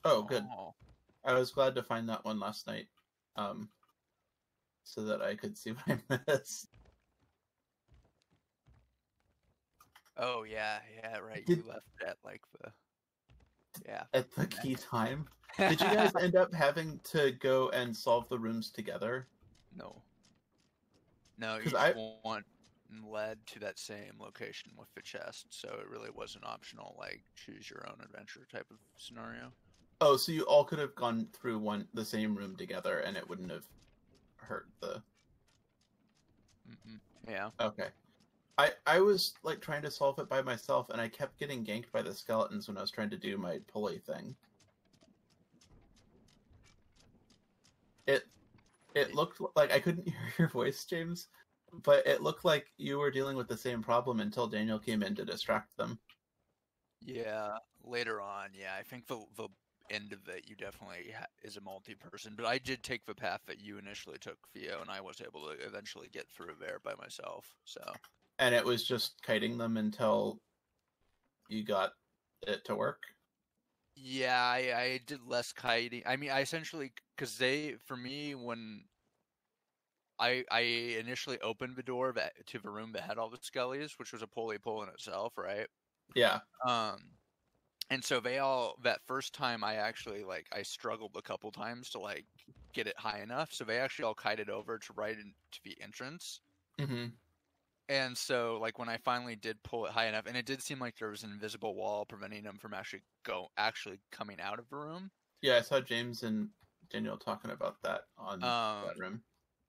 Oh, good. Oh. I was glad to find that one last night, so that I could see what I missed. Oh yeah, yeah, right. You Did left at like the yeah. at the key time? Did you guys end up having to go and solve the rooms together? No. No, Because each I one led to that same location with the chest, so it really was an optional, like, choose your own adventure type of scenario. oh, so you all could have gone through the same room together, and it wouldn't have hurt the. Yeah. Okay. I was like trying to solve it by myself, and I kept getting ganked by the skeletons when I was trying to do my pulley thing. It it looked like I couldn't hear your voice, James, but it looked like you were dealing with the same problem until Daniel came in to distract them. Yeah, later on, yeah, I think the end of it, you definitely is a multi-person, but I did take the path that you initially took, Theo, and I was able to eventually get through there by myself, so. And it was just kiting them until you got it to work. Yeah, I did less kiting. I mean, I essentially, because for me, when I initially opened the door to the room that had all the skellies, which was a pulley pull in itself, right? Yeah. Um, and so that first time I actually I struggled a couple times to get it high enough. So they actually all kited over to right into the entrance. Mm-hmm. And so when I finally did pull it high enough, and it did seem like there was an invisible wall preventing them from actually coming out of the room. Yeah, I saw James and Daniel talking about that on that room.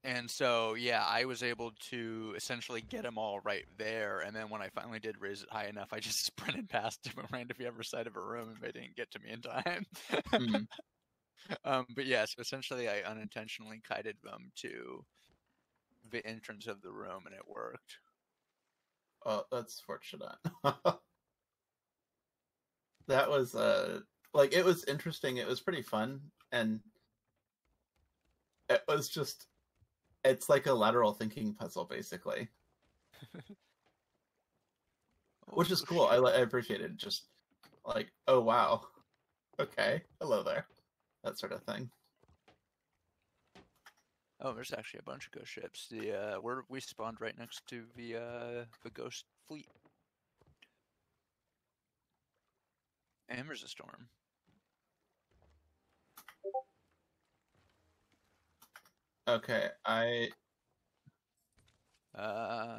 And so, yeah, I was able to essentially get them all right there. And then when I finally did raise it high enough, I just sprinted past them and ran to the other side of a room, and they didn't get to me in time. Mm. But yeah, so essentially I unintentionally kited them to the entrance of the room, and it worked. Oh, that's fortunate. That was like it was interesting. It was pretty fun, and it was just it's like a lateral thinking puzzle basically, which is Oh, cool. shit. I appreciate it. Just like, oh wow, okay, hello there, that sort of thing. Oh, there's actually a bunch of ghost ships. We spawned right next to the ghost fleet. And there's a storm. Okay, Uh,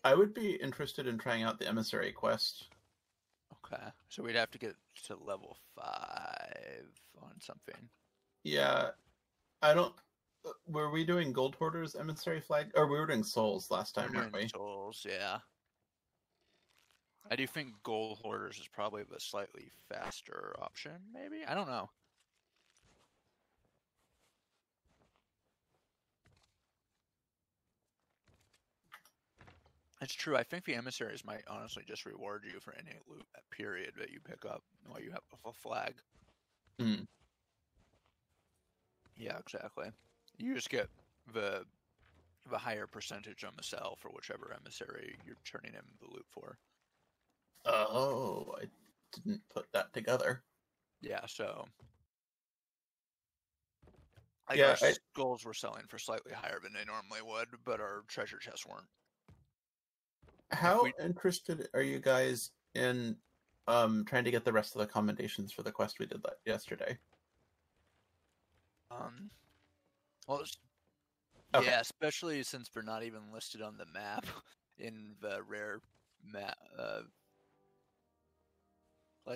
I would be interested in trying out the emissary quest. okay. So we'd have to get to level 5 on something. Yeah, I don't. Were we doing Gold Hoarder's emissary flag, or we were doing Souls last We're time, weren't doing we? souls, yeah. I do think gold hoarders is probably the slightly faster option, maybe? I don't know. It's true. I think the emissaries might honestly just reward you for any loot period that you pick up while you have a flag. Mm. Yeah, exactly. You just get the higher percentage on the sell for whichever emissary you're turning in the loot for. Oh, I didn't put that together. Yeah, so our Yeah, skulls were selling for slightly higher than they normally would, but our treasure chests weren't. If how we interested are you guys in trying to get the rest of the commendations for the quest we did yesterday? um well, Okay. yeah, especially since they're not even listed on the map in the rare map.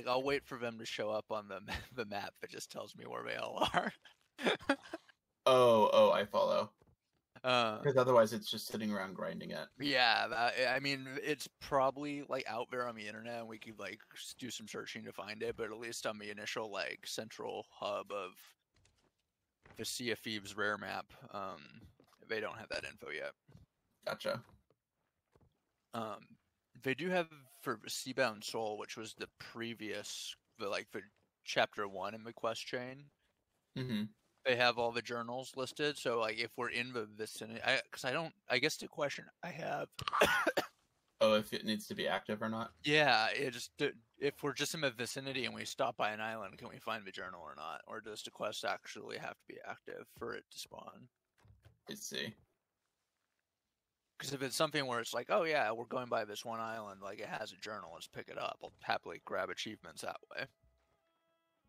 I'll wait for them to show up on the map that just tells me where they all are. Oh, I follow. uh, Because otherwise it's just sitting around grinding it. yeah, I mean, it's probably out there on the internet, and we could do some searching to find it. But at least on the initial central hub of the Sea of Thieves rare map, they don't have that info yet. Gotcha. They do have for Seabound Soul, which was the previous, the chapter 1 in the quest chain. Mm-hmm. They have all the journals listed. So if we're in the vicinity, I guess the question I have. Oh, if it needs to be active or not? Yeah, if we're just in the vicinity and we stop by an island, can we find the journal or not? Or does the quest actually have to be active for it to spawn? Let's see. Because if it's something where it's like, oh yeah, we're going by this one island, like it has a journal, let's pick it up. I'll happily grab achievements that way.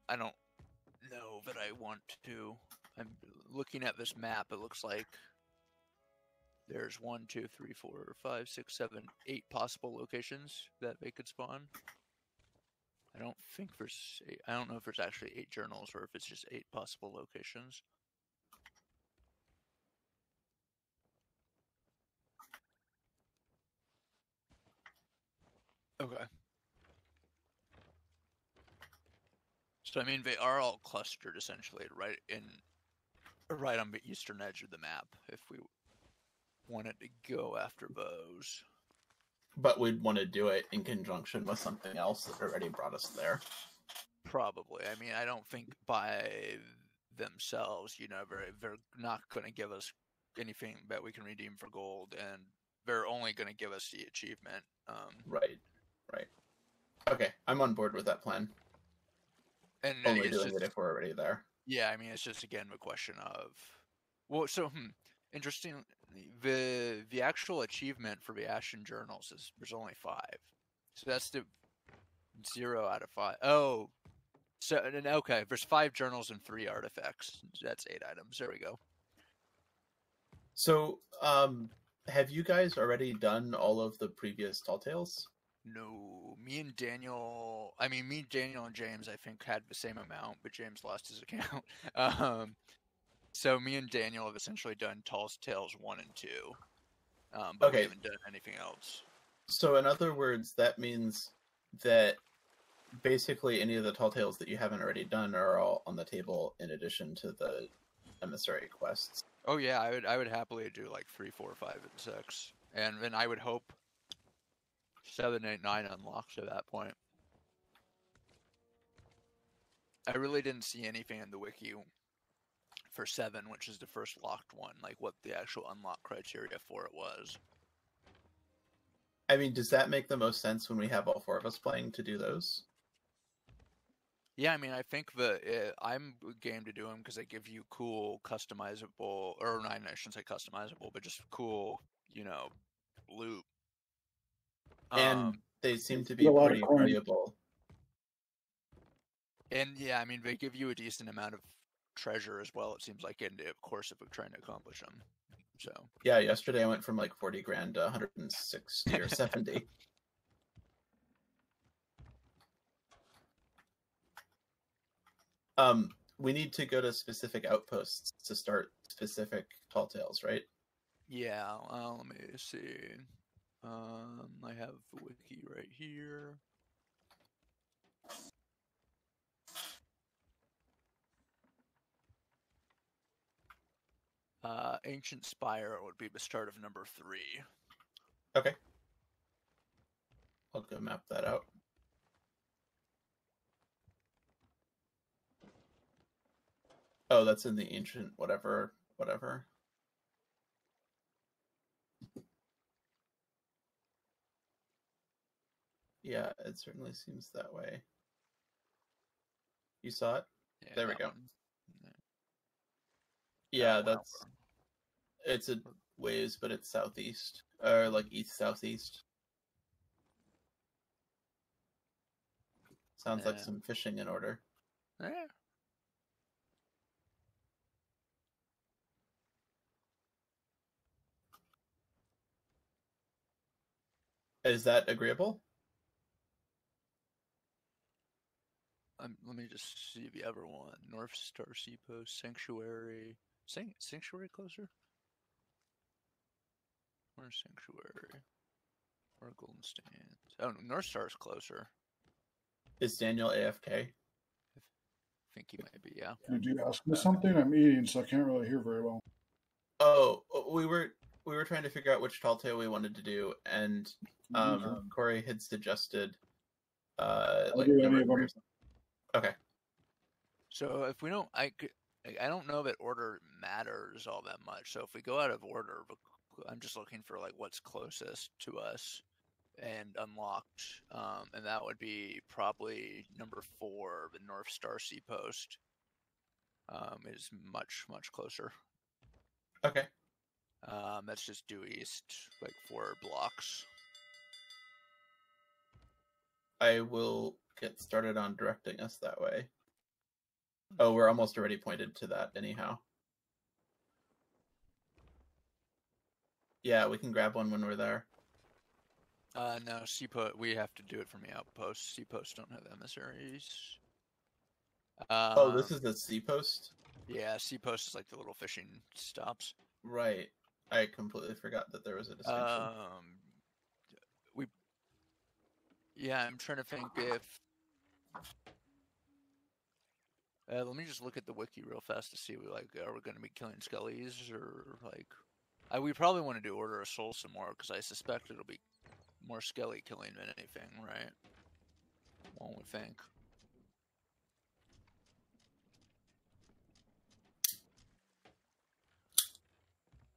I don't know that I want to. I'm looking at this map. It looks like there's 1, 2, 3, 4, 5, 6, 7, 8 possible locations that they could spawn. I don't think there's 8. I don't know if there's actually 8 journals or if it's just 8 possible locations. Okay. So I mean, they are all clustered essentially right on the eastern edge of the map. If we wanted to go after those, But we'd want to do it in conjunction with something else that already brought us there. probably. I mean, I don't think by themselves, they're not going to give us anything that we can redeem for gold, and they're only going to give us the achievement. Right. Okay, I'm on board with that plan. And only doing it if we're already there. Yeah, I mean, it's just again the question of, well, so interesting. The actual achievement for the Ashen Journals is there's only 5, so that's the 0 out of 5. Oh, so okay, there's 5 journals and 3 artifacts. That's 8 items. There we go. So, have you guys already done all of the previous Tall Tales? No, me and Daniel and James, I think, had the same amount, but James lost his account. So me and Daniel have essentially done Tall Tales 1 and 2, but we haven't done anything else. So in other words, that means that basically any of the Tall Tales that you haven't already done are all on the table in addition to the emissary quests. Oh yeah, I would happily do like 3, 4, 5, and 6, and then I would hope 7, 8, 9 unlocks at that point. I really didn't see anything in the wiki for 7, which is the first locked one, like what the actual unlock criteria for it was. I mean, does that make the most sense when we have all 4 of us playing to do those? Yeah, I mean, I think I'm game to do them because they give you cool, customizable, or I shouldn't say customizable, but just cool, loot. And they seem to be pretty valuable. And yeah, I mean, they give you a decent amount of treasure as well, it seems like, in the course of trying to accomplish them. So yeah, yesterday I went from like 40 grand to 160 or 70. We need to go to specific outposts to start specific Tall Tales, right? Yeah, let me see. I have the wiki right here. Ancient Spire would be the start of number 3. Okay. I'll go map that out. Oh, that's in the ancient whatever. Yeah, it certainly seems that way. You saw it? Yeah, there we go. Yeah, it's a ways, but it's southeast, or like east-southeast. Sounds like some fishing in order. Yeah. Is that agreeable? Let me just see the other one. North Star Seapost, Sanctuary. Sanctuary closer? Where's Sanctuary? Or Golden Stand? Oh, North Star's closer. Is Daniel AFK? I think he might be, yeah. Did you ask me something? I'm eating, so I can't really hear very well. Oh, we were trying to figure out which Tall Tale we wanted to do, and Corey had suggested like any of them. Okay. So if we don't, I don't know that order matters all that much. So if we go out of order, I'm just looking for like what's closest to us. and unlocked, and that would be probably number 4, the North Star Sea Post. Is much closer. Okay. That's just due east, like 4 blocks. I will get started on directing us that way. Oh, we're almost already pointed to that anyhow. Yeah, we can grab one when we're there. No, Seapost, we have to do it from the outpost. Seaposts don't have emissaries. Oh, this is the sea post? Yeah, Seapost is like the little fishing stops. Right. I completely forgot that there was a distinction. Yeah, I'm trying to think if... let me just look at the wiki real fast to see, like, are we going to be killing skellies, or, like... we probably want to do Order of Souls some more, because I suspect it'll be more skelly killing than anything, right? One would think.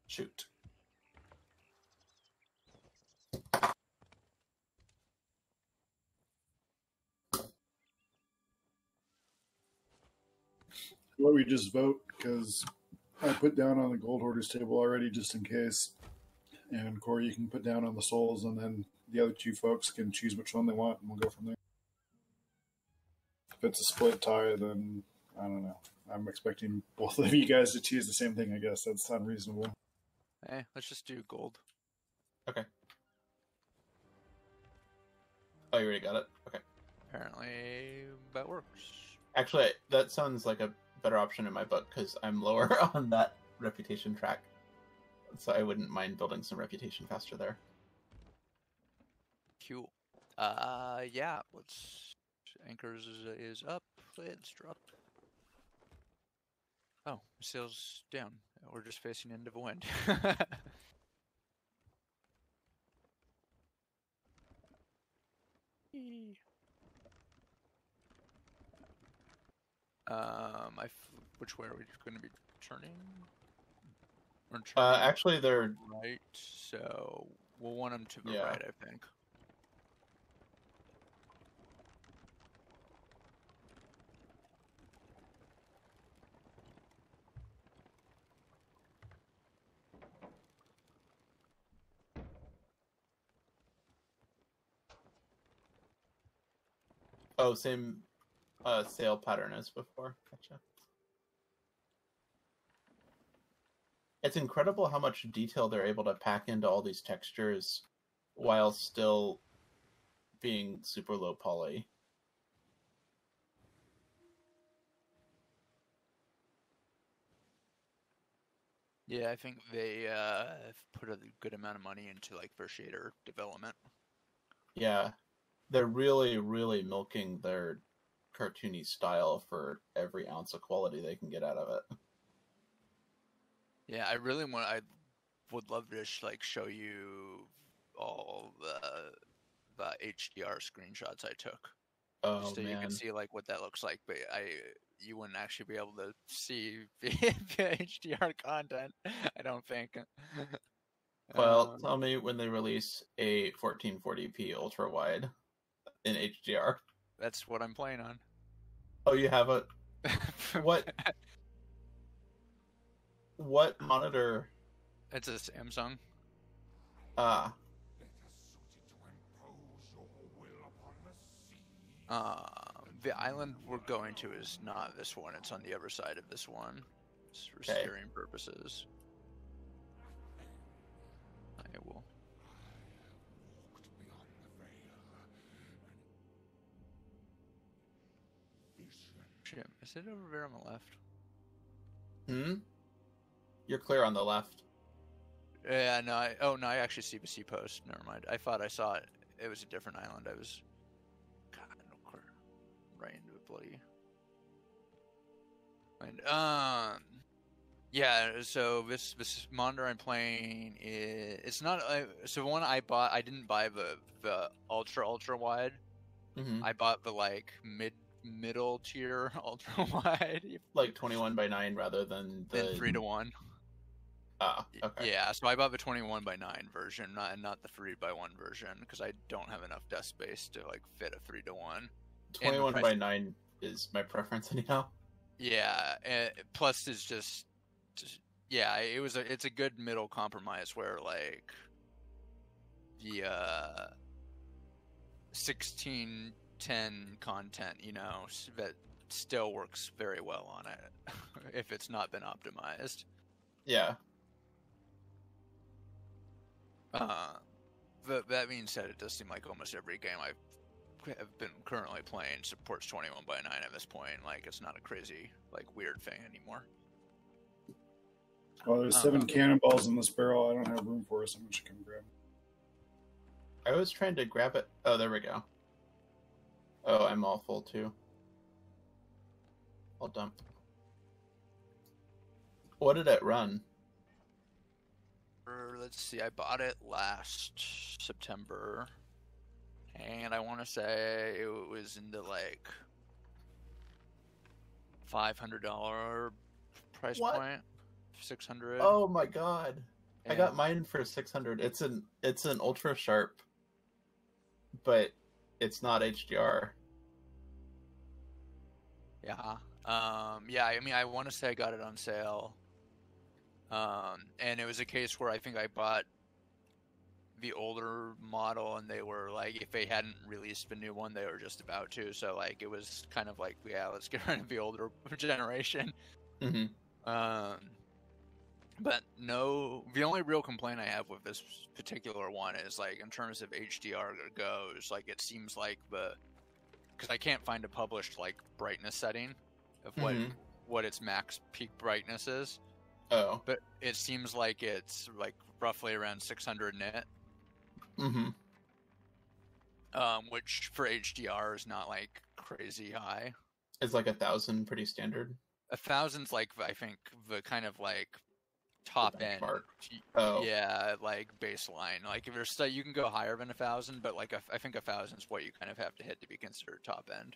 Shoot. Well, we just vote because I put down on the Gold Hoarders table already just in case. And Corey, you can put down on the Souls, and then the other 2 folks can choose which one they want, and we'll go from there. If it's a split tie, then I don't know. I'm expecting both of you guys to choose the same thing, I guess. That's unreasonable. Hey, let's just do gold. Okay. Oh, you already got it? Okay. Apparently, that works. Actually, that sounds like a better option in my book, because I'm lower on that reputation track. So I wouldn't mind building some reputation faster there. Cool. Yeah, let's... Anchors is up. It's dropped. Oh, sail's down. We're just facing into the wind. Which way are we going to be turning? Actually, they're right, so we'll want them to the Yeah. right, I think. Oh, same sail pattern as before. Gotcha. It's incredible how much detail they're able to pack into all these textures while still being super low poly. Yeah, I think they have put a good amount of money into like their shader development. Yeah, they're really, really milking their cartoony style for every ounce of quality they can get out of it. Yeah, I would love to like show you all the HDR screenshots I took. Oh Just so man, you can see like what that looks like, but you wouldn't actually be able to see the HDR content, I don't think. well, tell me when they release a 1440p ultra wide in HDR. That's what I'm playing on. Oh, you have it. What monitor? It's a Samsung. Ah. The island we're going to is not this one. It's on the other side of this one. It's for Okay. steering purposes. I will. Shit, is it over there on the left? You're clear on the left. Yeah, no, I actually see the sea post. Never mind. I thought I saw it. It was a different island. I was... God, no clear. Right into it, bloody... And, yeah, so this monitor I'm playing is... It's not... so the one I bought, I didn't buy the ultra wide. Mm-hmm. I bought the, like, middle tier ultra wide. Like 21:9 rather than the 3:1. Okay. Yeah, so I bought the 21 by 9 version, not the 3 by 1 version, because I don't have enough desk space to like fit a 3 to 1. And the 21 price, by 9 is my preference anyhow. yeah, and plus it's yeah, it's a good middle compromise where like the 1610 content, that still works very well on it if it's not been optimized. Yeah. But that being said, it does seem like almost every game I have been currently playing supports 21 by 9 at this point. Like, it's not a crazy, like, weird thing anymore. Well, there's 7 cannonballs in this barrel. I don't have room for it. Someone should come grab it. I was trying to grab it. Oh, there we go. Oh, I'm all full too. I'll dump. What did it run? Let's see, I bought it last September, and I want to say it was in the like $500 price point, 600. Oh my god! Yeah. I got mine for 600. It's an ultra sharp, but it's not HDR. Yeah. Yeah. I mean, I want to say I got it on sale. And it was a case where I think I bought the older model, and they were like, if they hadn't released the new one, they were just about to. So like, it was kind of like, yeah, let's get rid of the older generation. Mm-hmm. But no, the only real complaint I have with this particular one is like, in terms of HDR goes, like, it seems like because I can't find a published like brightness setting of what its max peak brightness is. Oh. But it seems like it's like roughly around 600 nit. Mm-hmm. Which for HDR is not like crazy high. It's like 1,000 pretty standard. 1,000's like, I think, the kind of like top end. Oh. Yeah, like baseline. Like if there's stuff, you can go higher than 1,000, but like I think 1,000 is what you kind of have to hit to be considered top end.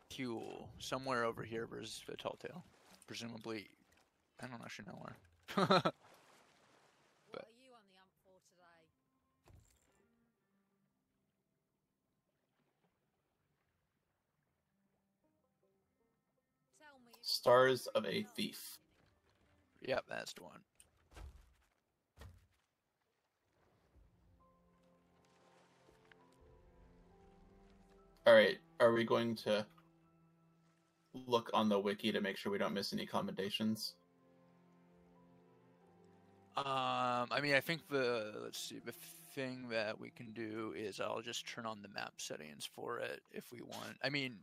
Fuel somewhere over here. There's the tall tale, presumably. I don't actually know where. What are you on the amp for today? Tell me. Stars of a Thief. Yep, that's the one. All right, are we going to look on the wiki to make sure we don't miss any commendations? I mean, I think let's see, the thing that we can do is I'll just turn on the map settings for it if we want. I mean,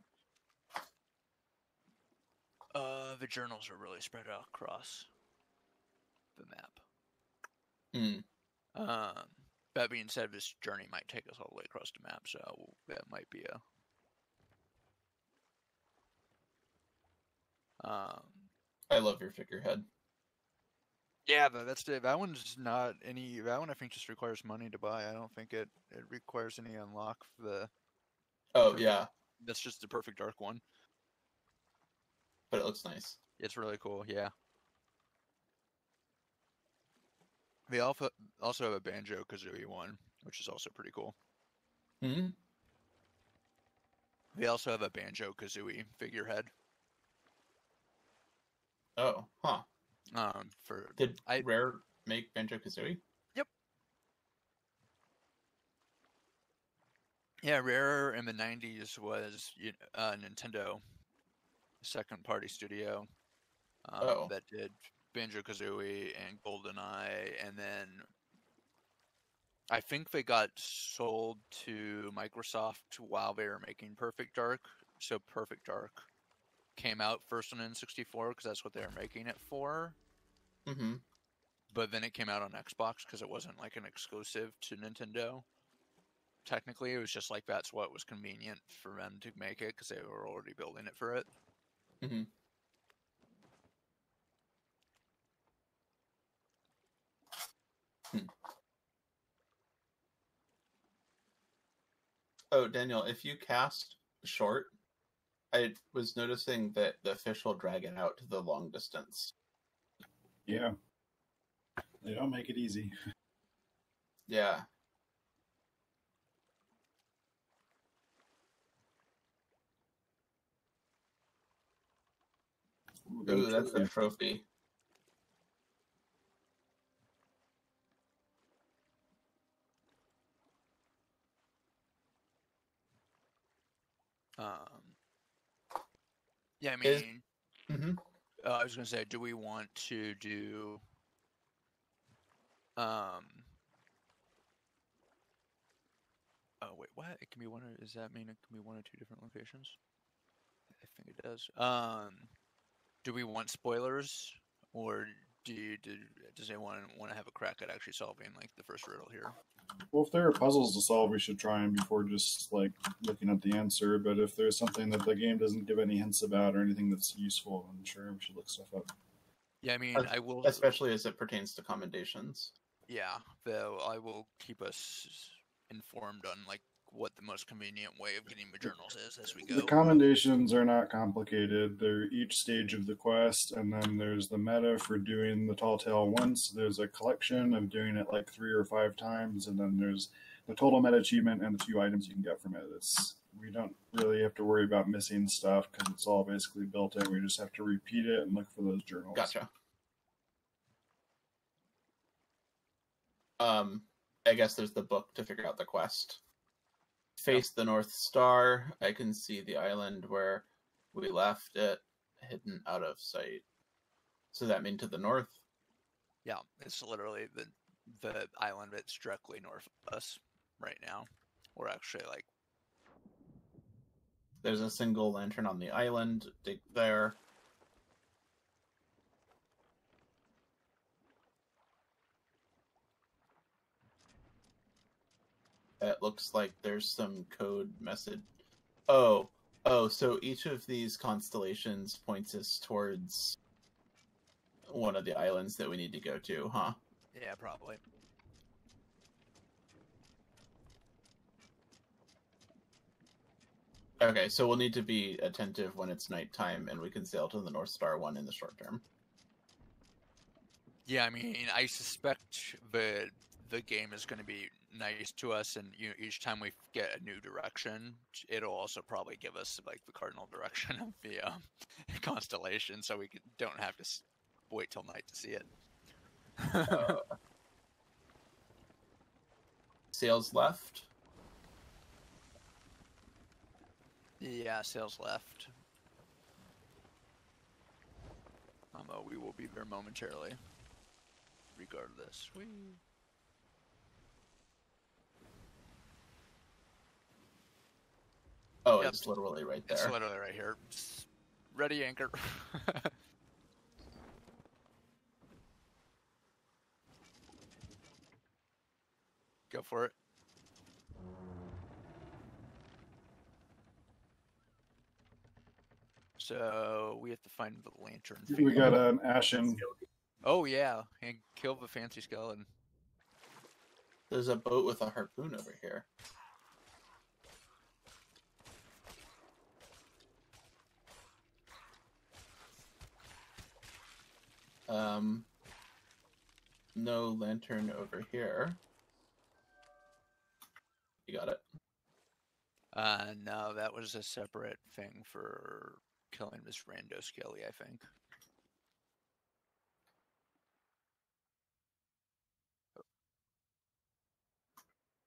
the journals are really spread out across the map. That being said, this journey might take us all the way across the map, so that might be I love your figurehead. Yeah, but that one's not any. That one I think just requires money to buy. I don't think it requires any unlock. Oh yeah, that's just the Perfect Dark one. But it looks nice. It's really cool. Yeah. They also have a Banjo-Kazooie one, which is also pretty cool. Hmm. They also have a Banjo-Kazooie figurehead. Oh, huh. Did Rare make Banjo-Kazooie? Yep. Yeah, Rare in the 90s was Nintendo, second-party studio that did Banjo-Kazooie and GoldenEye, and then I think they got sold to Microsoft while they were making Perfect Dark. So Perfect Dark came out first on N64 because that's what they were making it for. Mm-hmm. But then it came out on Xbox because it wasn't like an exclusive to Nintendo. Technically, it was just like that's what was convenient for them to make it because they were already building it for it. Mm-hmm. Oh, Daniel, if you cast short I was noticing that the fish will drag it out to the long distance. Yeah. They don't make it easy. Yeah. Ooh, that's a trophy. Yeah, I Is- mean, Mhm. I was gonna say, do we want to do oh wait, what? It can be one. Does that mean it can be one or two different locations? I think it does. Do we want spoilers, or does anyone want to have a crack at actually solving like the first riddle here? Well, if there are puzzles to solve, we should try them before just like looking at the answer. But if there's something that the game doesn't give any hints about or anything that's useful, I'm sure we should look stuff up. Yeah, I mean, I will. Especially as it pertains to commendations. Yeah, though I will keep us informed on like what the most convenient way of getting the journals is as we go. The commendations are not complicated. They're each stage of the quest, and then there's the meta for doing the tall tale once. There's a collection of doing it like 3 or 5 times, and then there's the total meta achievement and the few items you can get from it. We don't really have to worry about missing stuff because it's all basically built in. We just have to repeat it and look for those journals. Gotcha. I guess there's the book to figure out the quest. Face the North Star. I can see the island where we left it, hidden out of sight. So that mean to the north? Yeah, it's literally the island that's directly north of us right now. We're actually like, There's a single lantern on the island. Dig there. It looks like there's some code message. Oh, so each of these constellations points us towards one of the islands that we need to go to, huh? yeah, probably. Okay, so we'll need to be attentive when it's nighttime, and we can sail to the North Star one in the short term. Yeah, I mean, I suspect the game is going to be nice to us, and each time we get a new direction, it'll also probably give us like the cardinal direction of the constellation, so we don't have to wait till night to see it. Sails left. Yeah, sails left. We will be there momentarily. Regardless. Whee. Oh, Yep. it's literally right there. It's literally right here. Ready, anchor. Go for it. So we have to find the lantern. We got an ashen. Oh yeah, and kill the fancy skeleton. There's a boat with a harpoon over here. No lantern over here. You got it. No, that was a separate thing for killing this rando skelly, I think.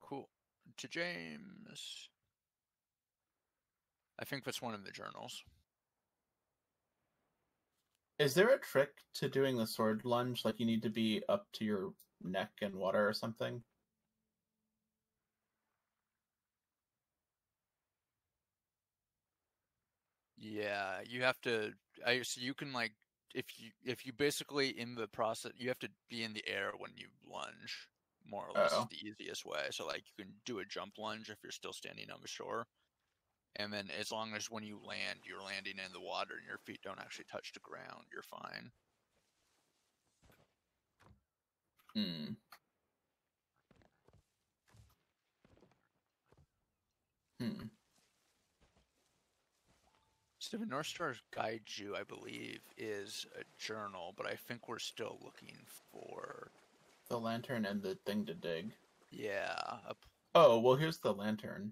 Cool. To James. I think that's one of the journals. Is there a trick to doing the sword lunge? Like you need to be up to your neck in water or something? Yeah, you have to. So you can like if you basically in the process you have to be in the air when you lunge. More or less is the easiest way. So like you can do a jump lunge if you're still standing on the shore, and then as long as when you land, you're landing in the water and your feet don't actually touch the ground, you're fine. Hmm. So the North Star Gaiju, I believe, is a journal, but I think we're still looking for. The lantern and the thing to dig. Yeah. Oh, well, here's the lantern.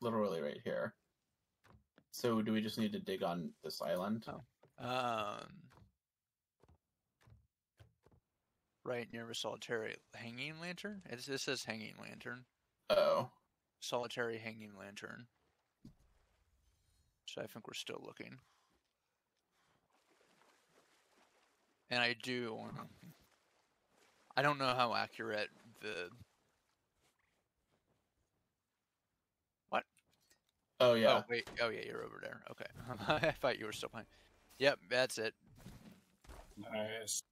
Literally right here. So do we just need to dig on this island? Right near a solitary hanging lantern? This says hanging lantern. Oh. Solitary hanging lantern. So I think we're still looking. And I don't know how accurate the... What? Oh, yeah. Oh, wait. Oh, yeah, you're over there. Okay. I thought you were still playing. Yep, that's it. Nice.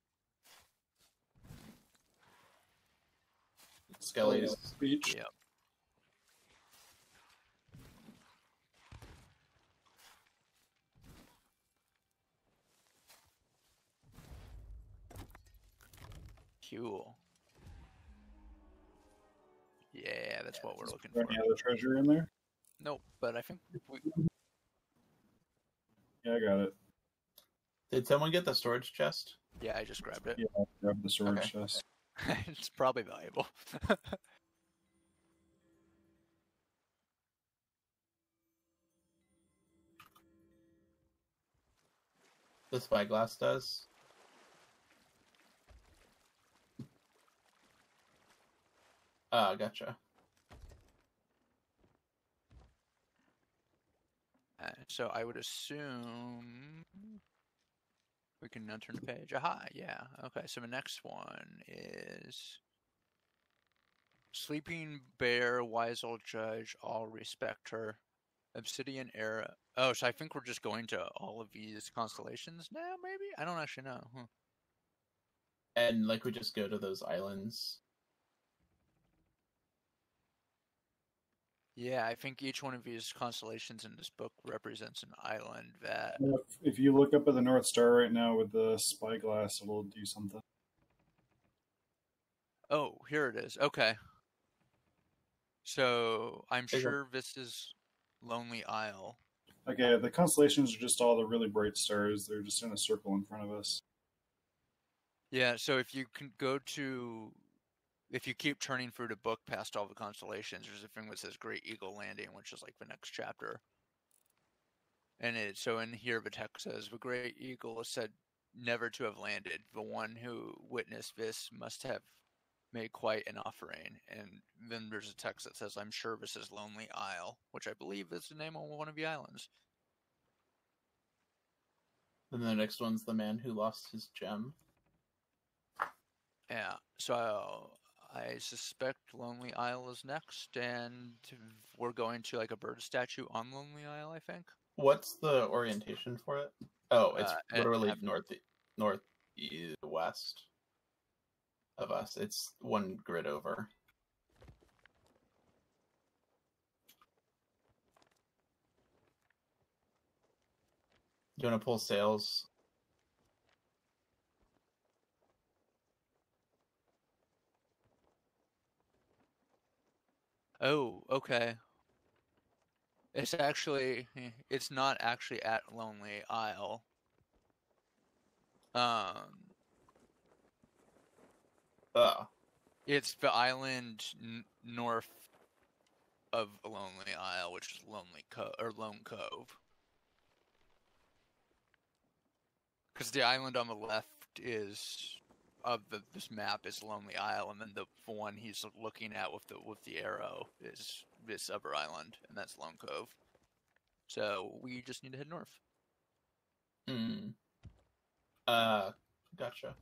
Skelly's Beach. Yep. Cool. Yeah, that's what we're looking Is there for. any other treasure in there? Nope, but I think we... Yeah, I got it. Did someone get the storage chest? Yeah, I just grabbed it. Yeah, I'll grab the storage Okay. chest. It's probably valuable. The spyglass does. Ah, gotcha. So I would assume we can now turn the page. Aha, yeah. Okay, so the next one is Sleeping Bear, Wise Old Judge, All Respect Her, Obsidian Era. Oh, so I think we're just going to all of these constellations now, maybe? I don't actually know. And like we just go to those islands. Yeah, I think each one of these constellations in this book represents an island that... If you look up at the North Star right now with the spyglass, it'll do something. Oh, here it is. Okay. So I'm There you go. sure this is Lonely Isle. Okay, the constellations are just all the really bright stars. They're just in a circle in front of us. Yeah, so if you can go to... If you keep turning through the book past all the constellations, there's a thing that says Great Eagle Landing, which is like the next chapter. And so in here, the text says, the Great Eagle is said never to have landed. The one who witnessed this must have made quite an offering. And then there's a text that says, I'm sure this is Lonely Isle, which I believe is the name of one of the islands. And the next one's the man who lost his gem. Yeah, so I suspect Lonely Isle is next, and we're going to like a bird statue on Lonely Isle, I think. What's the orientation for it? Oh, it's and literally northwest of us. It's one grid over. You want to pull sails? Oh, okay. It's not actually at Lonely Isle. It's the island north of Lonely Isle, which is Lone Cove. Because the island on the left this map is Lonely Isle, and then the one he's looking at with the arrow is this other island, and that's Lone Cove. So we just need to head north. Gotcha.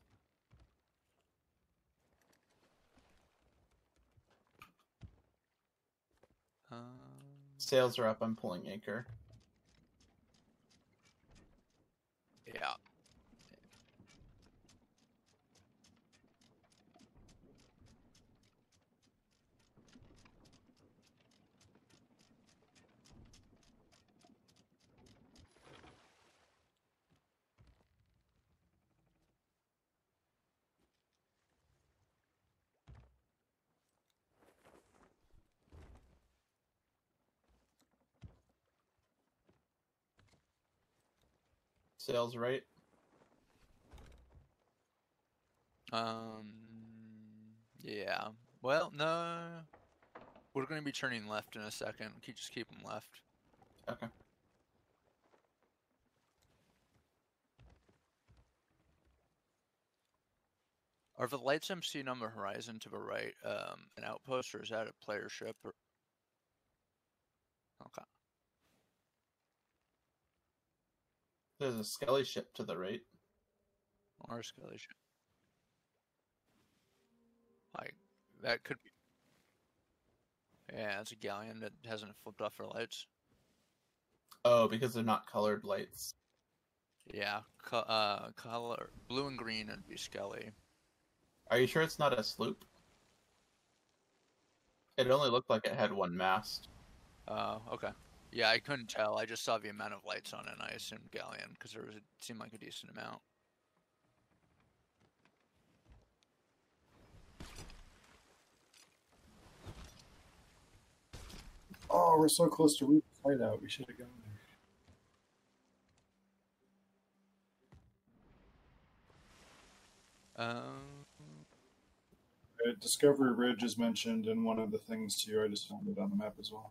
Sails are up. I'm pulling anchor. Yeah. sails right. Yeah. Well, no. We're going to be turning left in a second. Just keep them left. Okay. Are the lights I'm seeing on the horizon to the right an outpost, or is that a player ship? Or... Okay. There's a Skelly ship to the right. Or a Skelly ship. Like, that could be... Yeah, it's a galleon that hasn't flipped off their lights. Oh, because they're not colored lights. Yeah, color blue and green would be Skelly. Are you sure it's not a sloop? It only looked like it had one mast. Okay. Yeah, I couldn't tell. I just saw the amount of lights on it, and I assumed galleon, because it seemed like a decent amount. Oh, we're so close to Reef Hideout. We should have gone there. Discovery Ridge is mentioned in one of the things too. I just found it on the map as well.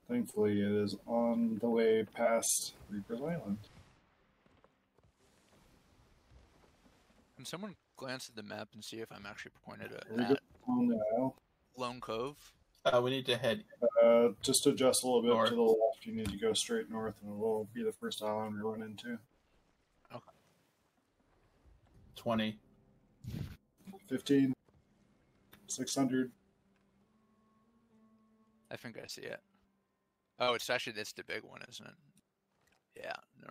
Thankfully, it is on the way past Reaper's Island. Can someone glance at the map and see if I'm actually pointed We at go on the Isle. Lone Cove? We need to head Just adjust a little bit north. to the left. You need to go straight north, and it will be the first island we run into. Okay. 20. 15, 600. I think I see it. Oh, it's the big one, isn't it? Yeah, no,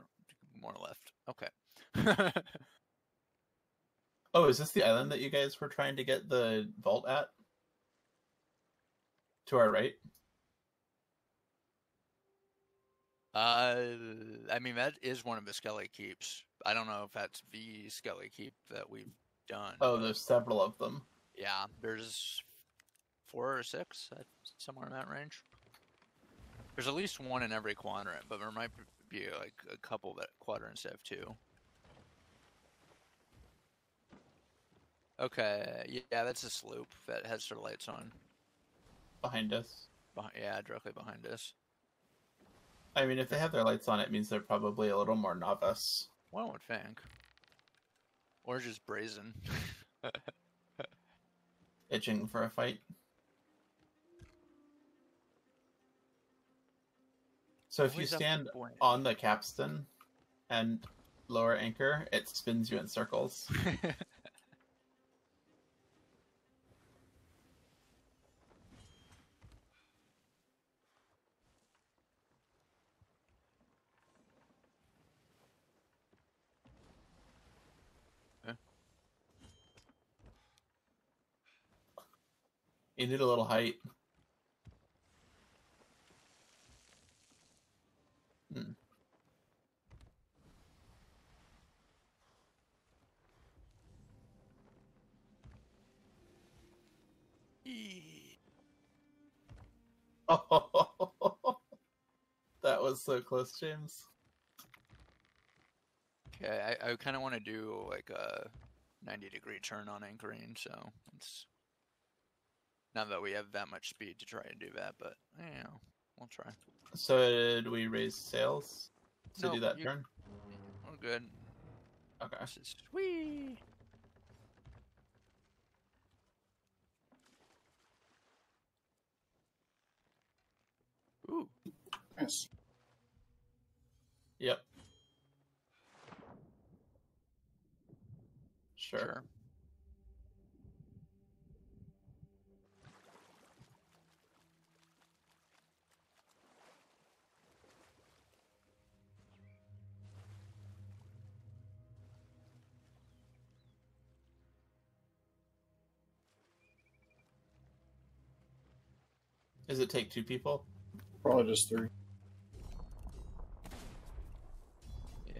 more left. Okay. Oh, is this the island that you guys were trying to get the vault at? To our right? I mean, that is one of the Skelly Keeps. I don't know if that's the Skelly Keep that we've done. Oh, there's several of them. Yeah, there's 4 or 6, somewhere in that range. There's at least one in every quadrant, but there might be like a couple that quadrants have 2. Okay, yeah, that's a sloop that has their lights on. Behind us. Yeah, directly behind us. I mean, if they have their lights on, it means they're probably a little more novice. One would think. Or just brazen. Itching for a fight. So if you stand on the capstan and lower anchor, it spins you in circles. You need a little height. Oh, that was so close, James. Okay, I kind of want to do like a 90-degree turn on anchoring, so it's not that we have that much speed to try and do that, but you know, we'll try. So did we raise sails to do that turn? We're good. Okay. This is whee. Ooh. Yes. Yep. Sure. Does it take 2 people? Probably just 3.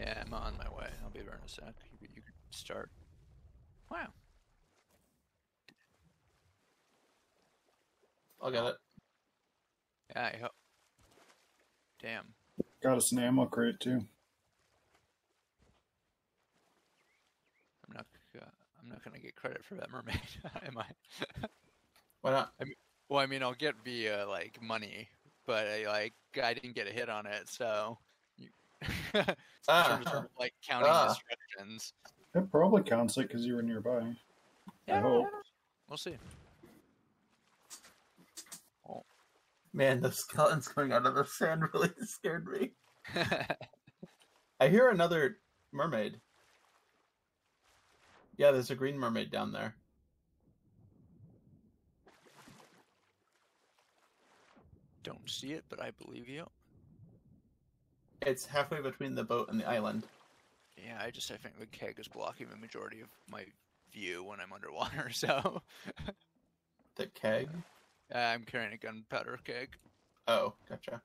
Yeah, I'm on my way. I'll be there in a sec. You can start. Wow. I'll get it. Yeah, I hope. Damn. Got us an ammo crate too. I'm not gonna get credit for that mermaid, am I? Why not? Well, I mean, I'll get via like money, but I didn't get a hit on it, so in terms of like counting destructions. It probably counts it because you were nearby. I hope. We'll see. Man, the skeletons coming out of the sand really scared me. I hear another mermaid. Yeah, there's a green mermaid down there. Don't see it, but I believe you. It's halfway between the boat and the island. Yeah, I think the keg is blocking the majority of my view when I'm underwater, so... The keg? I'm carrying a gunpowder keg. Oh, gotcha.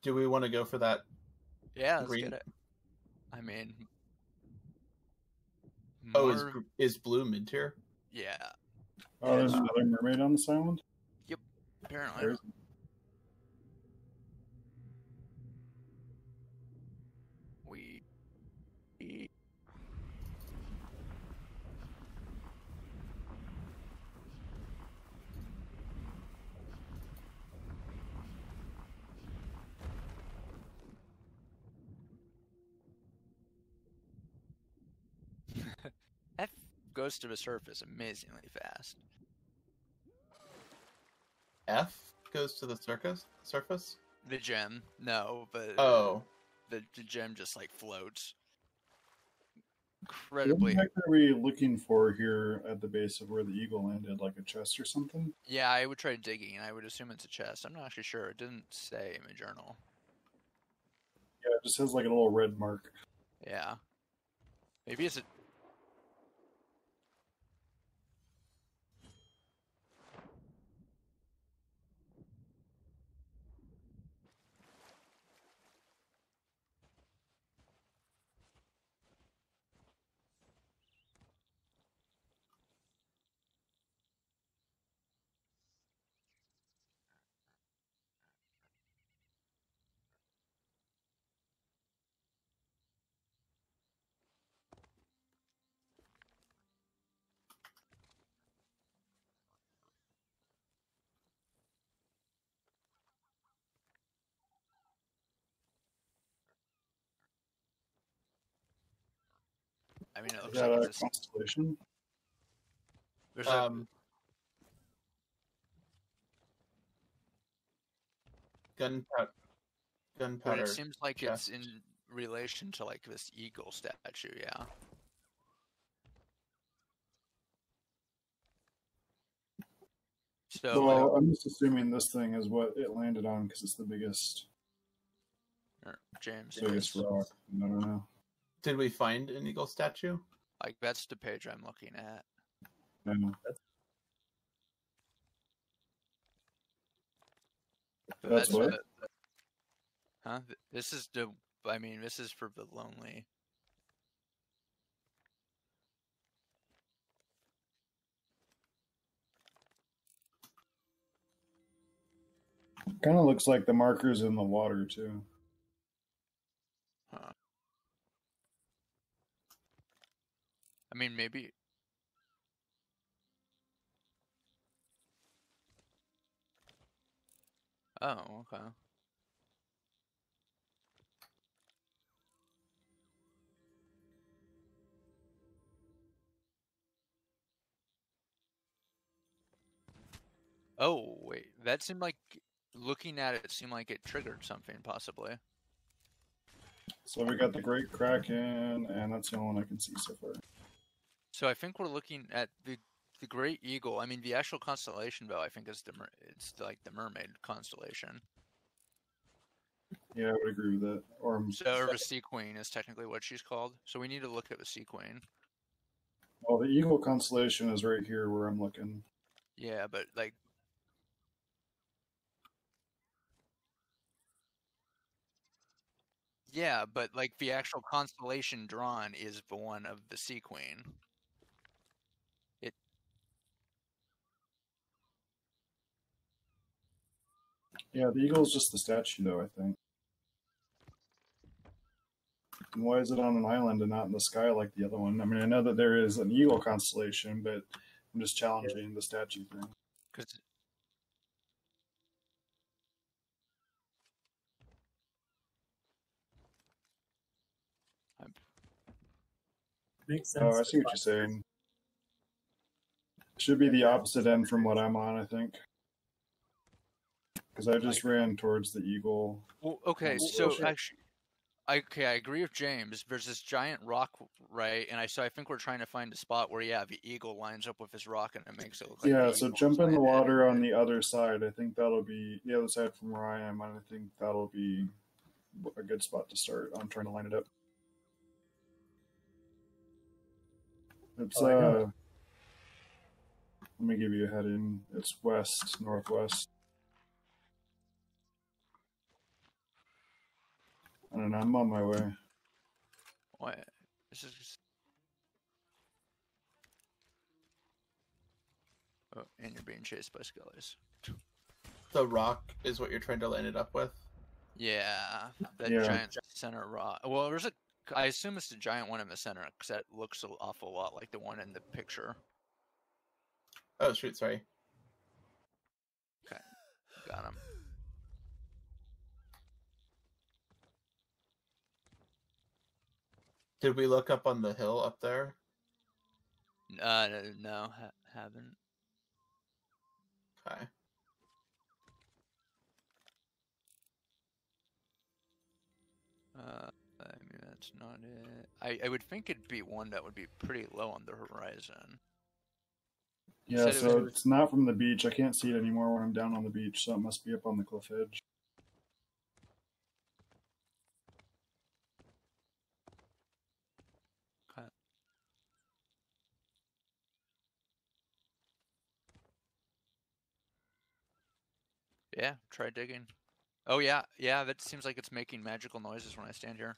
Do we want to go for that? Yeah, let's green? get it. I mean... Oh, more- is blue mid-tier? Yeah, Oh, there's another mermaid on this island? apparently. There's... We... F goes to the surface amazingly fast. F goes to the surface? The gem, no, but Oh. the gem just like floats. What Incredibly. the heck are we looking for here at the base of where the eagle landed? Like a chest or something? Yeah, I would try digging, and I would assume it's a chest. I'm not actually sure. It didn't say in my journal. Yeah, it just has like a little red mark. Yeah. Maybe it's a... I mean, it Is looks that like a it's a... constellation? There's a... Gunpowder. But it seems like chest. it's in relation to like this eagle statue, yeah. So Well, I'm just assuming this thing is what it landed on because it's the biggest James, rock. I don't know. Did we find an eagle statue? like that's the page I'm looking at. No. But That's what? Huh? This is the... I mean, this is for the lonely. Kind of looks like the markers in the water too. Huh. I mean, maybe... Oh, okay. Oh, wait. That seemed like... Looking at it, it seemed like it triggered something, possibly. So we got the Great Kraken, and that's the only one I can see so far. So I think we're looking at the Great Eagle. I mean, the actual constellation, though, I think is it's like the Mermaid constellation. Yeah, I would agree with that. Or So the Sea Queen is technically what she's called. So we need to look at the Sea Queen. well, the Eagle constellation is right here where I'm looking. Yeah, but like... Yeah, but like the actual constellation drawn is the one of the Sea Queen. Yeah, the Eagle is just the statue, though, I think. And why is it on an island and not in the sky like the other one? I mean, I know that there is an eagle constellation, but I'm just challenging the statue thing. Because Makes sense. Oh, I see what you're saying. Should be the opposite end from what I'm on, I think. Because I just ran towards the eagle. well, okay, Oh, so shit. actually, I agree with James. There's this giant rock, right? And I think we're trying to find a spot where the eagle lines up with this rock, and it makes it look like Yeah, the so eagle jump is in the lying water at on it. the other side. I think that'll be the other side from where I am. And I think that'll be a good spot to start. I'm trying to line it up. It's Oh, I know. let me give you a heading. It's west, northwest. I don't know. I'm on my way. What? This is. Oh, and you're being chased by skellies. The rock is what you're trying to line it up with. Yeah, that Yeah. giant center rock. Well, there's a. I assume it's the giant one in the center because that looks an awful lot like the one in the picture. Oh shoot, sorry. Got him. Did we look up on the hill up there? No, haven't. Okay. I mean that's not it. I would think it'd be one that would be pretty low on the horizon. You Yeah, said it so was- it's not from the beach. I can't see it anymore when I'm down on the beach, so it must be up on the cliff edge. Okay. Yeah, try digging. Oh yeah, that seems like it's making magical noises when I stand here.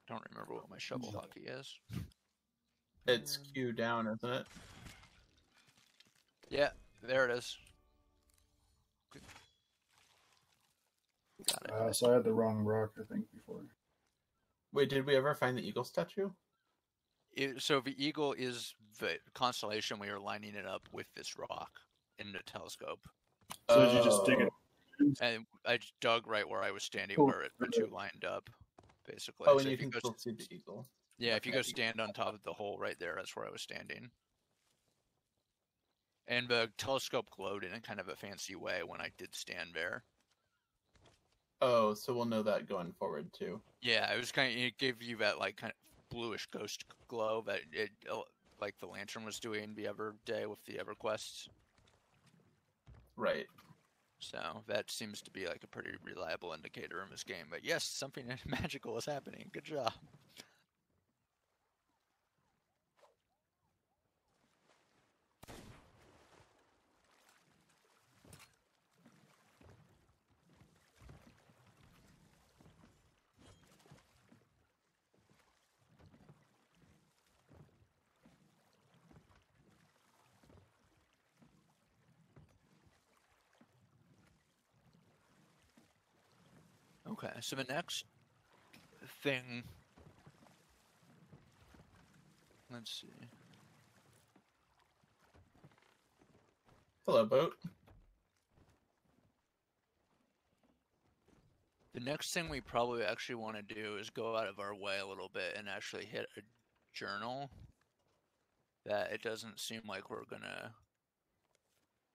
Don't remember what my shovel hockey is. It's Q down, isn't it? Yeah, there it is. Got it. So I had the wrong rock, I think, before. Wait, did we ever find the eagle statue? So the eagle is the constellation we are lining it up with this rock in the telescope. So did you just dig it? And I just dug right where I was standing, Cool. where the two lined up, basically. Oh, So and you if can go, still see the eagle. yeah, if you go stand on top of the hole right there, that's where I was standing. And the telescope glowed in a kind of a fancy way when I did stand there. Oh, so we'll know that going forward too. Yeah, it was it gave you that like kind of bluish ghost glow that it like the lantern was doing the other day with the EverQuest. Right. So that seems to be like a pretty reliable indicator in this game. But yes, something magical is happening. Good job. Okay, so the next thing, let's see. Hello, boat. The next thing we probably actually want to do is go out of our way a little bit and actually hit a journal that it doesn't seem like we're gonna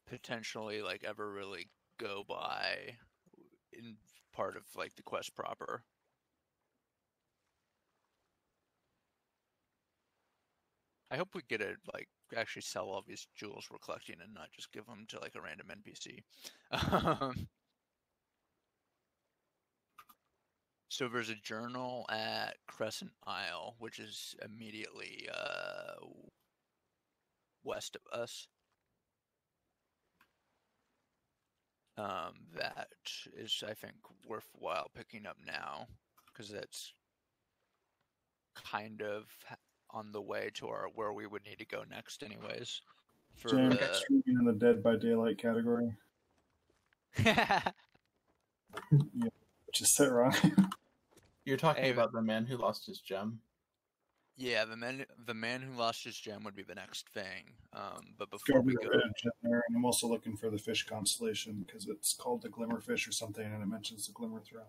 potentially like ever really go by in part of like the quest proper. I hope we get to like actually sell all these jewels we're collecting and not just give them to like a random NPC. So there's a journal at Crescent Isle, which is immediately west of us. That is, I think, worthwhile picking up now, because it's kind of on the way to where we would need to go next, anyways. For James, streaming in the Dead by Daylight category. Just set wrong. You're talking Hey, about the man who lost his gem. Yeah, the man who lost his gem would be the next thing. But before Discovery we go, Ridge in there, and I'm also looking for the fish constellation because it's called the Glimmerfish or something, and it mentions the Glimmer Throne.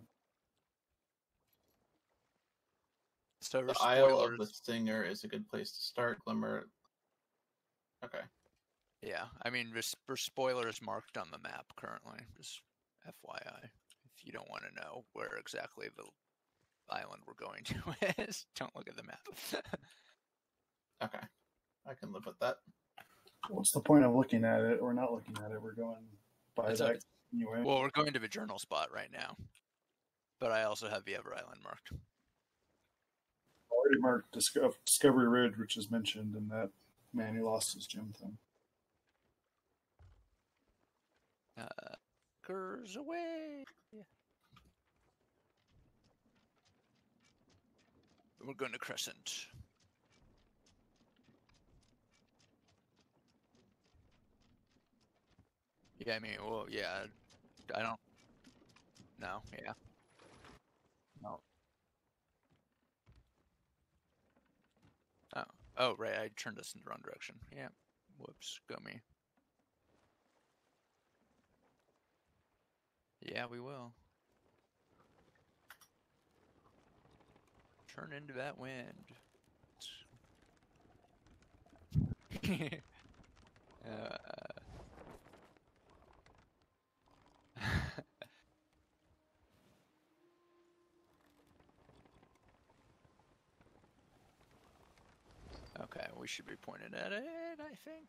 so The for Isle of spoilers, the Stinger is a good place to start. Glimmer. Okay. yeah, I mean, for spoilers marked on the map currently, just FYI, if you don't want to know where exactly the island we're going to is, don't look at the map. Okay. I can live with that. What's the point of looking at it or not looking at it? We're going by It's that up- anyway. Well, we're going to the journal spot right now, but I also have the Ever Island marked. Already marked Discovery Ridge, which is mentioned in that man who lost his gem thing. Curse away. We're going to Crescent. Yeah, I mean, well, yeah, I don't. No, yeah, no. Oh, right, I turned us in the wrong direction. Yeah, whoops, go me. Yeah, we will. Turn into that wind. uh, okay, we should be pointed at it, I think.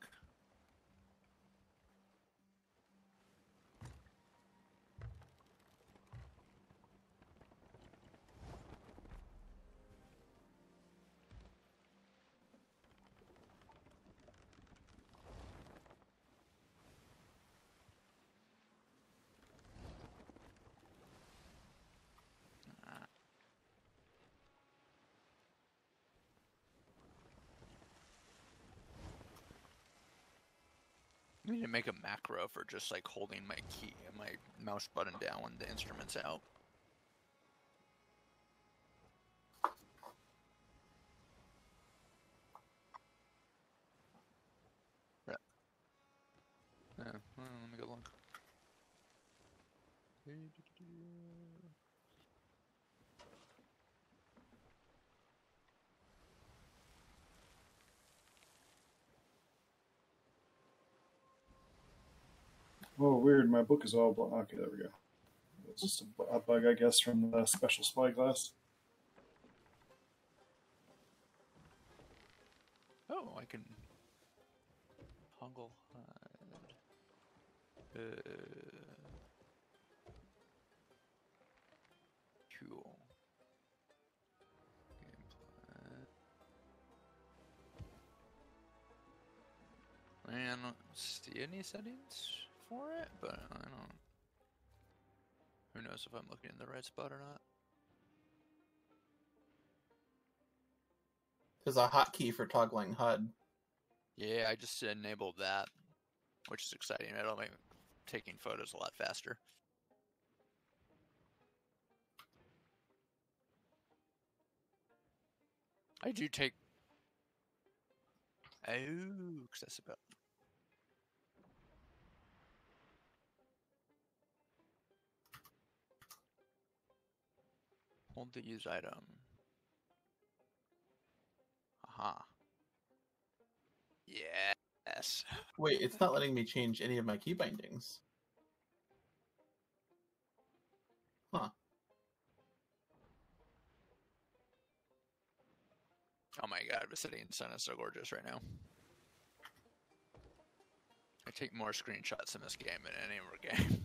I need to make a macro for just like holding my key, my mouse button down when the instrument's out. Right. Well, let me go look. Oh, weird. My book is all black. Okay, there we go. It's just a bug, I guess, from the special spyglass. Oh, I can toggle HUD. Cool. Gameplay. I don't see any settings for it, but I don't. Who knows if I'm looking in the right spot or not? There's a hotkey for toggling HUD. Yeah, I just enabled that, which is exciting. It'll make taking photos a lot faster. I do take. Oh, accessibility. Hold the use item. Aha. Yes. Wait, it's not letting me change any of my key bindings. Huh. Oh my god, the city and sun is so gorgeous right now. I take more screenshots in this game than any other game.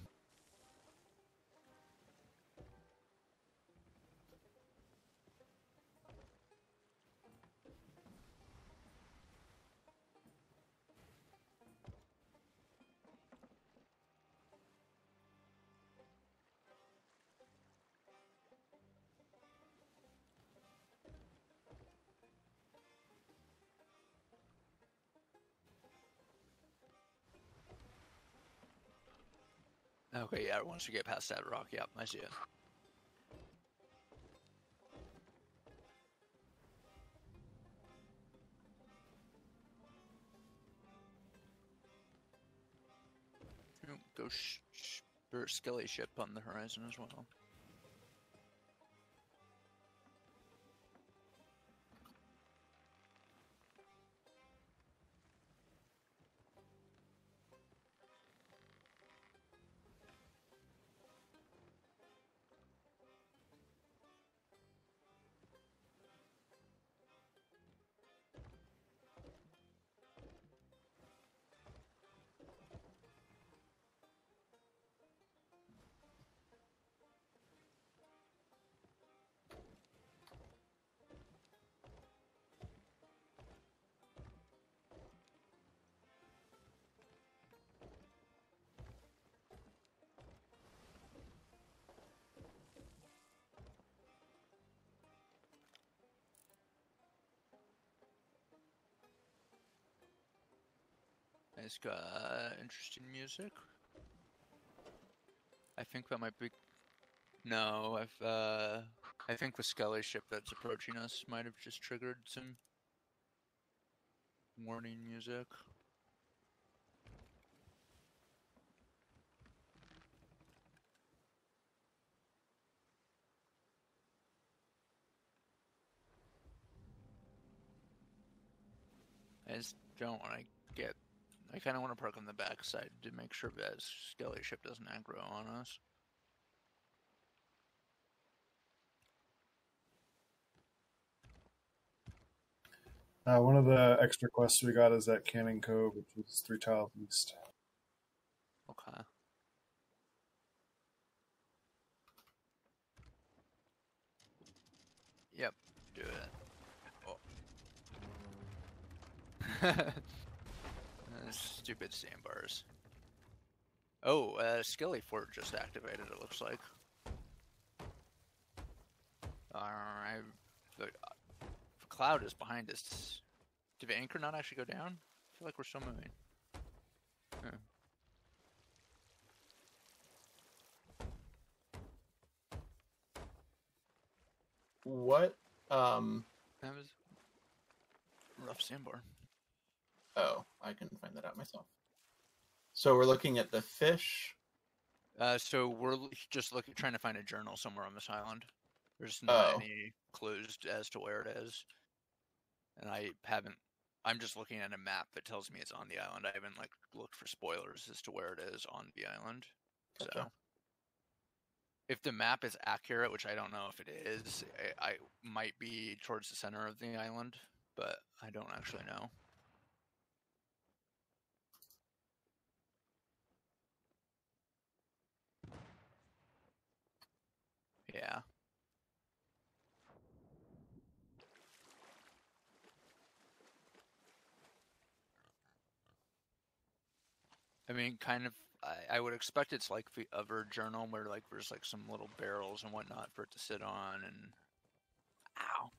Okay, yeah, once we get past that rock, yep, I see it. Ghost or Skelly ship on the horizon as well. It's got interesting music. I think that might be. No, I think the Skelly ship that's approaching us might have just triggered some warning music. I just don't want to get. I kind of want to park on the backside to make sure that Skelly ship doesn't aggro on us. One of the extra quests we got is at Cannon Cove, which is 3 tiles east. Okay. Yep, do it. Oh. Stupid sandbars. Oh, Skelly Fort just activated, it looks like. Alright. The cloud is behind us. Did the anchor not actually go down? I feel like we're still moving. Huh. What? That was a rough sandbar. Oh, I can find that out myself. So we're looking at the fish. So we're just trying to find a journal somewhere on this island. There's not Oh. any clues as to where it is. And I'm just looking at a map that tells me it's on the island. I haven't looked for spoilers as to where it is on the island. Gotcha. So if the map is accurate, which I don't know if it is, I might be towards the center of the island, but I don't actually know. Yeah. I mean, kind of. I would expect it's like the other journal where there's some little barrels and whatnot for it to sit on and. Ow.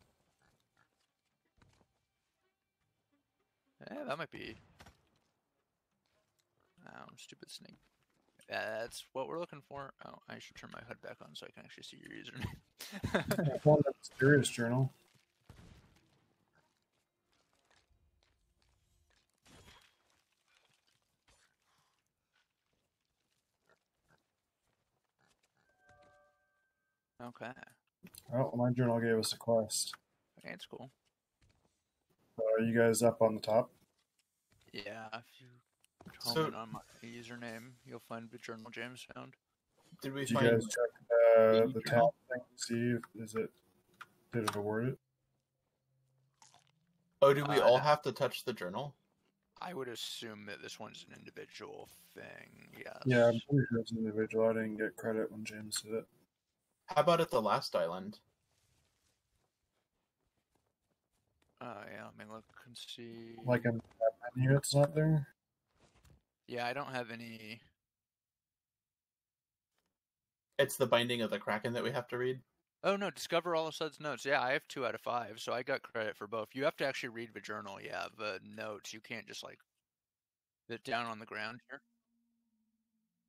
Yeah, that might be. Oh, stupid snake. That's what we're looking for. Oh, I should turn my HUD back on so I can actually see your username. I found that mysterious journal. Okay. Oh, my journal gave us a quest. Okay, it's cool. Are you guys up on the top? Yeah, if you So- comment on my username, you'll find the journal James found. Did we Did you find? guys check the tab journal? thing to see if did it award it? Oh, do we all no. have to touch the journal? I would assume that this one's an individual thing. Yes. Yeah, I'm pretty sure it's an individual. I didn't get credit when James did it. How about at the last island? Yeah, let me look and see. Like in that menu, it's not there. Yeah, I don't have any. It's the Binding of the Kraken that we have to read. Oh no, discover all of Sud's notes. Yeah, I have 2 out of 5, so I got credit for both. You have to actually read the journal. Yeah, the notes. You can't just sit down on the ground here.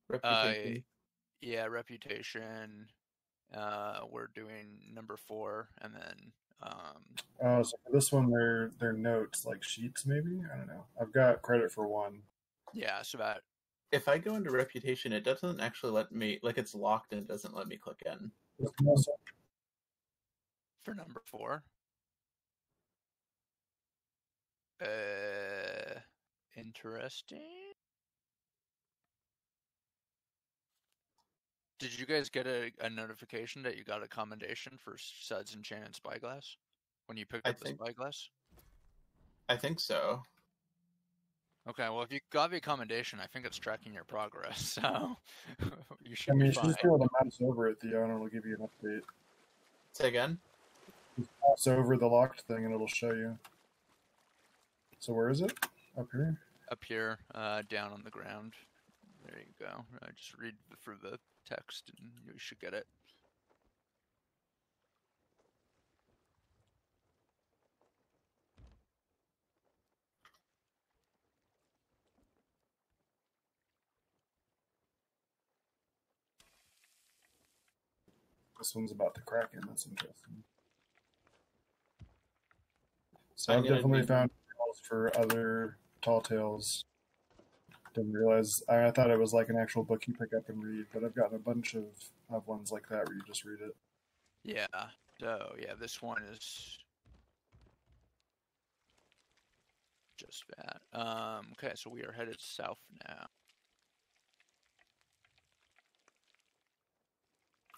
Reputation. Yeah, reputation. We're doing number 4, and then So for this one, they're notes, like sheets, maybe. I don't know. I've got credit for one. yeah, so that If I go into reputation, it doesn't actually let me, like, it's locked and it doesn't let me click in. for number 4. Interesting. Did you guys get a notification that you got a commendation for Suds Enchanted Spyglass when you picked I up the think- Spyglass? I think so. Okay, well, if you got the commendation, I think it's tracking your progress, so you should I mean, be you should fine. just be able to mouse over it, Theo, and it'll give you an update. Say again? Just mouse over the locked thing, and it'll show you. So where is it? Up here? Up here, down on the ground. There you go. Just read through the text, and you should get it. This one's about the Kraken. That's interesting. So I'm I've gonna definitely be- found calls for other tall tales. Didn't realize. I thought it was like an actual book you pick up and read, but I've gotten a bunch of ones like that where you just read it. Yeah, so, yeah, this one is just that. Okay, so we are headed south now.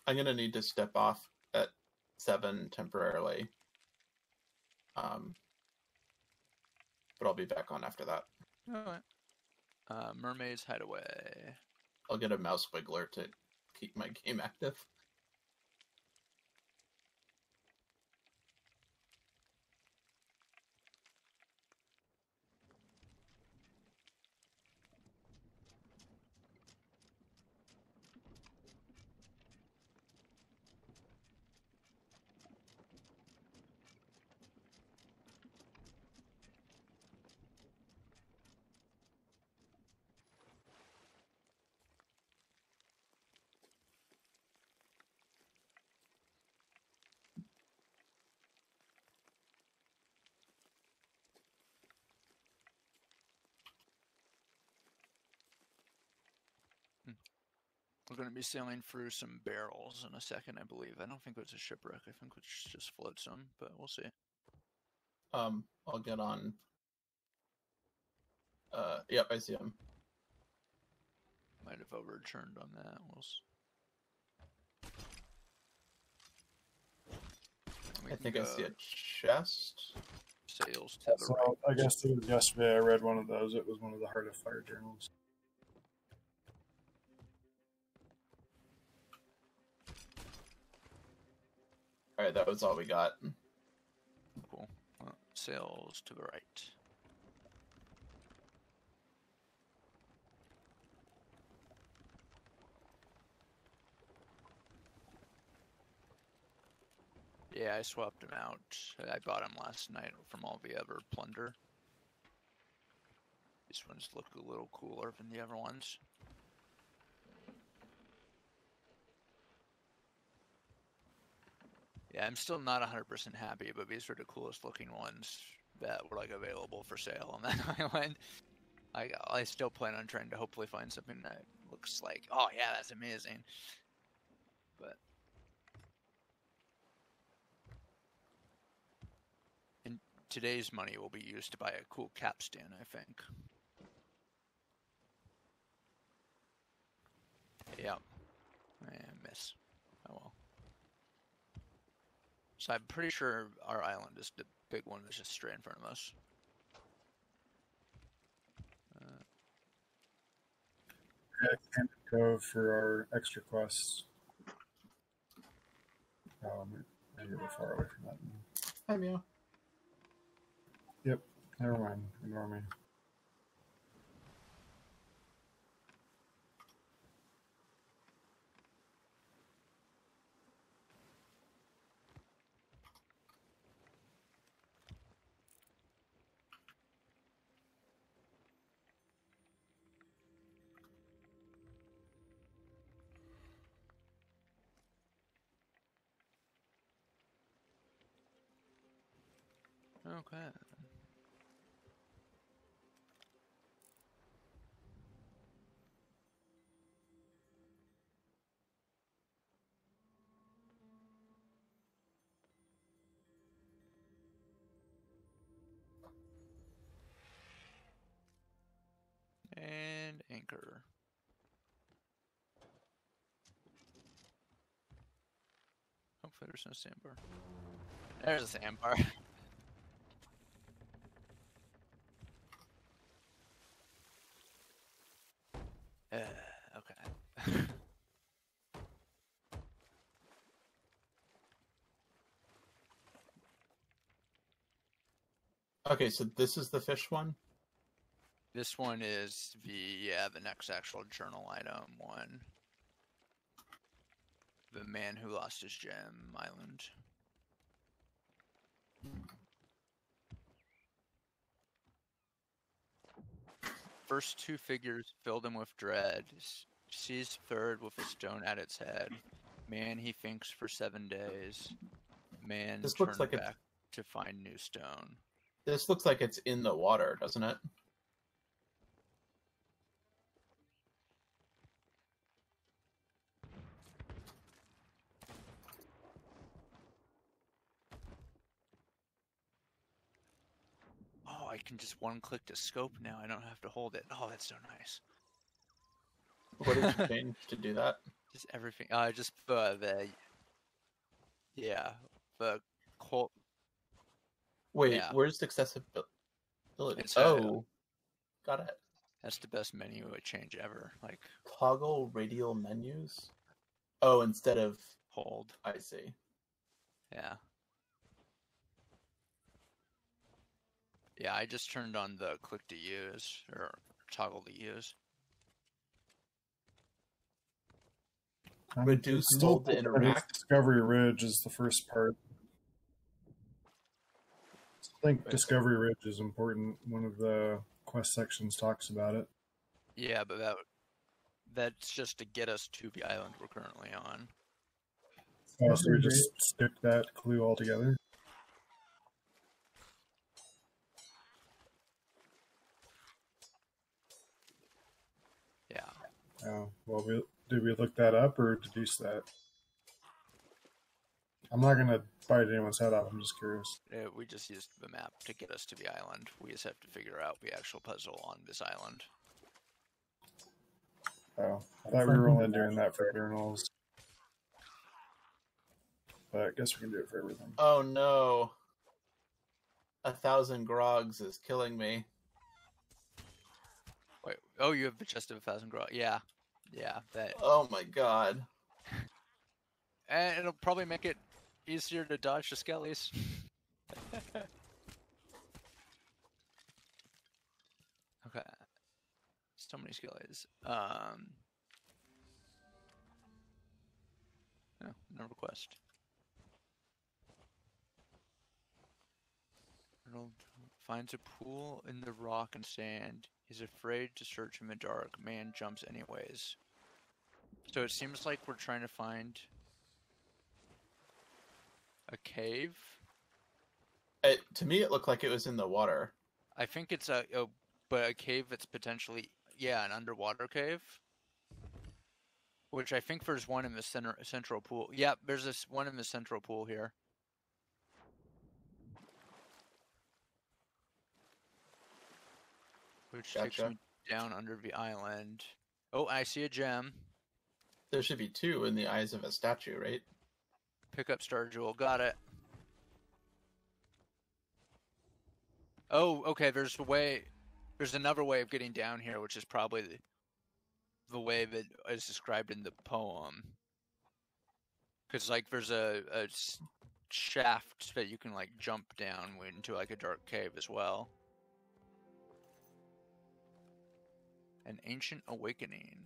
I'm gonna need to step off at 7 temporarily. But I'll be back on after that. Alright. Mermaid's Hideaway. I'll get a mouse wiggler to keep my game active. We're going to be sailing through some barrels in a second, I believe. I don't think it's a shipwreck. I think it's just floats them, but we'll see. I'll get on. Yep, I see him. Might have overturned on that. I think I see a chest. Sails to the So right. I guess it was yesterday I read one of those. It was one of the Heart of Fire journals. Alright, that was all we got. Cool. Sails to the right. Yeah, I swapped him out. I bought him last night from all the other plunder. These ones look a little cooler than the other ones. Yeah, I'm still not 100% happy, but these are the coolest looking ones that were like available for sale on that island. I still plan on trying to hopefully find something that looks like, oh yeah, that's amazing. But and today's money will be used to buy a cool capstan, I think. Yeah. Miss. Oh well. So I'm pretty sure our island is the big one that's just straight in front of us. Yeah, Cove for our extra quests. Maybe we're far away from that. Hi, Meow. Yep, never mind. Ignore me. Okay. And anchor. Hopefully there's no sandbar. There's a sandbar. Okay. Okay, so this is the fish one. This one is the next actual journal item one. The man who lost his gem island. First two figures filled him with dread. Sees third with a stone at its head. Man he thinks for 7 days. Man This looks turned like back to find new stone. This looks like it's in the water, doesn't it? Oh, I can just one-click the scope now. I don't have to hold it. Oh, that's so nice. What did you change to do that? Just everything. Just the cold. Wait, Yeah. where's accessibility? It's, Oh, got it. That's the best menu change ever. Like Toggle radial menus? Oh, instead of... hold. I see. Yeah. Yeah, I just turned on the click to use or toggle to use. Reduce Still hold to think that interact? Discovery Ridge is the first part. I think Discovery Ridge is important. One of the quest sections talks about it. Yeah, but that's just to get us to the island we're currently on. Oh, so we just skip that clue altogether. Yeah. Oh, well, did we look that up or deduce that? I'm not going to bite anyone's head off. I'm just curious. We just used the map to get us to the island. We just have to figure out the actual puzzle on this island. Oh, I thought we were only doing that for journals. But I guess we can do it for everything. Oh no. 1,000 grogs is killing me. Wait, oh, you have the chest of 1,000 grow. Yeah. Yeah, that. Oh my god. And it'll probably make it easier to dodge the skellies. Okay. So many skellies. No, no request. Arnold finds a pool in the rock and sand. He's afraid to search in the dark. Man jumps anyways. So it seems like we're trying to find a cave. To me, it looked like it was in the water. I think it's but a cave that's potentially, yeah, an underwater cave. Which I think there's one in the central pool. Yeah, there's this one in the central pool here. Which takes Gotcha. me down under the island. Oh, I see a gem. There should be 2 in the eyes of a statue, right? Pick up Star Jewel. Got it. Oh, okay. There's another way of getting down here, which is probably the way that is described in the poem. Because like there's a shaft that you can like jump down into like a dark cave as well. An ancient awakening.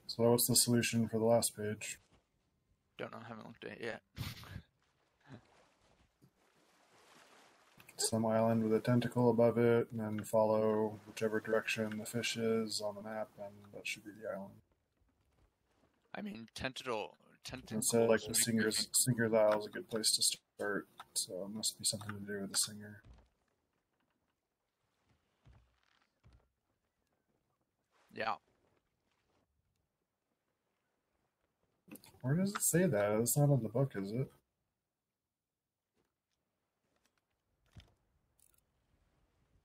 So what's the solution for the last page? Don't know, haven't looked at it yet. Some island with a tentacle above it, and then follow whichever direction the fish is on the map, and that should be the island. I mean, tentacle. And so, like, the Singer's Isle is a good place to start, so it must be something to do with the Singer. Yeah. Where does it say that? It's not in the book, is it?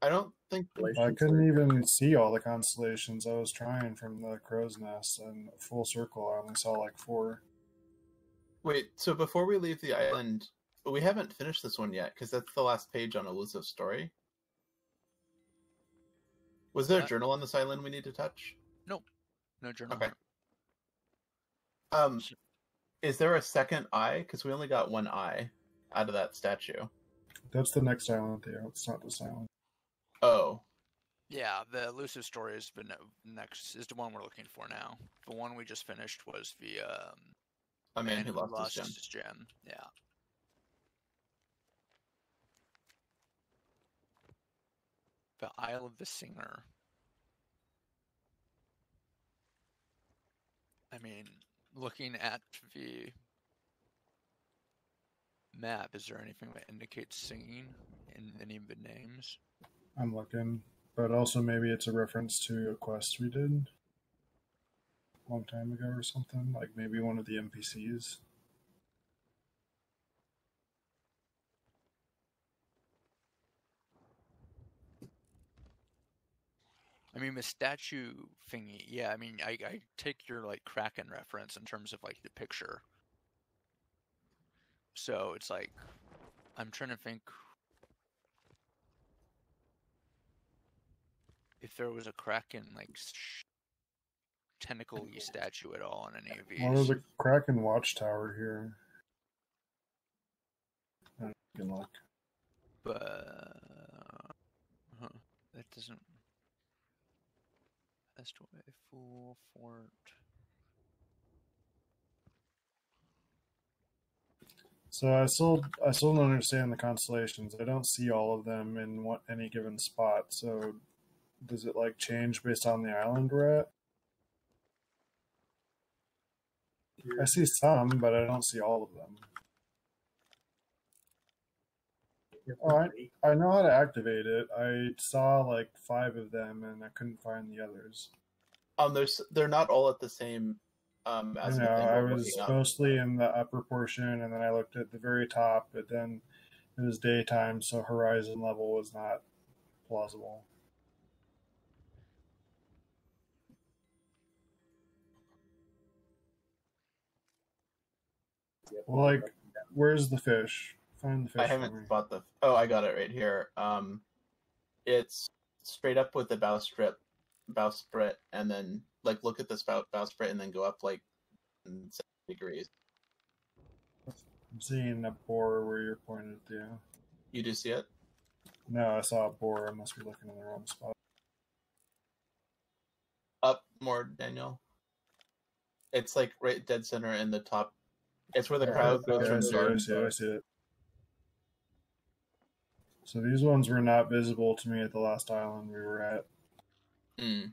I don't think. I couldn't even see all the constellations. I was trying from the crow's nest, and full circle, I only saw like 4. Wait, so before we leave the island, we haven't finished this one yet, because that's the last page on Elusive Story. Was there a journal on this island we need to touch? Nope. No journal. Okay. Is there a second eye? Because we only got one eye out of that statue. That's the next island, Theo. It's not this island. Oh. Yeah, the Elusive Story is the next is the one we're looking for now. The one we just finished was the A man who lost his gem. gem. Yeah. The Isle of the Singer. I mean, looking at the map, is there anything that indicates singing in any of the names? I'm looking, but also maybe it's a reference to a quest we did a long time ago or something, like maybe one of the NPCs. I mean, the statue thingy, yeah, I mean, I take your, like, Kraken reference in terms of, like, the picture. So it's like, I'm trying to think if there was a Kraken, like, tentacle-y statue at all on any of these. Well, there's a Kraken watchtower here. I can look. But that doesn't. That's a full fort. So I still don't understand the constellations. I don't see all of them in any given spot. So does it like change based on the island we're at? I see some, but I don't see all of them. Oh, I know how to activate it. I saw like 5 of them, and I couldn't find the others. They're not all at the same. As I was mostly in the upper portion, and then I looked at the very top, but then it was daytime, so horizon level was not plausible. Well, like, where's the fish? Find the fish. I haven't bought the. Oh, I got it right here. It's straight up with the bowsprit, and then like look at this bowsprit, and then go up like 7 degrees. I'm seeing a boar where you're pointed to. You do see it? No, I saw a boar. I must be looking in the wrong spot. Up more, Daniel. It's like right dead center in the top. It's where the crowd goes from there. I see it. So these ones were not visible to me at the last island we were at. Mm.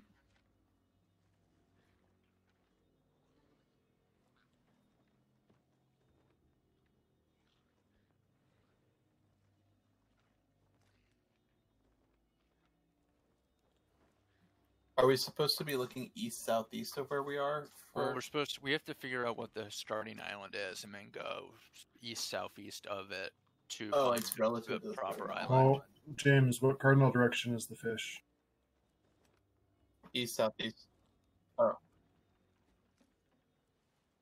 Are we supposed to be looking east-southeast of where we are? Well, we have to figure out what the starting island is, and then go east-southeast of it to find it's relative to the proper island. Well, James, what cardinal direction is the fish? East-southeast. Oh.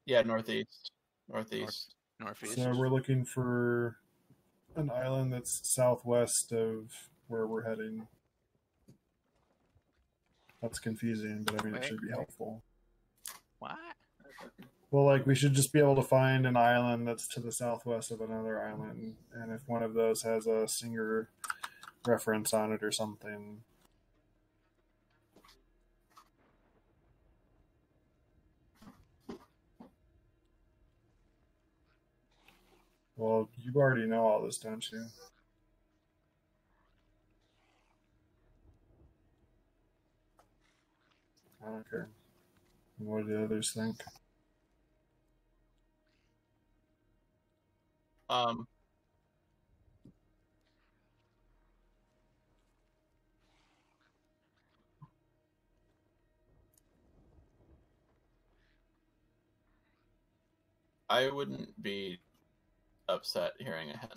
Yeah, northeast. Northeast. Northeast. So we're looking for an island that's southwest of where we're heading. That's confusing, but I mean, it should be helpful. What? Well, like, we should just be able to find an island that's to the southwest of another island, and if one of those has a Singer reference on it or something. Well, you already know all this, don't you? I don't care. What do the others think? Um, I wouldn't be upset hearing a hint.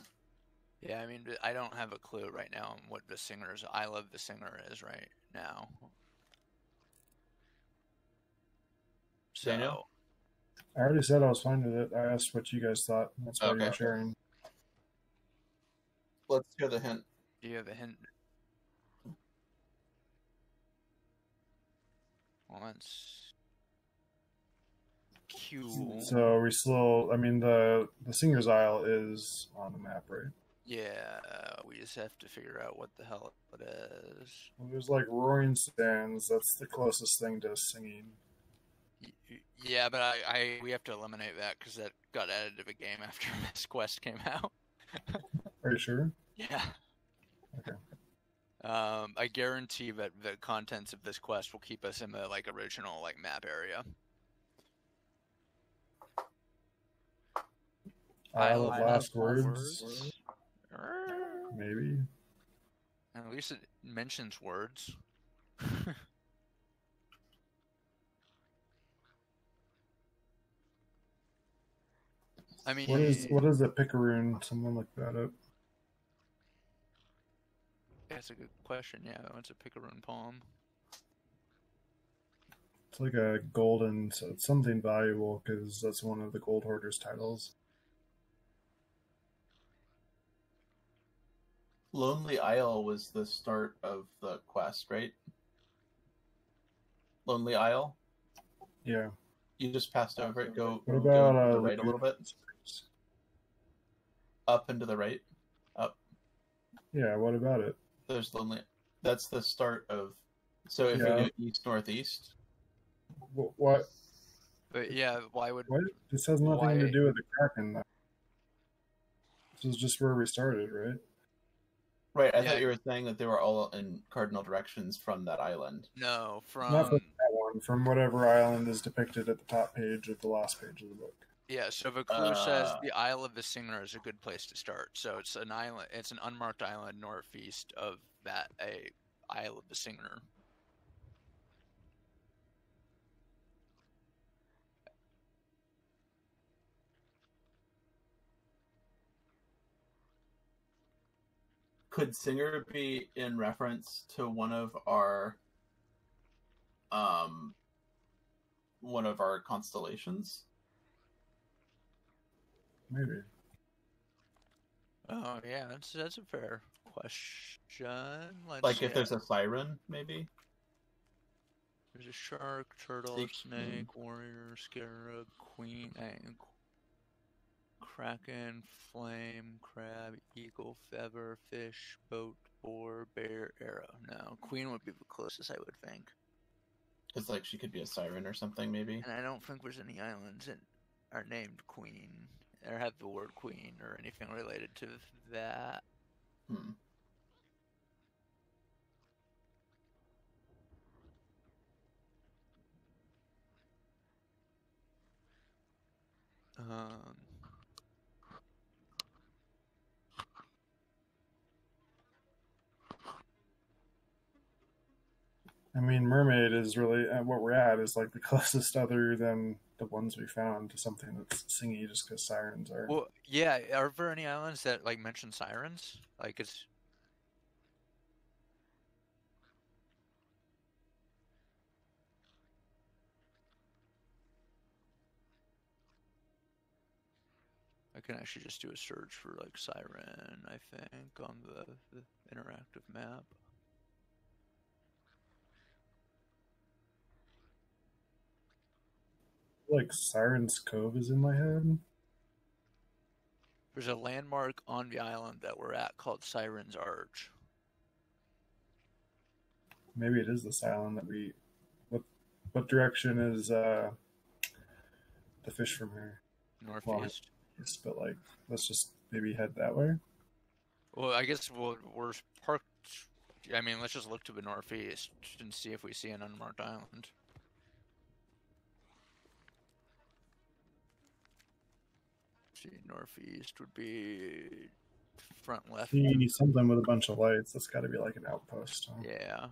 Yeah, I mean, I don't have a clue right now on what Vissinger's Isle of Visinger is right now. Daniel? I already said I was fine with it. I asked what you guys thought. That's why Okay. you're sharing. Let's hear the hint. Do you have a hint? Once. Q. So we still, I mean, the Singer's Isle is on the map, right? Yeah, we just have to figure out what the hell it is. Well, there's like Roaring Sands. That's the closest thing to singing. Yeah, but we have to eliminate that because that got added to the game after this quest came out. Are you sure? Yeah. Okay. I guarantee that the contents of this quest will keep us in the like original like map area. Isle of Last Words. Maybe. At least it mentions words. I mean, what is a picaroon? Someone look that up. that's a good question. Yeah, what's a picaroon poem? It's like a golden, so it's something valuable because that's one of the Gold Hoarder's titles. Lonely Isle was the start of the quest, right? Lonely Isle? Yeah. You just passed over it. Go, What go about to the right a little bit. Up and to the right. Up. Yeah, what about it? There's Lonely. That's the start of. So if Yeah. you go east northeast. What? But yeah, why would? What? This has nothing to Why- do with the Kraken, though. This is just where we started, right? Right, I Yeah. thought you were saying that they were all in cardinal directions from that island. No, Not from that one, from whatever island is depicted at the top page of the last page of the book. Yeah, so the clue says the Isle of Visinger is a good place to start. So it's an island. It's an unmarked island northeast of that Isle of Visinger. Could Singer be in reference to one of our constellations? Maybe. Oh yeah, that's a fair question. Let's Like see. if there's a siren, maybe? There's a shark, turtle, Snake. snake, warrior, scarab, queen, kraken, flame, crab, eagle, feather, fish, boat, boar, bear, arrow. No, queen would be the closest, I would think. Because like she could be a siren or something, maybe. And I don't think there's any islands that are named queen or have the word queen or anything related to that. Hmm. I mean, mermaid is really what we're at is like the closest other than the ones we found to something that's singy just because sirens are. Well, yeah. Are there any islands that like mention sirens? Like it's. I can actually just do a search for like siren, I think, on the interactive map. Like Siren's Cove is in my head. There's a landmark on the island that we're at called Siren's Arch. Maybe it is this island that we. What direction is the fish from here? Northeast. northeast, but like let's just maybe head that way. Well, I guess we're parked. I mean, let's just look to the northeast and see if we see an unmarked island. See, northeast would be front left. See something with a bunch of lights. That's got to be like an outpost. Huh? Yeah.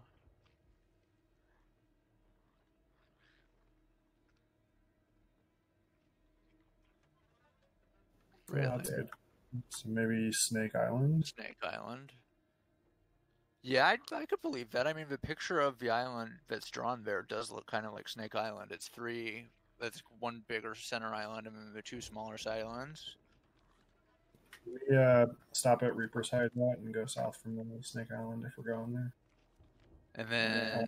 Really? Yeah, dude. So maybe Snake Island. Snake Island. Yeah, I could believe that. I mean, the picture of the island that's drawn there does look kind of like Snake Island. It's three. That's one bigger center island and then the two smaller side islands. We stop at Reaper's Hideout and go south from the Snake Island if we're going there. And then.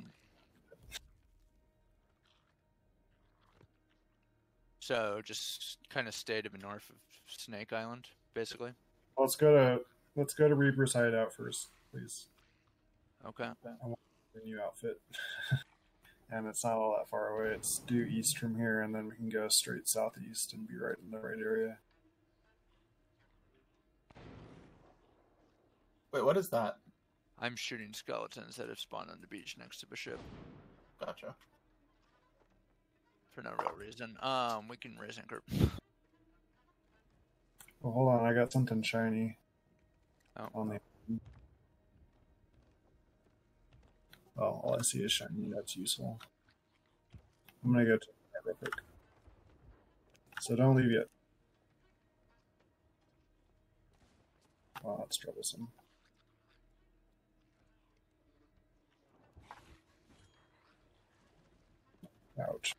So just kind of stay to the north of Snake Island, basically. Let's go to Reaper's Hideout first, please. Okay. I want a new outfit. And it's not all that far away. It's due east from here, and then we can go straight southeast and be right in the right area. Wait, what is that? I'm shooting skeletons that have spawned on the beach next to the ship Gotcha. for no real reason. We can raise anchor. Well, hold on. I got something shiny Oh. on the. Oh, all I see is shiny. That's useful. I'm gonna go to that real quick. So don't leave yet. Wow, that's troublesome. Ouch.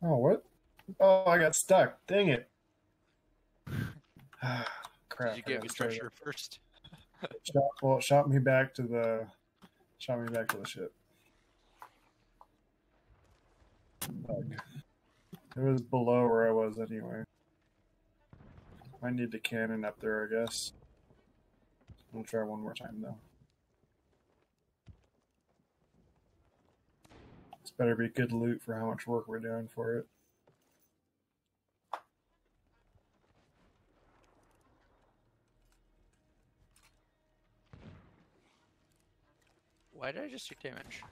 Oh, what? Oh, I got stuck. Dang it. Crap. Did you I get gotta me start treasure first? it. Shot me back to the ship. Bug. It was below where I was anyway. I need the cannon up there, I guess. I'll try one more time though. This better be good loot for how much work we're doing for it. Why did I just take damage?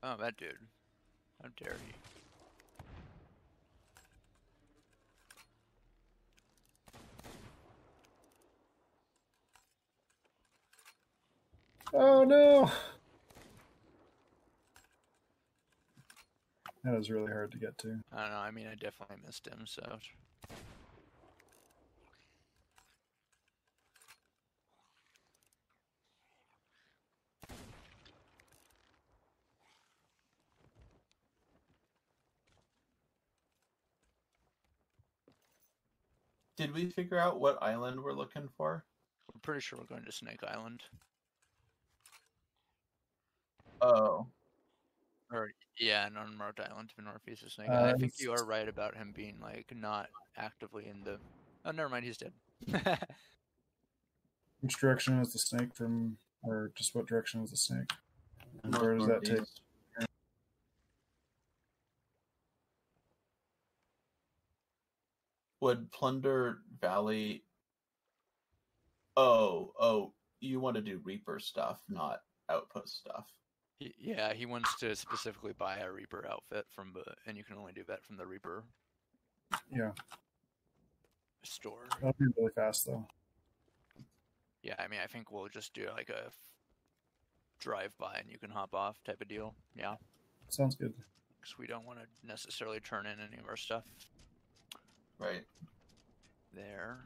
Oh, that dude. How dare he? Oh no! That was really hard to get to. I don't know. I mean, I definitely missed him, so. Did we figure out what island we're looking for? I'm pretty sure we're going to Snake Island. Oh, Or, yeah, an unmarked island to the northeast of Snake Island. I think you it's- are right about him being, like, not actively in the... Oh, never mind, he's dead. Which direction is the snake from, or just what direction is the snake? And where does that take? northeast. Would Plunder Valley? Oh, you want to do Reaper stuff, not Outpost stuff. Yeah, he wants to specifically buy a Reaper outfit from the... And you can only do that from the Reaper Yeah, store. that'll be really fast though. Yeah, I mean, I think we'll just do, like, a drive-by and you can hop off type of deal. Yeah, Sounds good. because we don't want to necessarily turn in any of our stuff Right. there.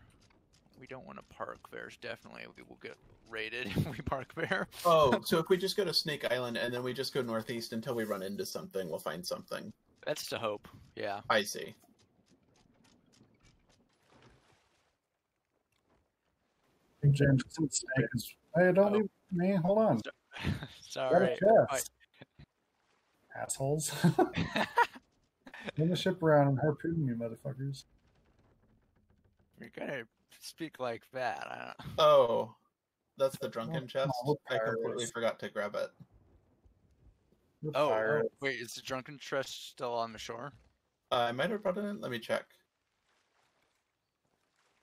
We don't want to park there. Definitely, we will get raided if we park there. Oh, so if we just go to Snake Island and then we just go northeast until we run into something, we'll find something. That's the hope. Yeah. I see. James said snake is. Hey, don't Oh. leave me. Hold on. Got Sorry. a chest. Assholes. Turn the ship around and harpoon me, motherfuckers. You're gonna speak like that. I don't... Oh, that's the drunken Oh, chest. we're I completely pirates. forgot to grab it. We're Oh, pirates. wait, is the drunken chest still on the shore? I might have brought it in. Let me check.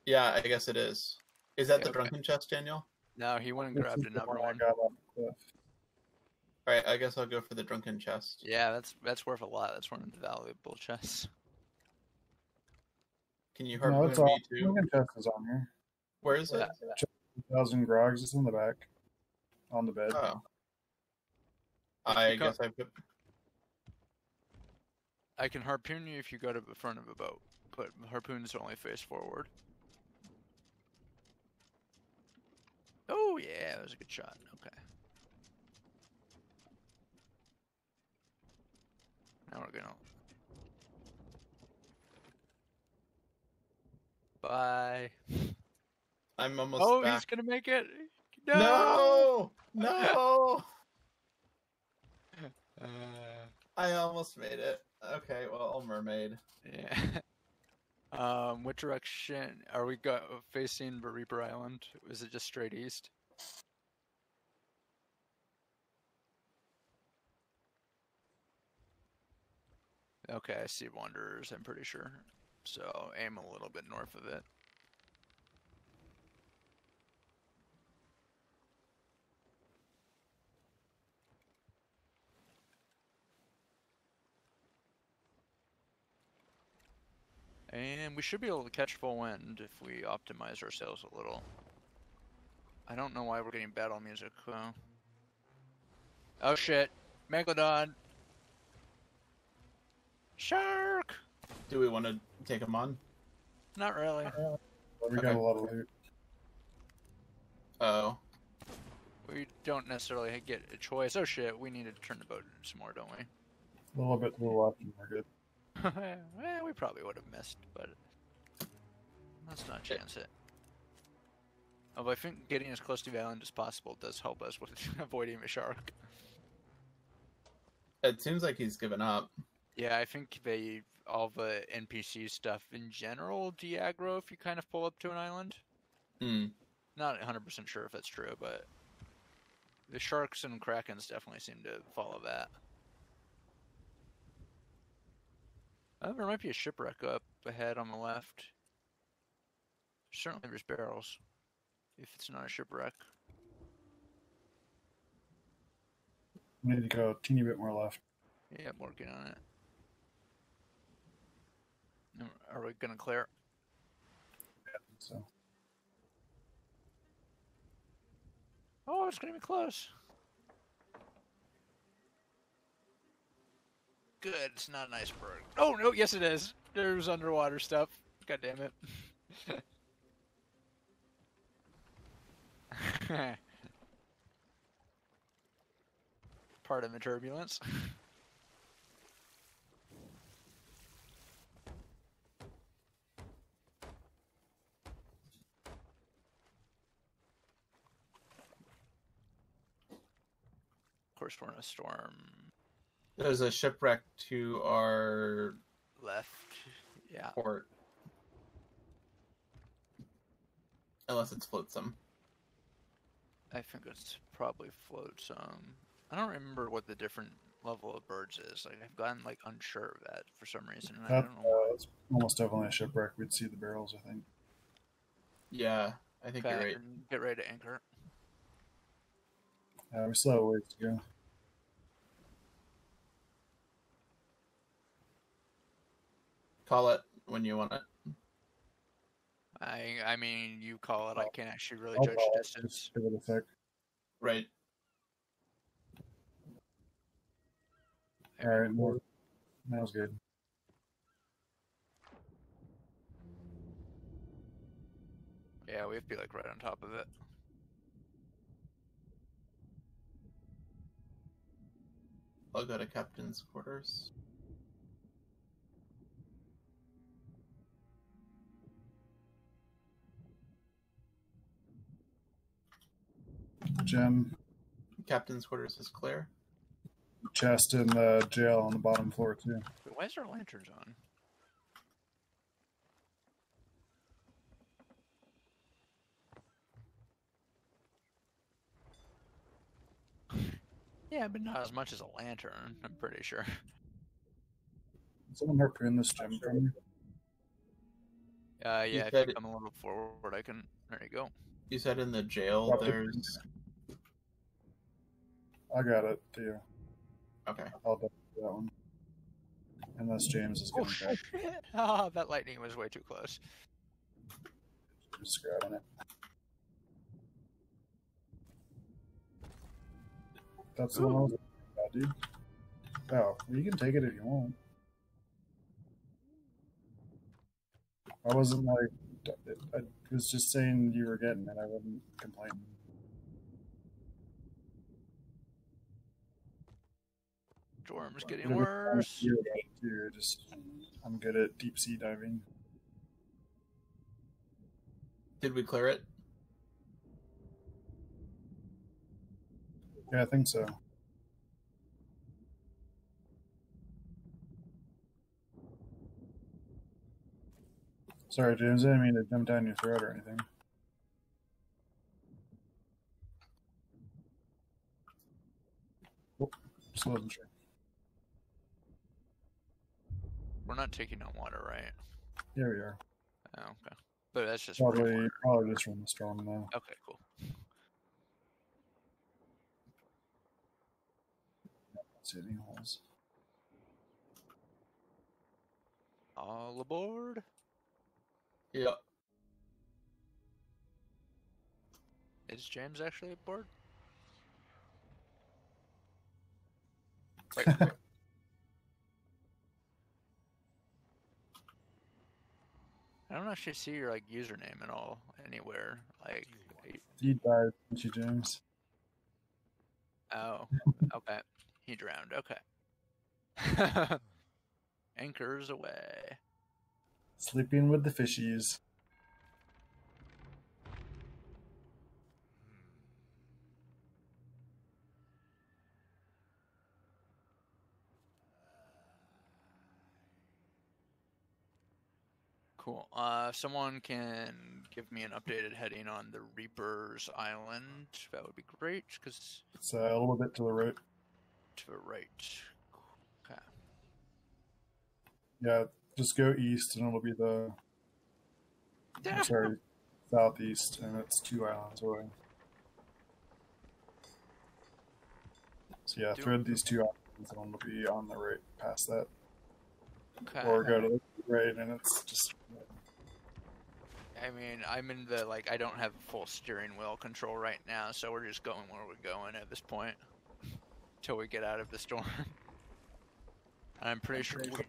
Yeah, I guess it is. Is that the Okay. drunken chest, Daniel? No, he went and This grabbed is the another one I one. got off the cliff. All right, I guess I'll go for the drunken chest. Yeah, that's worth a lot. That's one of the valuable chests. Can you No, harpoon it's all. me too? Drunken chest is on here. Where is it? 2,000 grogs is in the back, on the bed. Oh, If I you guess I put. I can harpoon you if you go to the front of a boat, but harpoons only face forward. Oh yeah, that was a good shot. Okay. Now we're gonna. Bye. I'm almost Oh, back. he's gonna make it. No! No! Uh, I almost made it. Okay, well, mermaid. yeah. What direction are we facing Reaper Island? Is it just straight east? Okay, I see Wanderers, I'm pretty sure. So aim a little bit north of it. And we should be able to catch full wind if we optimize our sails a little. I don't know why we're getting battle music though. Oh shit! Megalodon! Shark! Do we want to take him on? Not really. But we got Okay. a lot of loot. Oh. We don't necessarily get a choice. Oh shit, we need to turn the boat some more, don't we? A little bit to the left and we're good. Well, we probably would have missed, but let's not chance it. Although I think getting as close to the island as possible does help us with avoiding the shark. It seems like he's given up. Yeah, I think all the NPC stuff in general de-aggro if you kind of pull up to an island. Hmm. Not 100% sure if that's true, but the sharks and krakens definitely seem to follow that. There might be a shipwreck up ahead on the left. Certainly there's barrels, if it's not a shipwreck. We need to go a teeny bit more left. Yeah, I'm working on it. Are we gonna clear? So Oh, it's gonna be close. Good, it's not an iceberg. Oh no, yes it is. There's underwater stuff. God damn it. Part of the turbulence. Of course, we're in a storm. There's a shipwreck to our Left. Yeah. port. Unless it's flotsam. I think it's probably floats. I don't remember what the different level of birds is. Like I've gotten like unsure of that for some reason. And I that, don't know. it's almost definitely a shipwreck. We'd see the barrels, I think. Yeah, I think you're Okay, right. get ready to anchor. We still have a ways to go. Call it when you want it. I mean, you call it. I can't actually really I'll judge call it, distance. just give it a sec. Right. All right, more. That was good. Yeah, we have to be like right on top of it. I'll go to captain's quarters. Jim, Captain's quarters is clear. chest in the jail on the bottom floor too. Wait, why is there lanterns on? Yeah, but not as much as a lantern, I'm pretty sure. Someone harpoon this gem from me. Yeah, You if said you it- come a little forward, I can. There you go. You said in the jail Drop it. there's... I got it too. Okay. I'll do that one. Unless James is Oh getting back. shit! Oh, that lightning was way too close. Just grabbing it. That's the one I was looking about, dude. Oh, well, you can take it if you want. I wasn't like, I was just saying you were getting it. I wasn't complaining. Storm's I've getting never tried worse. to do it, too. Just, I'm good at deep sea diving. Did we clear it? Yeah, I think so. Sorry, James. I didn't mean to jump down your throat or anything. Oh, just wasn't sure. We're not taking on water, right? Here we are. Oh, okay. But that's just Probably just from the storm now. Okay, cool. See any holes? All aboard. Yeah. Is James actually aboard? Wait, wait. I don't actually see your like username at all anywhere. Like, You died, didn't you, James? oh, okay. He drowned. Okay. Anchors away. Sleeping with the fishies. Cool. Someone can give me an updated heading on the Reaper's Island. That would be great, because It's a little bit to the right. to the right. Okay. Yeah, just go east and it'll be the. I'm sorry, southeast, and it's 2 islands away. So yeah, thread these 2 islands and it'll be on the right past that. Okay. Or go to the right and it's just. I mean, I'm in the, like, I don't have full steering wheel control right now, so we're just going where we're going at this point. Till we get out of the storm. I'm pretty sure we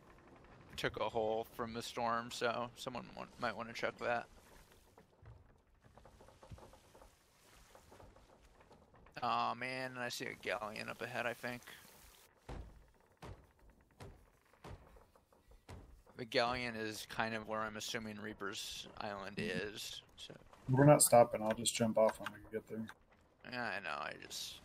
took a hole from the storm, so someone might want to check that. Oh man, I see a galleon up ahead, I think. The galleon is kind of where I'm assuming Reaper's Island is. So We're not stopping. I'll just jump off when we get there. yeah, I know. I just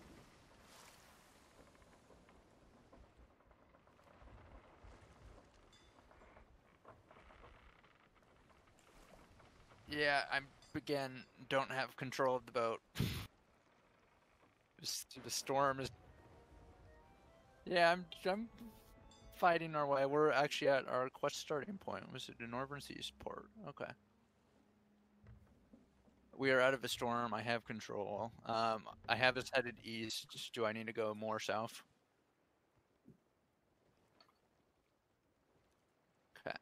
yeah, I'm again don't have control of the boat. The storm is. Yeah, I'm fighting our way. We're actually at our quest starting point. Was it the Northern Seas port? Okay. We are out of the storm. I have control. I have us headed east. Do I need to go more south? Okay.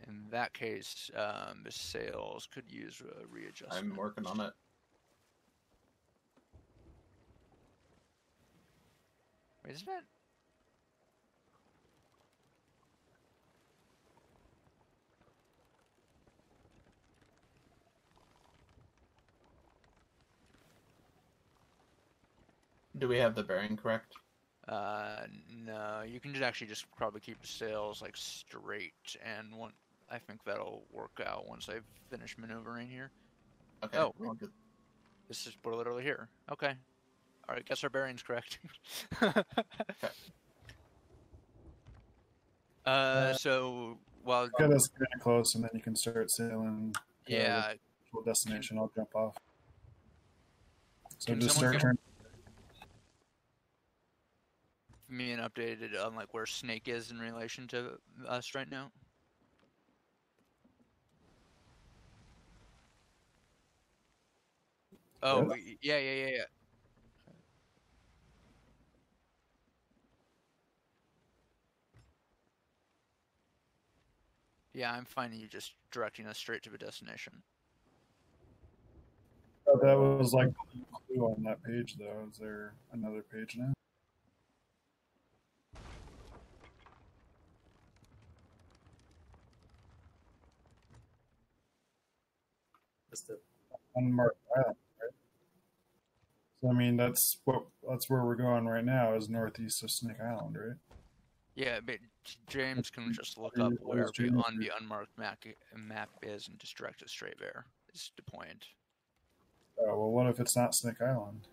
In that case, the sails could use a readjustment. I'm working on it. Wait, isn't that? Do we have the bearing correct? No, you can actually just probably keep the sails like straight, and I think that'll work out once I finish maneuvering here. Okay. Oh, I'll do- this is we're literally here. Okay. All right, guess our bearing's correct. So while Get us kind of close, and then you can start sailing. yeah, To the destination. I'll jump off. So Can just someone start give- turning. me an updated on like where Snake is in relation to us right now. Oh, yeah. Yeah, I'm finding you just directing us straight to the destination. Oh, that was like blue on that page, though. Is there another page now? Just the Unmarked island, right? So I mean, that's where we're going right now. Is northeast of Snake Island, right? Yeah, but James can just look up where on the unmarked map is and just direct us straight there. Is the point. Oh well, what if it's not Snake Island?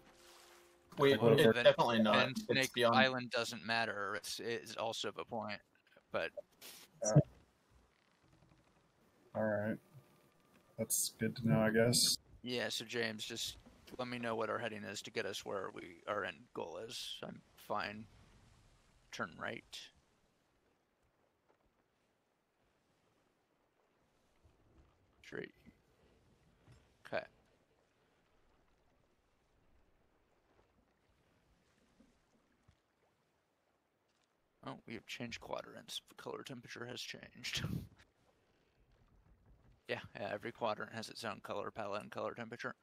We, what if it's then- definitely not. And It's Snake beyond. Island doesn't matter. It's also the point. But All right, that's good to know, I guess. yeah, so James, just let me know what our heading is to get us where our end goal is. I'm fine. Turn right. Straight. Okay. Oh, we have changed quadrants. The color temperature has changed. Yeah, every quadrant has its own color palette and color temperature.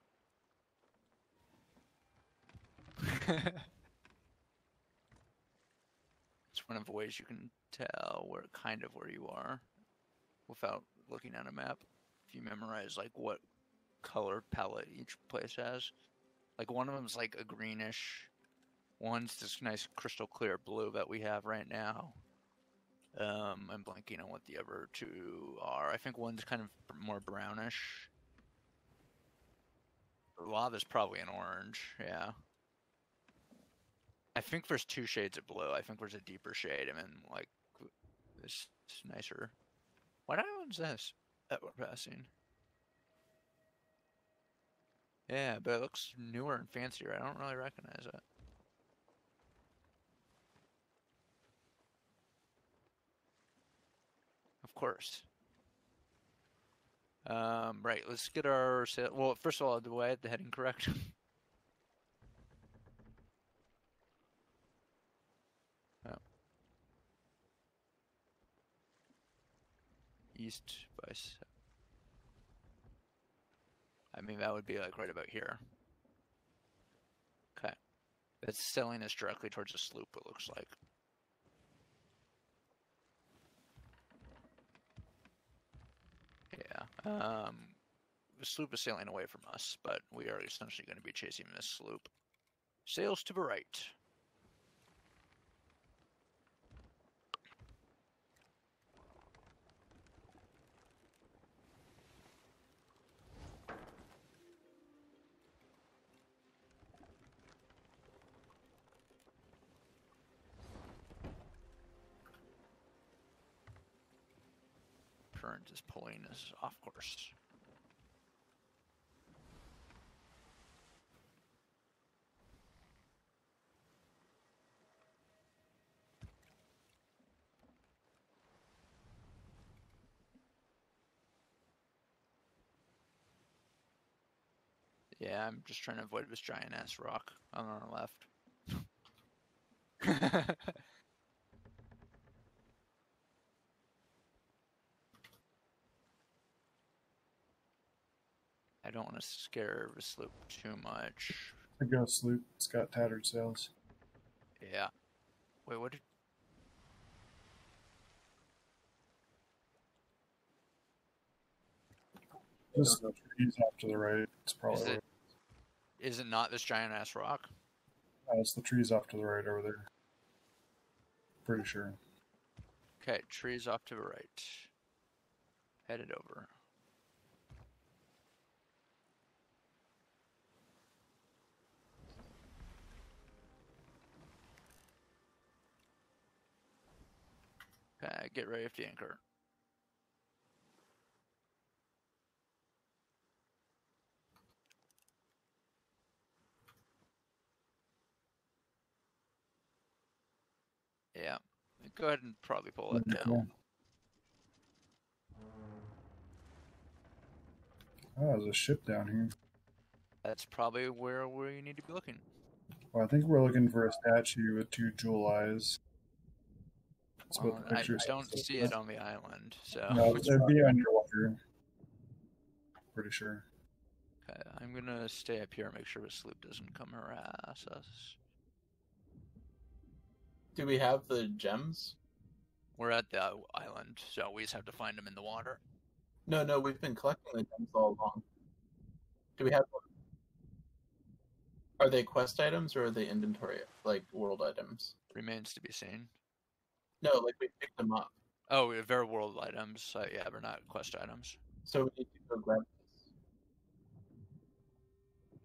It's one of the ways you can tell where you are without looking at a map. If you memorize like what color palette each place has. Like one of them's like a greenish. One's this nice crystal clear blue that we have right now. I'm blanking on what the other two are. I think one's kind of more brownish. Lava's probably an orange, yeah. I think there's two shades of blue. I think there's a deeper shade and then like this nicer. What island's this that we're passing? Yeah, but it looks newer and fancier. I don't really recognize it. Of course. Right, let's get our sail. Well, first of all, do I have the heading correct? Oh. East by 7. I mean, that would be like right about here. Okay. It's sailing us directly towards the sloop, it looks like. Yeah. The sloop is sailing away from us, but we are essentially going to be chasing this sloop. Sails to the right. Current is pulling us off course. Yeah, I'm just trying to avoid this giant ass rock on our left. I don't want to scare the sloop too much. The ghost sloop. It's got tattered sails. Yeah. Wait, what did... Just the trees off to the right. It's probably. Is it not this giant ass rock? It's the trees off to the right over there. Pretty sure. Okay, trees off to the right. Headed over. Okay, get ready for the anchor. Yeah, go ahead and probably pull it Okay. down. Oh, there's a ship down here. That's probably where we need to be looking. Well, I think we're looking for a statue with 2 jewel eyes. That's what the I picture don't says. see it on the island, so. No, it'd be underwater. Pretty sure. Okay, I'm gonna stay up here and make sure the sloop doesn't come harass us. Do we have the gems? We're at the island, so we just have to find them in the water. No, we've been collecting the gems all along. Do we have them? Are they quest items or are they inventory, like world items? Remains to be seen. No, like we picked them up. Oh, they're world items. Yeah, they're not quest items. So we need to go grab this.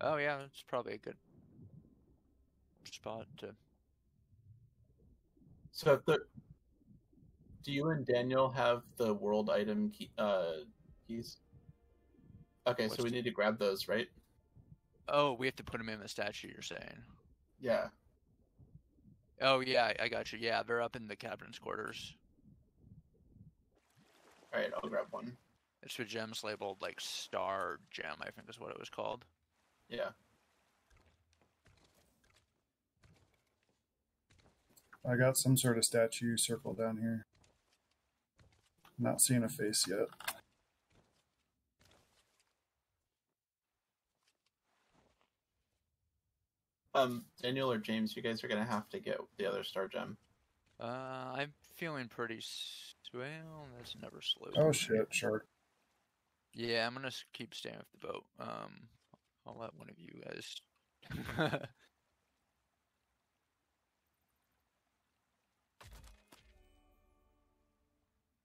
Oh yeah, it's probably a good spot to. So if the do you and Daniel have the world item keys? Okay, so we need to grab those, right? Oh, we have to put them in the statue. You're saying? Yeah. Oh yeah, I got you. Yeah, they're up in the captain's quarters. All right, I'll grab one. It's the gems labeled like Star Gem, I think is what it was called. Yeah. I got some sort of statue circle down here. Not seeing a face yet. Daniel or James, you guys are gonna have to get the other star gem. I'm feeling pretty. Well, that's never slow. Oh shit, shark. Yeah, I'm gonna keep staying with the boat. I'll let one of you guys.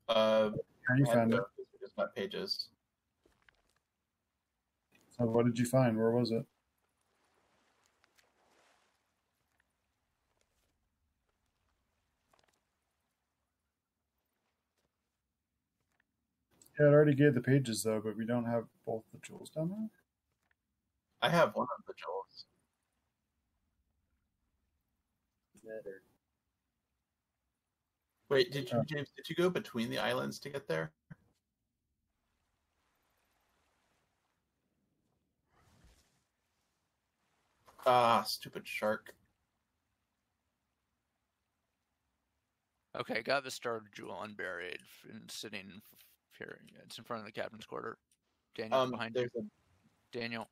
How you and, found it? we just got pages. So what did you find? Where was it? Yeah, it already gave the pages though, but we don't have both the jewels down there. I have one of the jewels. Nether. Wait, James, did you go between the islands to get there? Ah, stupid shark. Okay, got the star jewel unburied and sitting here. It's in front of the captain's quarter. Daniel behind you. There's a Daniel.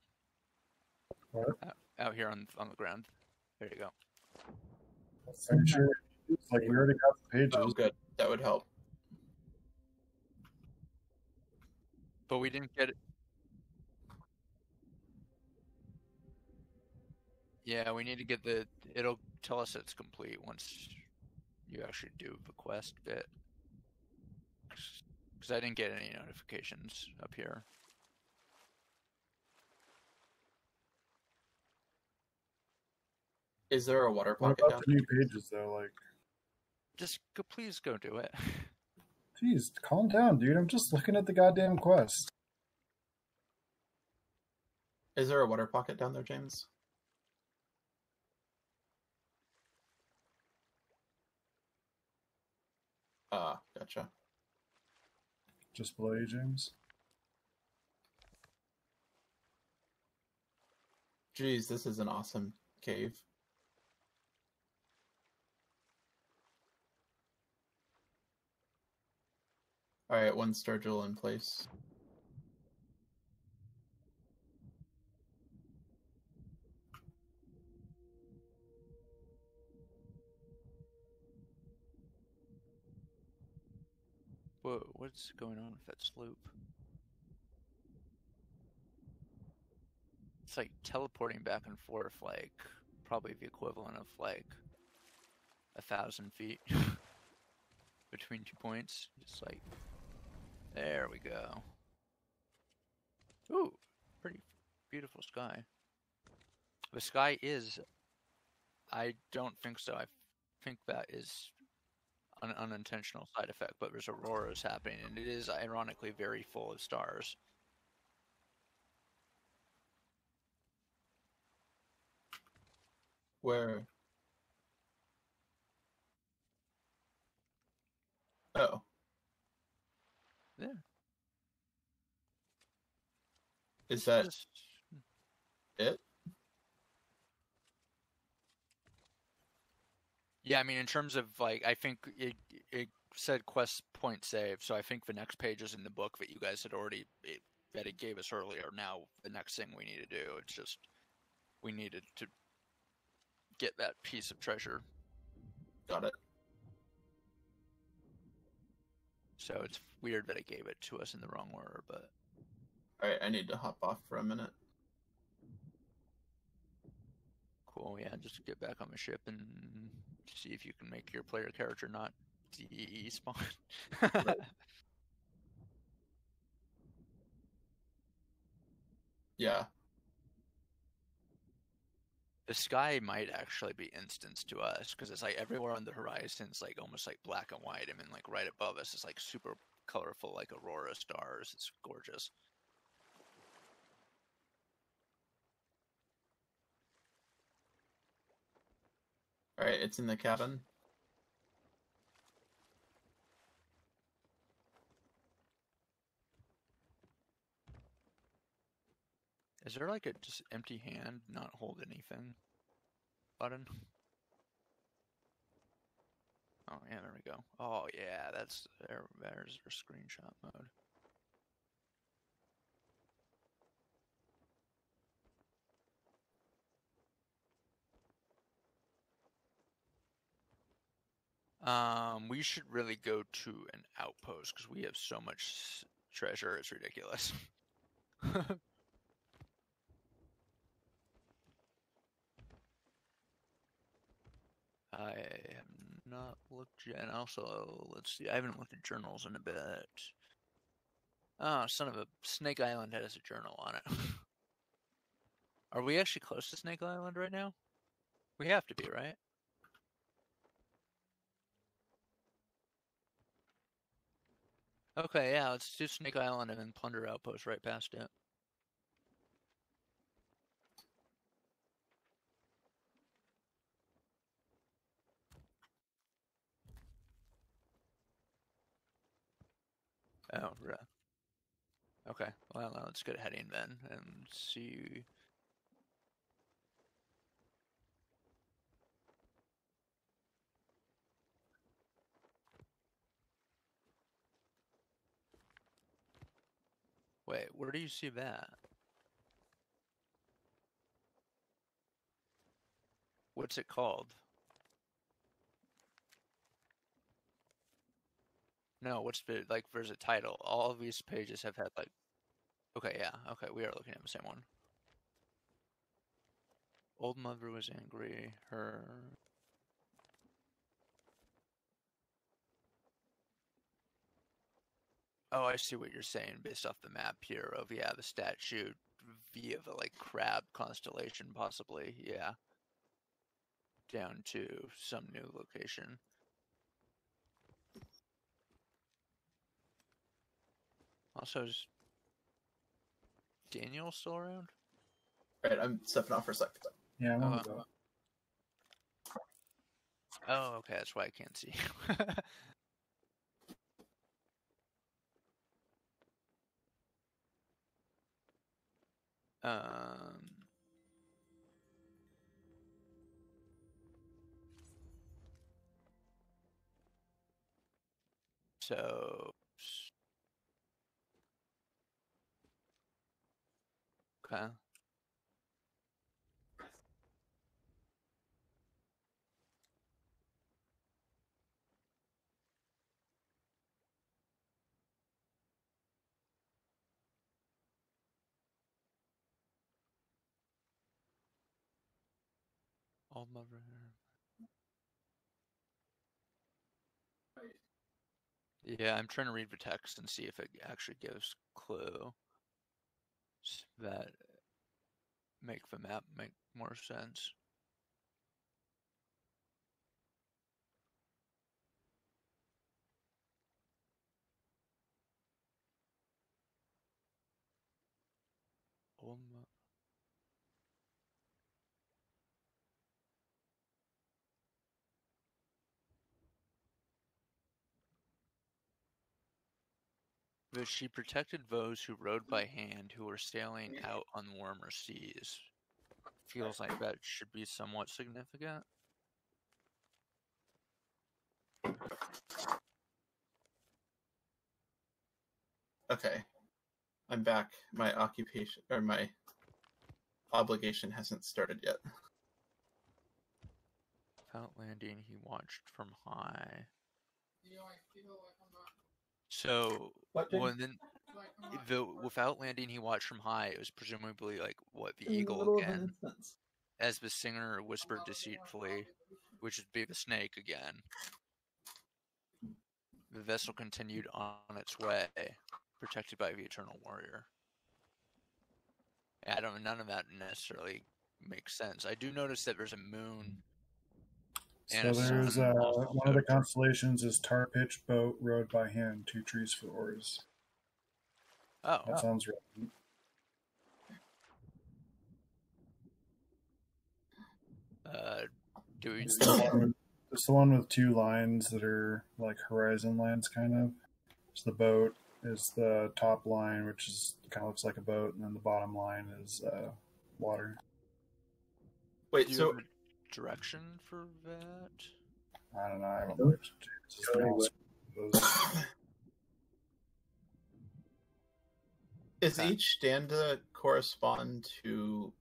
What? Out here on the ground. There you go. Are you sure? It's like we already got the pages. oh good. That would help. But we didn't get it. Yeah, we need to get the. It'll tell us it's complete once you actually do the quest bit. Because I didn't get any notifications up here. Is there a water What pocket about down the new pages though? Like, Just go, please go do it. geez, calm down, dude. I'm just looking at the goddamn quest. Is there a water pocket down there, James? Ah, gotcha. Just below you, James. Jeez, this is an awesome cave. Alright, one star jewel in place. Whoa, what's going on with that sloop? It's like teleporting back and forth like probably the equivalent of like 1,000 feet between 2 points. Just like, there we go. Ooh, pretty beautiful sky. The sky is, I don't think so. I think that is an unintentional side effect, but there's auroras happening, and it is ironically very full of stars. Where? Oh, Yeah. is that it? Yeah, I mean, in terms of like, I think it said quest point save, so I think the next pages in the book that you guys had already that it gave us earlier. Now the next thing we need to do, it's just we needed to get that piece of treasure. Got it. So it's weird that it gave it to us in the wrong order, but All right, I need to hop off for a minute. cool. Yeah, just get back on the ship and see if you can make your player character not despawn. Right. Yeah. The sky might actually be instanced to us because it's like everywhere on the horizon's like almost like black and white, and then like right above us is like super colorful, like aurora stars. It's gorgeous. All right, it's in the cabin. Is there like a just empty hand, not hold anything button? Oh yeah, there we go. Oh yeah, that's there's our screenshot mode. We should really go to an outpost because we have so much treasure, it's ridiculous. I have not looked yet. And also, let's see, I haven't looked at journals in a bit. Oh, son of a, Snake Island has a journal on it. Are we actually close to Snake Island right now? We have to be, right? Okay, yeah, let's do Snake Island and then Plunder Outpost right past it. Oh, right. Okay, well, let's get heading then and see. Wait, where do you see that? What's it called? No, what's the, like, there's a title. All of these pages have had, like, okay, yeah, okay, we are looking at the same one. Old mother was angry, her... Oh, I see what you're saying based off the map here of, yeah, the statue via the, like, crab constellation, possibly, yeah. Down to some new location. Also, is Daniel still around? All right, I'm stepping off for a second. Yeah, I want to go. Oh, okay, that's why I can't see. um... So... Okay. Old Mother. Yeah, I'm trying to read the text and see if it actually gives clue that make the map make more sense. Old Mo- But she protected those who rode by hand who were sailing out on warmer seas. Feels like that should be somewhat significant. Okay. I'm back. My occupation or my obligation hasn't started yet. Without landing, he watched from high. So, What, well, and then without landing, he watched from high. It was presumably like what the In the eagle middle of an again, instance. as the singer whispered deceitfully, which would be the snake again. The vessel continued on its way, protected by the eternal warrior. I don't. None of that necessarily makes sense. I do notice that there's a moon. So And a there's sun also one of the constellations is tar pitch boat rowed by hand, 2 trees for oars. Oh, That sounds right. do we? It's the one with 2 lines that are like horizon lines, kind of. So the boat is the top line, which is kind of looks like a boat, and then the bottom line is water. Wait, Do you so have a direction for that? I don't know. I haven't looked. It's the most- is Okay. each stanza correspond to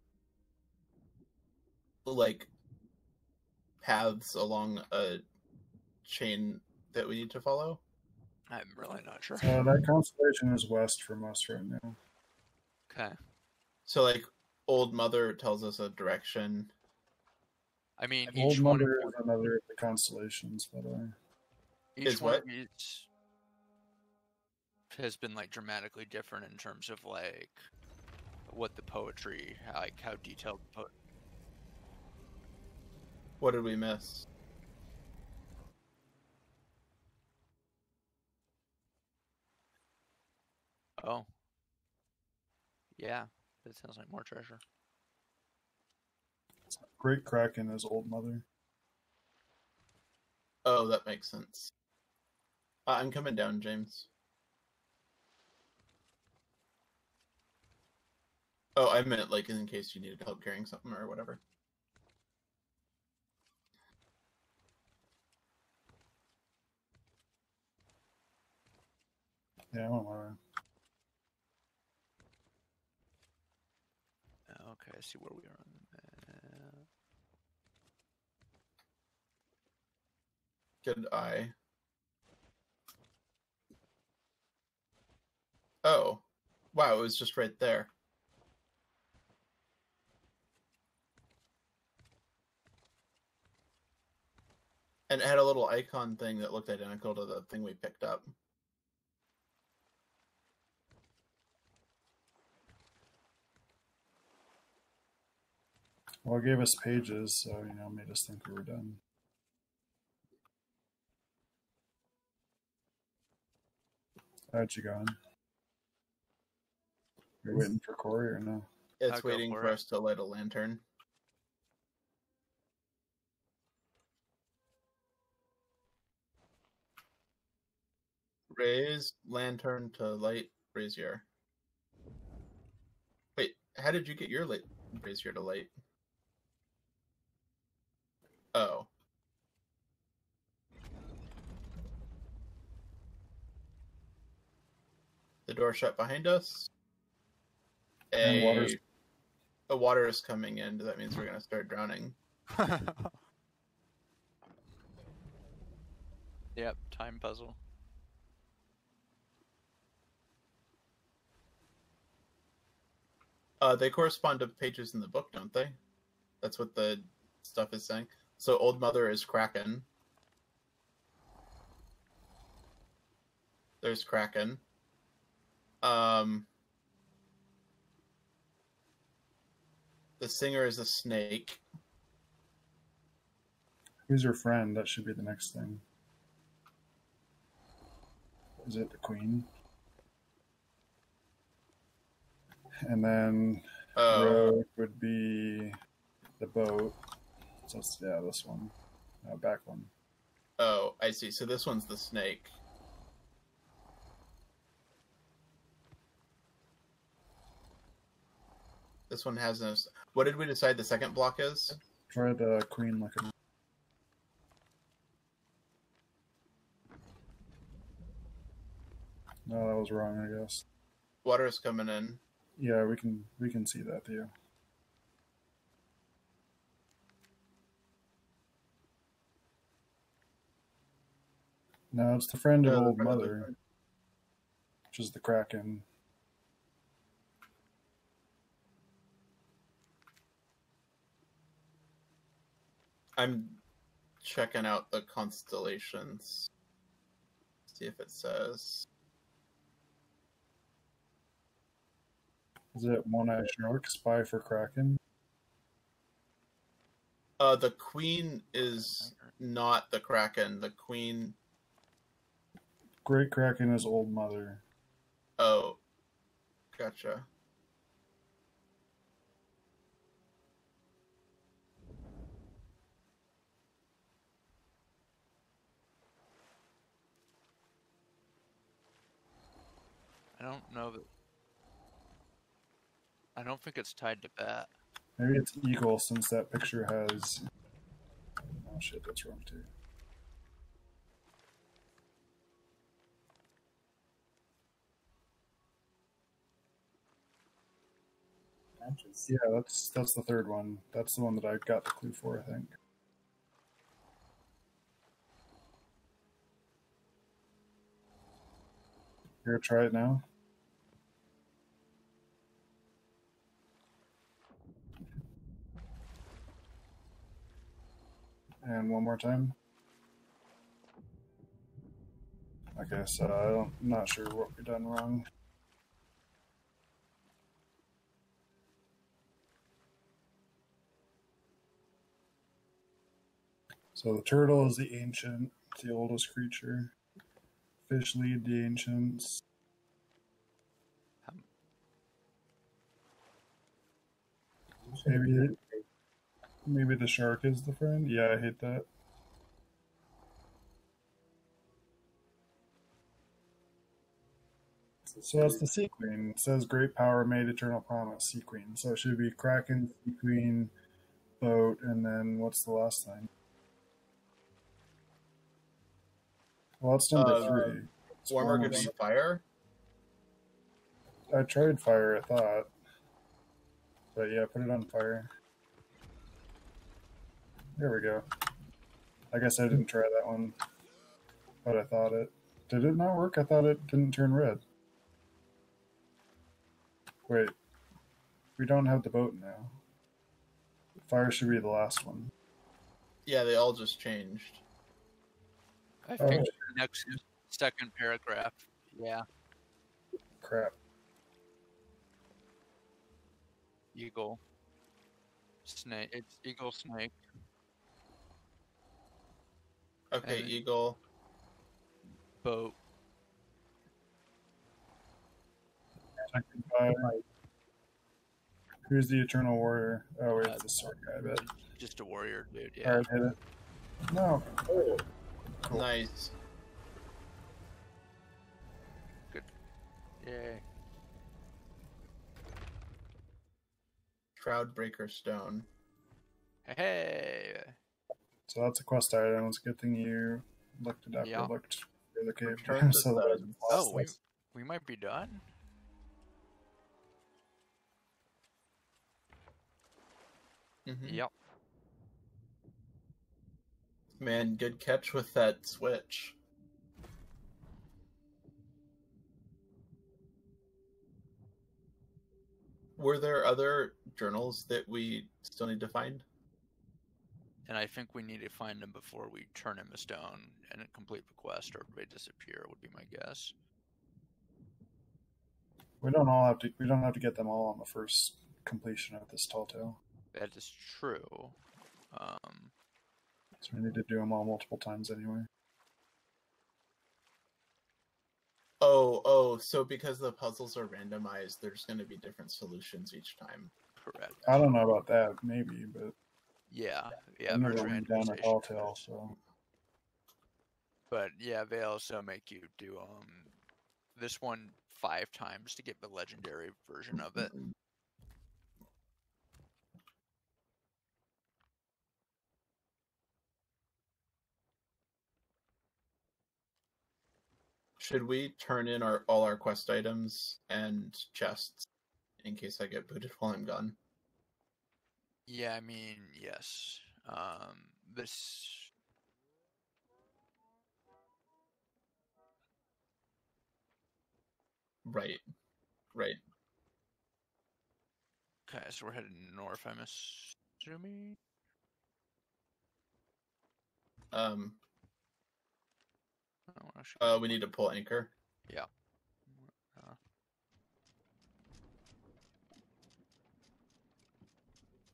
like paths along a chain that we need to follow? I'm really not sure. That constellation is west from us right now. Okay. So like Old Mother tells us a direction. I mean, Old each one of Mother is another of the constellations, by the way. each is one what? of these has been like dramatically different in terms of like what the poetry, like how detailed the poetry. What did we miss? Oh. Yeah, that sounds like more treasure. Great Kraken is Old Mother. Oh, that makes sense. I'm coming down, James. Oh, I meant like in case you needed help carrying something or whatever. Yeah, I don't know. Okay, I see where we are on the map. Good eye. Oh, wow! It was just right there. And it had a little icon thing that looked identical to the thing we picked up. Well, it gave us pages, so made us think we were done. How'd you going? You're waiting for Corey or no? It's I'll go waiting for for it. us to light a lantern. Raise lantern to light brazier. Wait, how did you get your light brazier to light? Oh. The door shut behind us. And Water is coming in. That means we're gonna start drowning. Yep, time puzzle. They correspond to pages in the book, don't they? That's what the stuff is saying. So Old Mother is Kraken. There's Kraken. The singer is a snake. Who's your friend? That should be the next thing. Is it the queen? And then Oh, road would be the boat. So yeah, this one. Back one. oh, I see. So this one's the snake. This one has no. What did we decide the second block is? Try the queen looking. No, that was wrong, I guess. Water's coming in. Yeah, we can see that too. No, it's the friend of No, the Old friend of the Mother, which is the Kraken. I'm checking out the constellations. See if it says. Is it One-Eyed Shark, Spy for Kraken? The queen is not the Kraken. The queen. Great Kraken is Old Mother. Oh, gotcha. I don't know that. I don't think it's tied to bat. Maybe it's Eagle since that picture has. Oh shit, that's wrong too. Matches. Yeah, that's the third one. That's the one that I got the clue for, I think. You're gonna try it now? And one more time. Okay, so I'm not sure what we've done wrong. So the turtle is the ancient, the oldest creature. Fish lead the ancients. Maybe the shark is the friend. Yeah, I hate that. So that's the Sea Queen. It says great power made eternal promise, Sea Queen. So it should be Kraken, Sea Queen, boat, and then what's the last thing? Well, that's number 3. Warmer could be fire. I tried fire, I thought. But yeah, put it on fire. There we go. I guess I didn't try that one. But I thought it. Did it not work? I thought it didn't turn red. Wait. We don't have the boat now. Fire should be the last one. Yeah, they all just changed. I Oh. think the next second paragraph. Yeah, Crap. eagle, snake. It's eagle, snake, Okay, And- eagle. boat. Who's the Eternal Warrior? Oh, wait, it's the sword guy, I bet. Just a warrior, dude. Yeah. Alright, hit it. No. Cool. Nice. Yay. Shroudbreaker stone. Hey. So that's a quest item. It's a good thing you looked it up Yeah. or looked for the cave. Return to So that the- Oh, we might be done. Mhm. Yep. Man, good catch with that switch. Were there other journals that we still need to find? And I think we need to find him before we turn him to stone and complete the quest, or they disappear. Would be my guess. We don't have to get them all on the first completion of this tall tale. That is true. So we need to do them all multiple times anyway. Oh, so because the puzzles are randomized, there's going to be different solutions each time. Correct. I don't know about that, maybe, but Yeah, I've never there's went down a randomization tall for tale, this. so But yeah, they also make you do this one 5 times to get the legendary version of it. Should we turn in all our quest items and chests in case I get booted while I'm gone? Yeah, I mean, yes. This Right. okay, so we're heading north, I'm assuming. Um, Oh, actually, we need to pull anchor. yeah.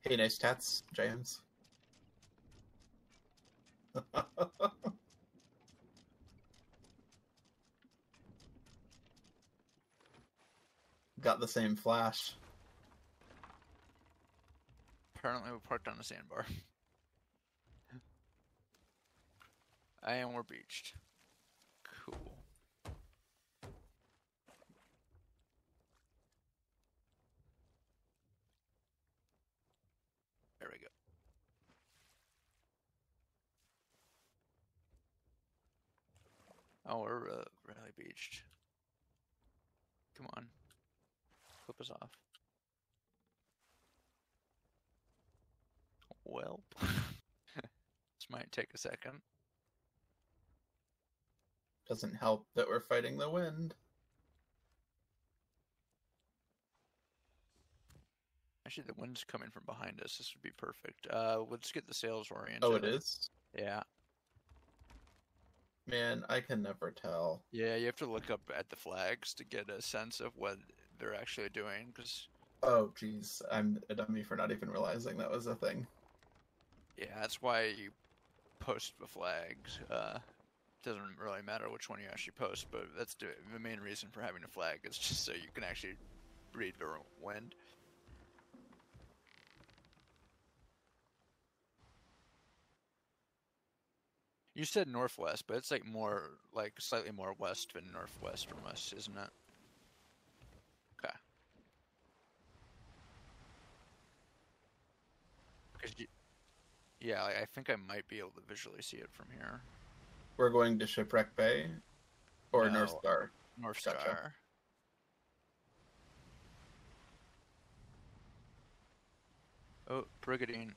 Hey, nice tats, James. Got the same flash. Apparently, we parked on a sandbar. And we're beached. Cool. There we go. Oh, we're really beached. Come on. Flip us off. Well, this might take a second. Doesn't help that we're fighting the wind. Actually, the wind's coming from behind us. This would be perfect. Let's get the sails oriented. Oh, it is? Yeah. Man, I can never tell. Yeah, you have to look up at the flags to get a sense of what they're actually doing, because... Oh, jeez. I'm a dummy for not even realizing that was a thing. Yeah, that's why you post the flags. Doesn't really matter which one you actually post, but that's the main reason for having a flag is just so you can actually read the wind. You said northwest, but it's like slightly more west than northwest from us, isn't it? Okay. Yeah, I think I might be able to visually see it from here. We're going to Shipwreck Bay? Or No, North Star? North Gotcha. Star. Oh, Brigadine.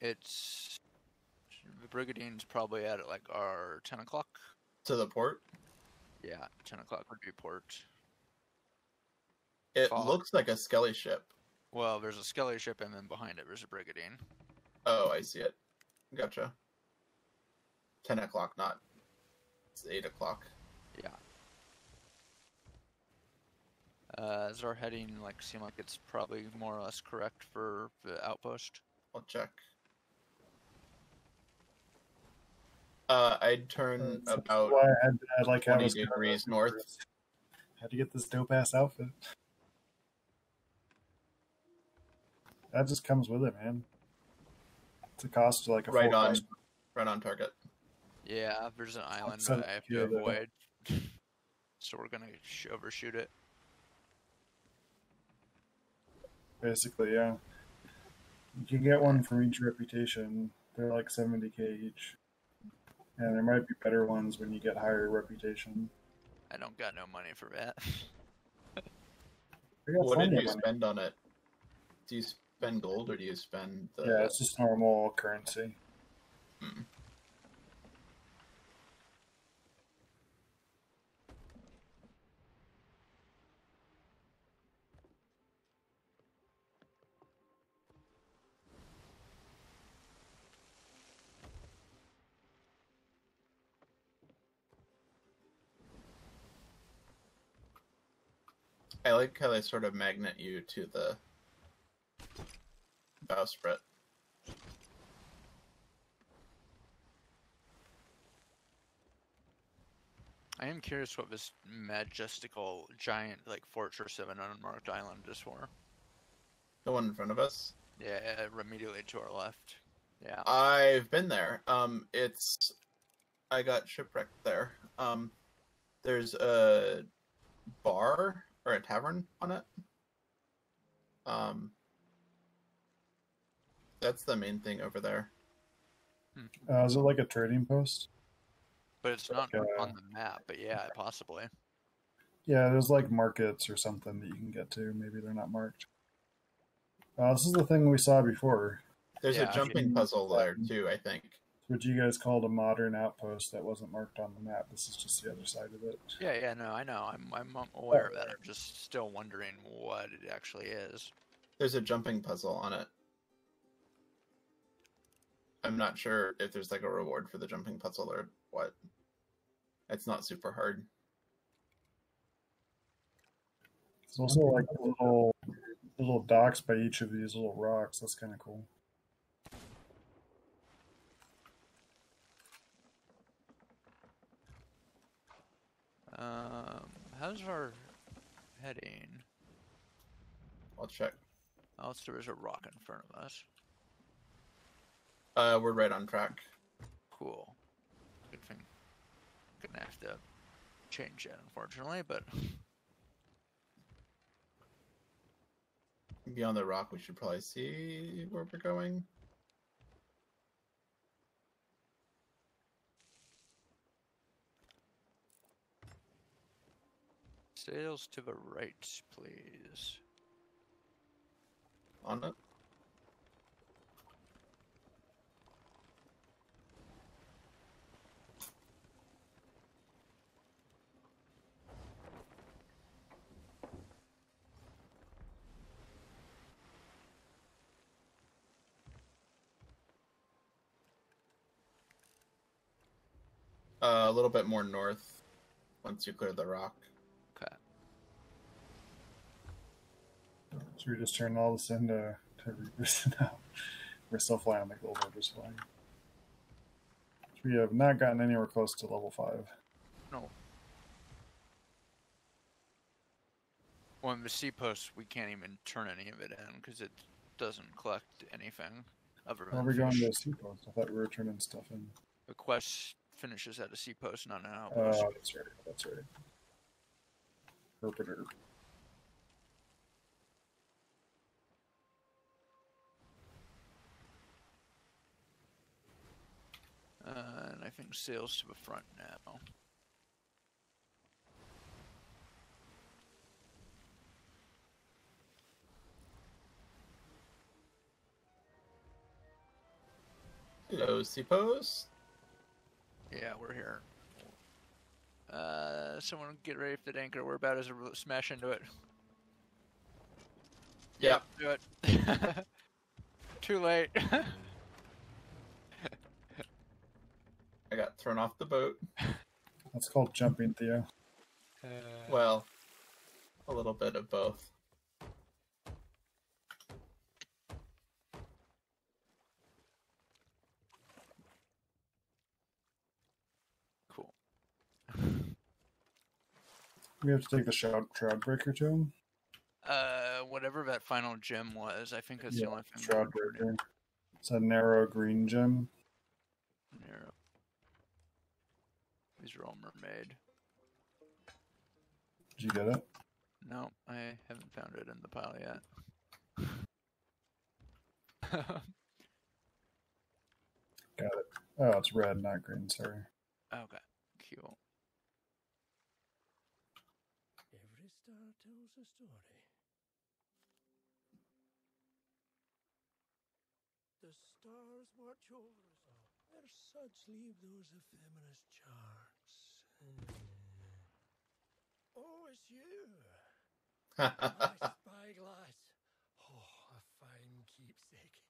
The Brigadine's probably at like our 10 o'clock. To the port? Yeah, 10 o'clock would be port. It Fog. looks like a Skelly ship. Well, there's a Skelly ship, and then behind it there's a Brigadine. Oh, I see it. Gotcha. 10 o'clock, not... It's 8 o'clock. Yeah. Is our heading seem like it's probably more or less correct for the outpost? I'll check. I'd turn that's about why I like how 20 it's degrees north. Had to get this dope ass outfit. That just comes with it, man. It's a cost to like a Right full on. price. Right on target. Yeah, there's an island Some that I have to kid, avoid. So we're gonna overshoot it. Basically, yeah. You can get one from each reputation. They're like 70k each. And there might be better ones when you get higher reputation. I don't got no money for that. I got What did plenty of you money. spend on it? Do you spend gold or do you spend the... Yeah, it's just normal currency. Hmm. I like how they sort of magnet you to the bowsprit. I am curious what this majestical giant like fortress of an unmarked island is for. The one in front of us. Yeah, immediately to our left. Yeah. I've been there. I got shipwrecked there. There's a bar or a tavern on it. That's the main thing over there. Is it like a trading post? But it's not Yeah. on the map, but yeah, possibly. Yeah, there's like markets or something that you can get to. Maybe they're not marked. This is the thing we saw before. There's Yeah, a jumping puzzle there too, I think. It's what you guys called a modern outpost that wasn't marked on the map. This is just the other side of it. Yeah, no, I know. I'm aware of that. I'm just still wondering what it actually is. There's a jumping puzzle on it. I'm not sure if there's like a reward for the jumping puzzle or what. It's not super hard. There's also like little docks by each of these little rocks. That's kind of cool. How's our heading? I'll check. Oh, so there's a rock in front of us. We're right on track. Cool. Good thing. Gonna have to change that, unfortunately, but Beyond the rock, we should probably see where we're going. sails to the right, please. On it. A little bit more north once you clear the rock. Okay. So we just turn all this into no. We're still flying on the gold orders flying. We have not gotten anywhere close to level 5. No. Well, in the sea post, we can't even turn any of it in because it doesn't collect anything. Other Why are than we going fish. to a sea post? I thought we were turning stuff in. The quest finishes at a sea post, not an outpost. Oh, that's right. That's right. Herpeter. And I think sails to the front now. Hello, Seapost. Yeah, we're here. Someone get ready for the anchor. We're about to smash into it. Yeah. Do it. Too late. I got thrown off the boat. That's called jumping, Theo. Well, a little bit of both. Cool. We have to take the shroud breaker to him. Whatever that final gem was, I think that's the only thing. Shroud breaker. It's a narrow green gem. Narrow. These are all mermaid. Did you get it? No, I haven't found it in the pile yet. Got it. Oh, it's red, not green. Sorry. Okay, cool. Every star tells a story. The stars watch over us all. Their suds leave those ephemeris charts. Oh, it's you. My spyglass. Oh, a fine keepsake.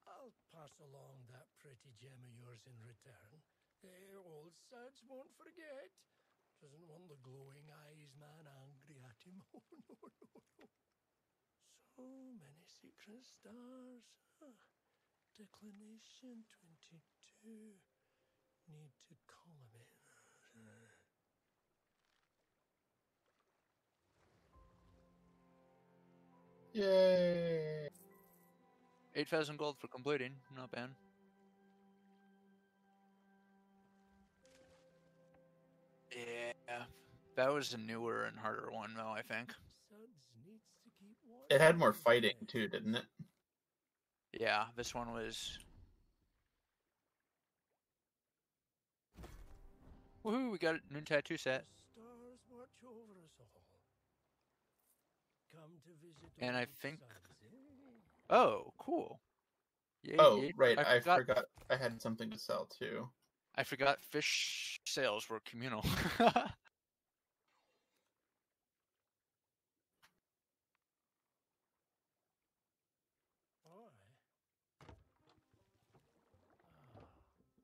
I'll pass along that pretty gem of yours in return. The old suds won't forget. Doesn't want the glowing eyes man angry at him. Oh, no, no, no. So many secret stars. Declination 22. Need to column it. Yay! 8,000 gold for completing. Not bad. Yeah. That was a newer and harder one, though, I think. Suds needs to keep It had more watching fighting his too, didn't it? Yeah, this one was. Woohoo, we got a new tattoo set. Stars watch over us all. Come to visit And I old think- suds, eh? Oh, cool. Yay, Oh, yay. right. I I forgot, forgot I had something to sell too. I forgot fish sales were communal. Boy.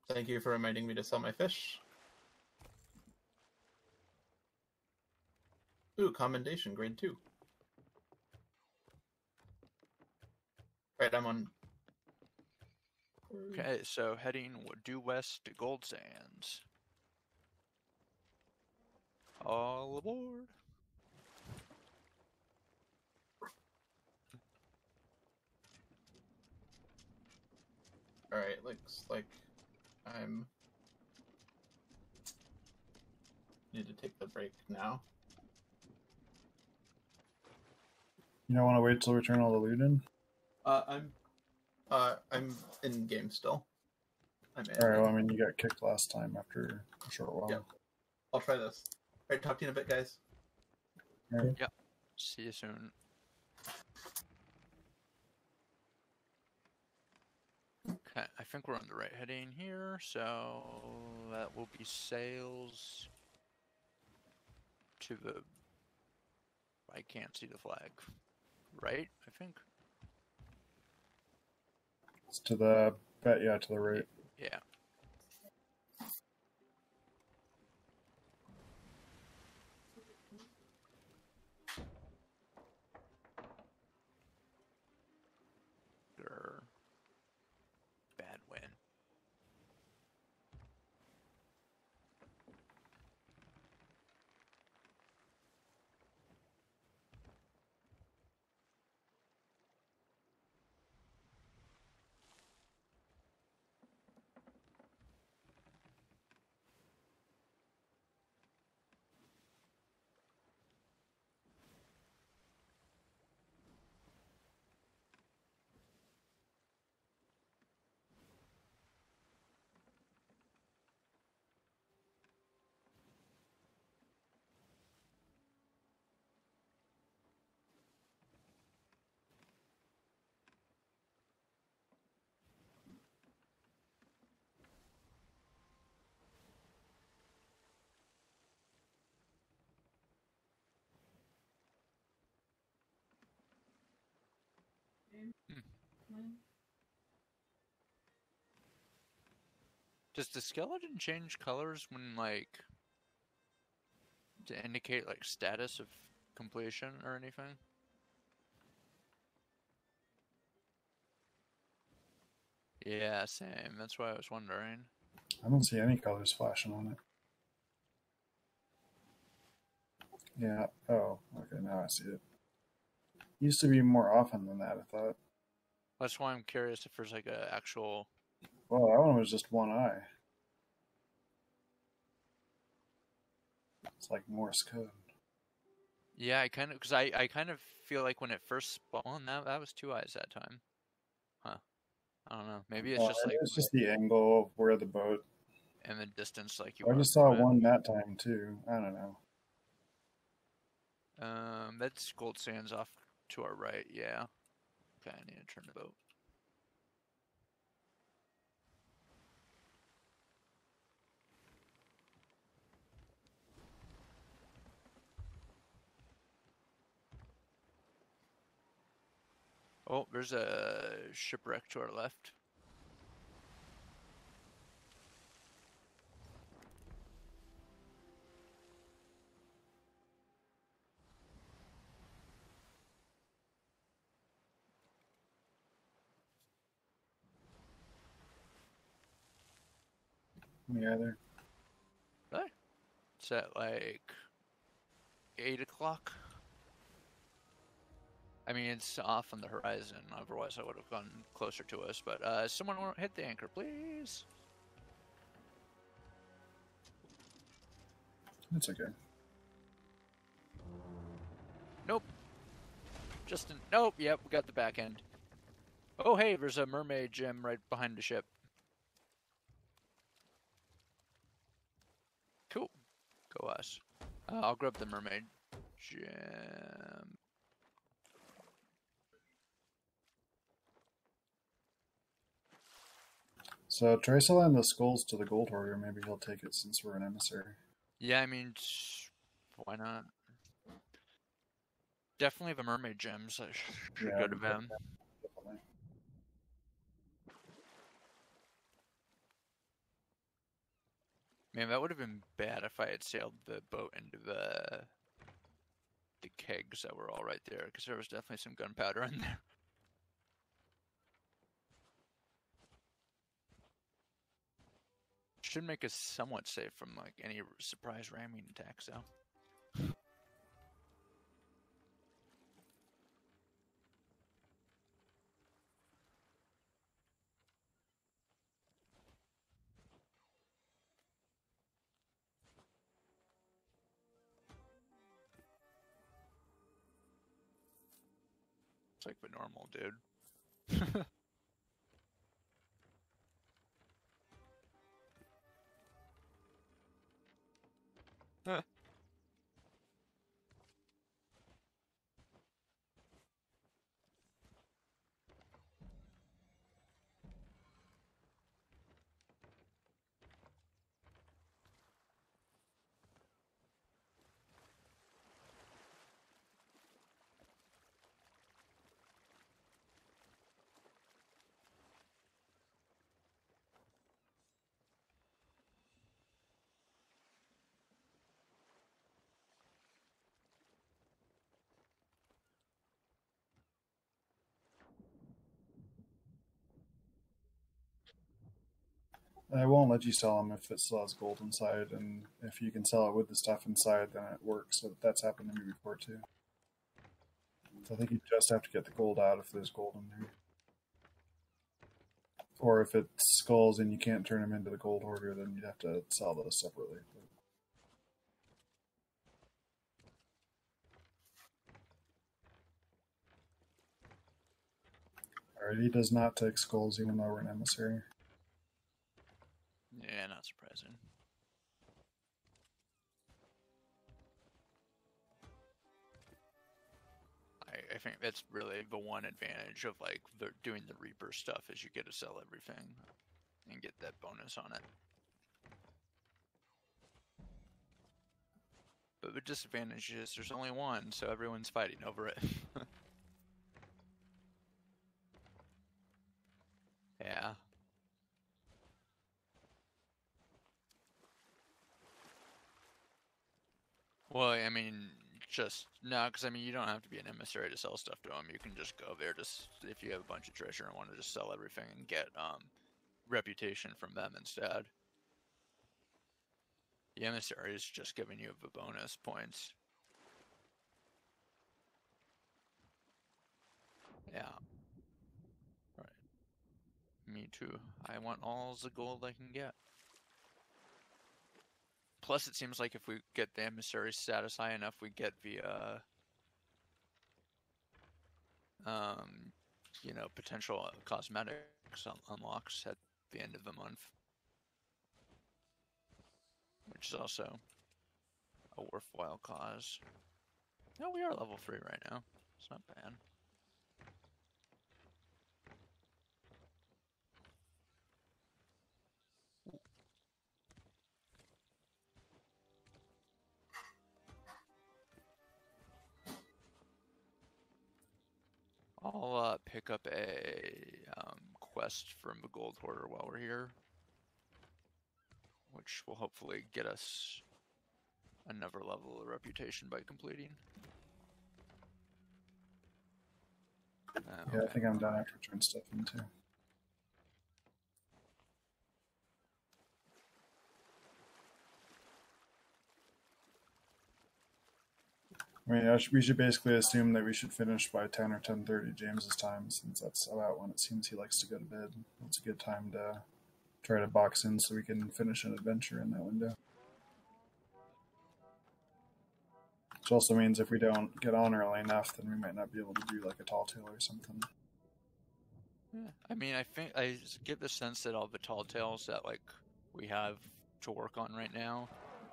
Thank you for reminding me to sell my fish. Ooh, commendation, grade 2. Right, I'm on. Okay, so heading due west to Gold Sands. All aboard. Alright, looks like I'm. Need to take the break now. You don't want to wait till we turn all the loot in? I'm in game still. I'm in. Alright, well, I mean, you got kicked last time after a short while. Yep. I'll try this. Alright, talk to you in a bit, guys. Alright. See you soon. Okay, I think we're on the right heading here, so that will be sails to the. I can't see the flag. Right? I think. It's to the, yeah, to the right. Yeah. Grr. Bad win. Does the skeleton change colors when, like, to indicate, like, status of completion or anything? Yeah, same. That's why I was wondering. I don't see any colors flashing on it. Yeah. Oh, okay. Now I see it. Used to be more often than that, I thought. That's why I'm curious if there's, like, a actual... Well, that one was just one eye. It's like Morse code. Yeah, I kind of... Because I kind of feel like when it first spawned, that was 2 eyes that time. Huh. I don't know. Maybe it's Well, just, like, it's just the angle of where the boat. in the distance, like, you I want just saw from it. one that time too. I don't know. That's Gold Sands off to our right, yeah. Okay, I need to turn the boat. Oh, there's a shipwreck to our left. Me either. Really? It's at like 8 o'clock. I mean, it's off on the horizon. Otherwise, I would have gone closer to us. But someone want to hit the anchor, please. It's okay. Nope. Nope. Yep, we got the back end. Oh, hey, there's a mermaid gem right behind the ship. Cool. Go us. I'll grab the mermaid gem. So try selling the skulls to the gold hoarder. Maybe he'll take it since we're an emissary. Yeah, I mean, why not? Definitely the mermaid gems. I should go to them. Definitely. Man, that would have been bad if I had sailed the boat into the kegs that were all right there, because there was definitely some gunpowder in there. Should make us somewhat safe from like any surprise ramming attacks, though. It's like the normal, dude. Huh. It won't let you sell them if it still has gold inside, and if you can sell it with the stuff inside, then it works. So that's happened to me before too. So I think you just have to get the gold out if there's gold in there. Or if it's skulls and you can't turn them into the gold hoarder, then you'd have to sell those separately. Alright, he does not take skulls even though we're an emissary. Yeah, not surprising. I think that's really the one advantage of like doing the Reaper stuff is you get to sell everything and get that bonus on it. But the disadvantage is there's only one, so everyone's fighting over it. Yeah. Well, I mean, just no, because I mean, you don't have to be an emissary to sell stuff to them. You can just go there, just if you have a bunch of treasure and want to just sell everything and get reputation from them instead. The emissary is just giving you the bonus points. Yeah. Right. Me too. I want all the gold I can get. Plus, it seems like if we get the emissary status high enough, we get the you know, potential cosmetics unlocks at the end of the month, which is also a worthwhile cause. No, we are level 3 right now. It's not bad. I'll pick up a quest from the Gold Hoarder while we're here, which will hopefully get us another level of reputation by completing. Yeah, I think I'm done after turn stuff in too. I mean, we should basically assume that we should finish by 10 or 10:30 James's time, since that's about when it seems he likes to go to bed. It's a good time to try to box in so we can finish an adventure in that window. Which also means if we don't get on early enough, then we might not be able to do like a tall tale or something. Yeah. I mean, I think I get the sense that all the tall tales that like we have to work on right now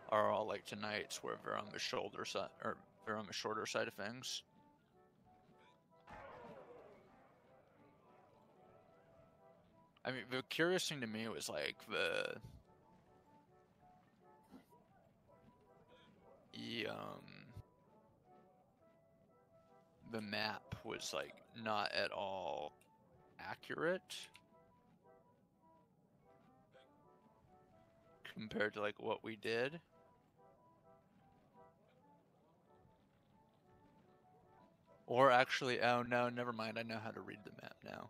are all like tonight's, where they're on the shoulder side, or they're on the shorter side of things. I mean, the curious thing to me was like the map was like not at all accurate compared to like what we did. Or actually, oh no, never mind. I know how to read the map now.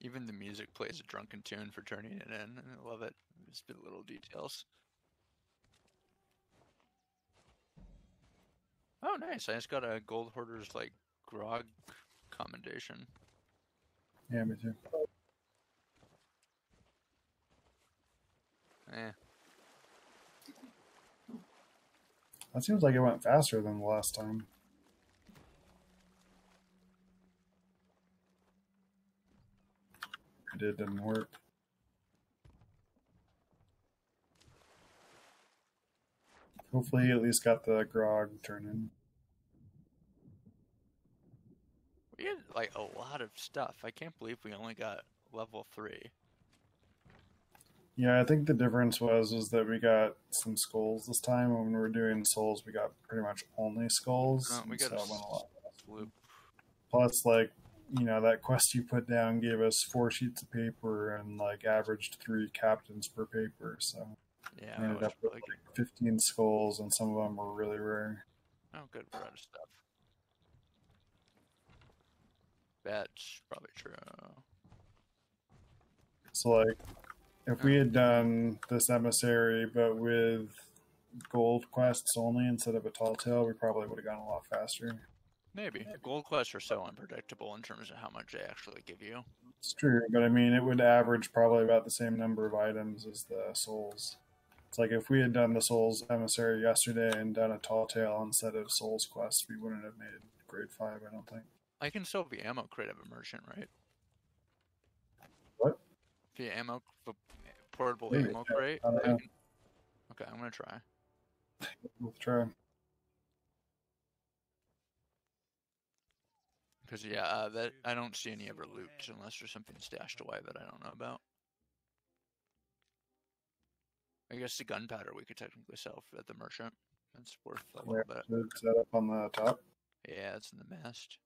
Even the music plays a drunken tune for turning it in. I love it. Just the little details. Oh, nice. I just got a Gold Hoarder's, like, grog commendation. Yeah, me too. That seems like it went faster than the last time. It didn't work. Hopefully you at least got the grog turning. We had, like, a lot of stuff. I can't believe we only got level 3. Yeah, I think the difference was that we got some skulls this time. When we were doing souls, we got pretty much only skulls. We got so a it went a lot. loop. Plus, like, you know, that quest you put down gave us 4 sheets of paper and like averaged 3 captains per paper. So Yeah, we ended that was up with really like 15 skulls, and some of them were really rare. good. Oh, good. We're out of stuff. That's probably true. So, like, if we had done this emissary but with gold quests only instead of a tall tale, we probably would have gone a lot faster. Maybe. The gold quests are so unpredictable in terms of how much they actually give you. It's true, but I mean, it would average probably about the same number of items as the souls. It's like if we had done the souls emissary yesterday and done a tall tale instead of souls quest, we wouldn't have made grade 5, I don't think. I can sell the ammo crate of a merchant, right? What? The portable Maybe, ammo yeah. crate? I don't know. Okay, I'm gonna try. We'll try. Because yeah, that I don't see any ever loot unless there's something stashed away that I don't know about. I guess the gunpowder we could technically sell at the merchant. That's worth a little bit. Set up on the top. Yeah, it's in the mast.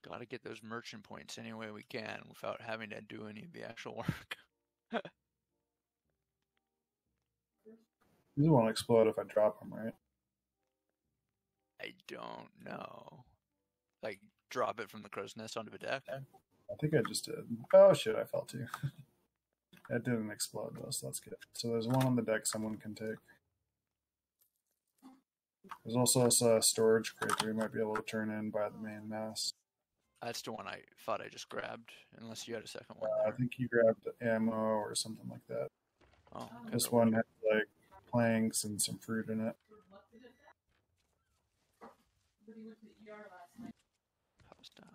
Gotta get those merchant points any way we can without having to do any of the actual work. These won't explode if I drop them, right? I don't know. Like, drop it from the crow's nest onto the deck? I think I just did. Oh shit, I fell too. That didn't explode though, so that's good. So there's one on the deck someone can take. There's also a storage crate that we might be able to turn in by the main mast. That's the one I thought I just grabbed, unless you had a second one I there. think you grabbed ammo or something like that. Oh, okay. This one has like planks and some fruit in it. How's that?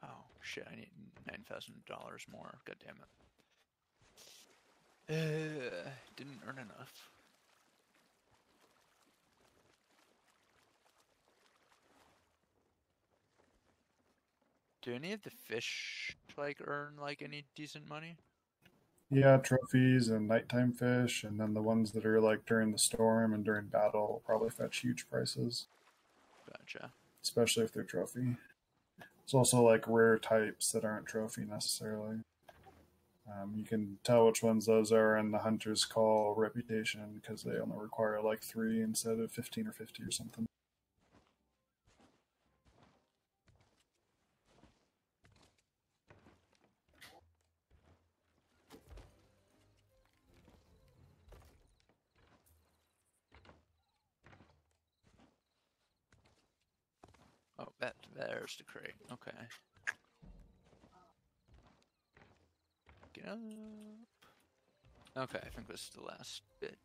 Oh, shit, I need $9,000 more. God damn it. Didn't earn enough. Do any of the fish, like, earn, like, any decent money? Yeah, trophies and nighttime fish, and then the ones that are like during the storm and during battle will probably fetch huge prices, Gotcha. especially if they're trophy. It's also like rare types that aren't trophy necessarily. You can tell which ones those are in the Hunter's Call reputation because they only require like 3 instead of 15 or 50 or something. Oh, there's the crate. Okay. Get up. Okay, I think this is the last bit.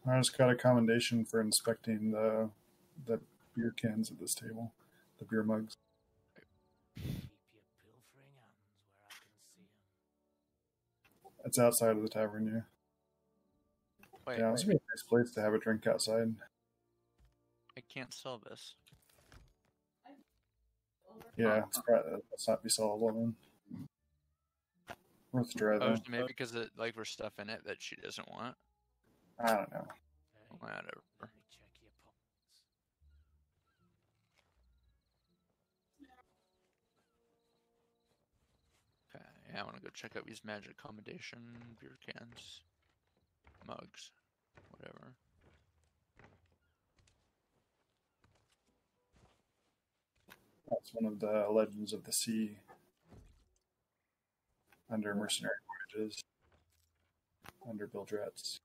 I just got a commendation for inspecting the beer cans at this table, the beer mugs. Keep your pilfering hands where I can see 'em. It's outside of the tavern, yeah. Wait, Yeah, this would be a nice place to have a drink outside. I can't sell this. Yeah, it's not be sellable then. Worth a try Oh, though. so maybe because it like there's stuff in it that she doesn't want. I don't know. Okay, Whatever. let me check your pockets. Okay, yeah, I want to go check out these magic accommodation beer cans, mugs, whatever. That's one of the Legends of the Sea under Mercenary Voyages, under Bildretz.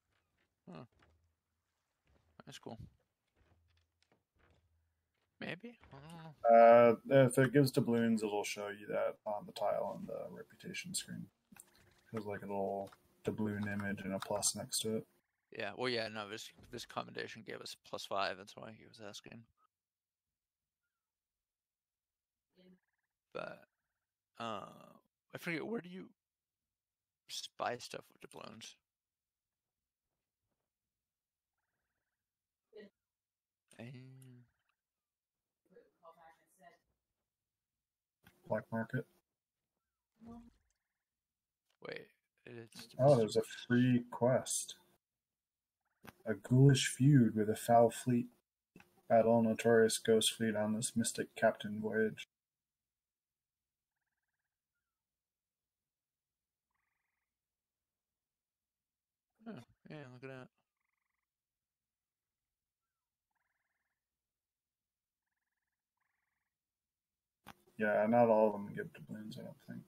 That's cool. Maybe? I don't know. If it gives doubloons, it'll show you that on the tile on the reputation screen. There's like a little doubloon image and a plus next to it. Yeah, well, yeah, no, this commendation gave us +5, that's why he was asking. But, I forget, where do you buy stuff with doubloons? Black market. Wait, it's Oh, there's a free quest. A ghoulish feud with a foul fleet. Battle a notorious ghost fleet on this mystic captain voyage. Oh, yeah, look at that. Yeah, not all of them give doubloons, I don't think.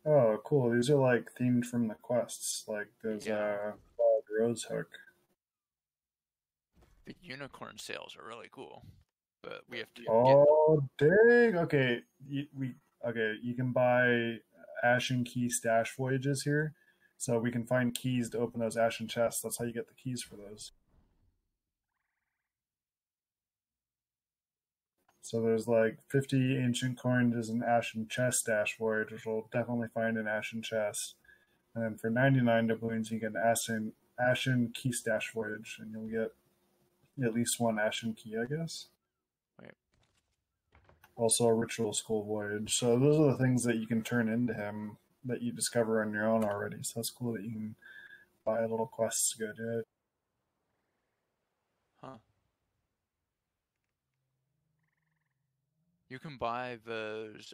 Oh, cool. These are like themed from the quests. Like there's Yeah. Clawed Rosehook. The unicorn sails are really cool, but we have to Oh, dang. Okay, you can buy Ashen Key stash voyages here. So we can find keys to open those Ashen chests. That's how you get the keys for those. So there's like 50 ancient coins as an Ashen chest stash voyage, which will definitely find an Ashen chest. And then for 99 doubloons, you get an Ashen key stash voyage, and you'll get at least one Ashen key, I guess. Wait. Also a ritual school voyage. So those are the things that you can turn into him that you discover on your own already. So that's cool that you can buy little quests to go do it. Huh. You can buy those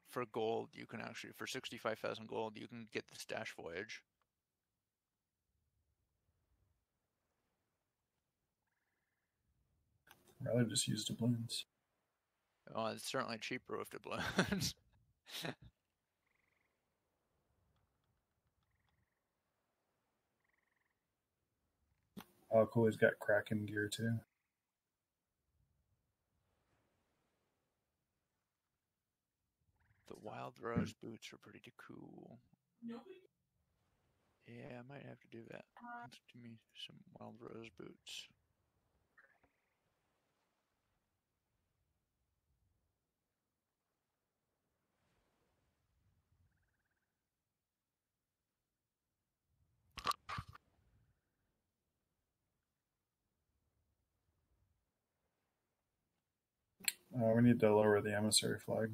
for gold. You can actually, for 65,000 gold, you can get the stash voyage. I'd rather just use doubloons. Oh, it's certainly cheaper with doubloons. Oh, cool. He's got Kraken gear too. The Wild Rose boots are pretty cool. Yeah, I might have to do that. Let's do me some Wild Rose boots. We need to lower the emissary flag.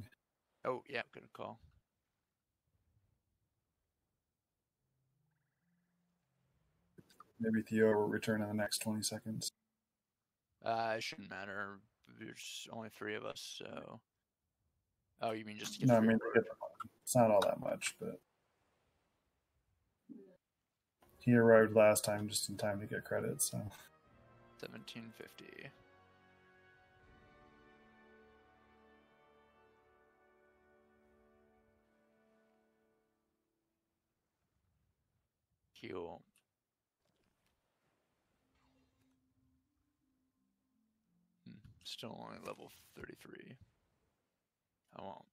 Oh, yeah, good call. Maybe Theo will return in the next 20 seconds. It shouldn't matter. There's only 3 of us, so. Oh, you mean just to get No, I free mean, order? it's not all that much, but he arrived last time just in time to get credit, so. 1750. Cool. Still only level 33. I won't.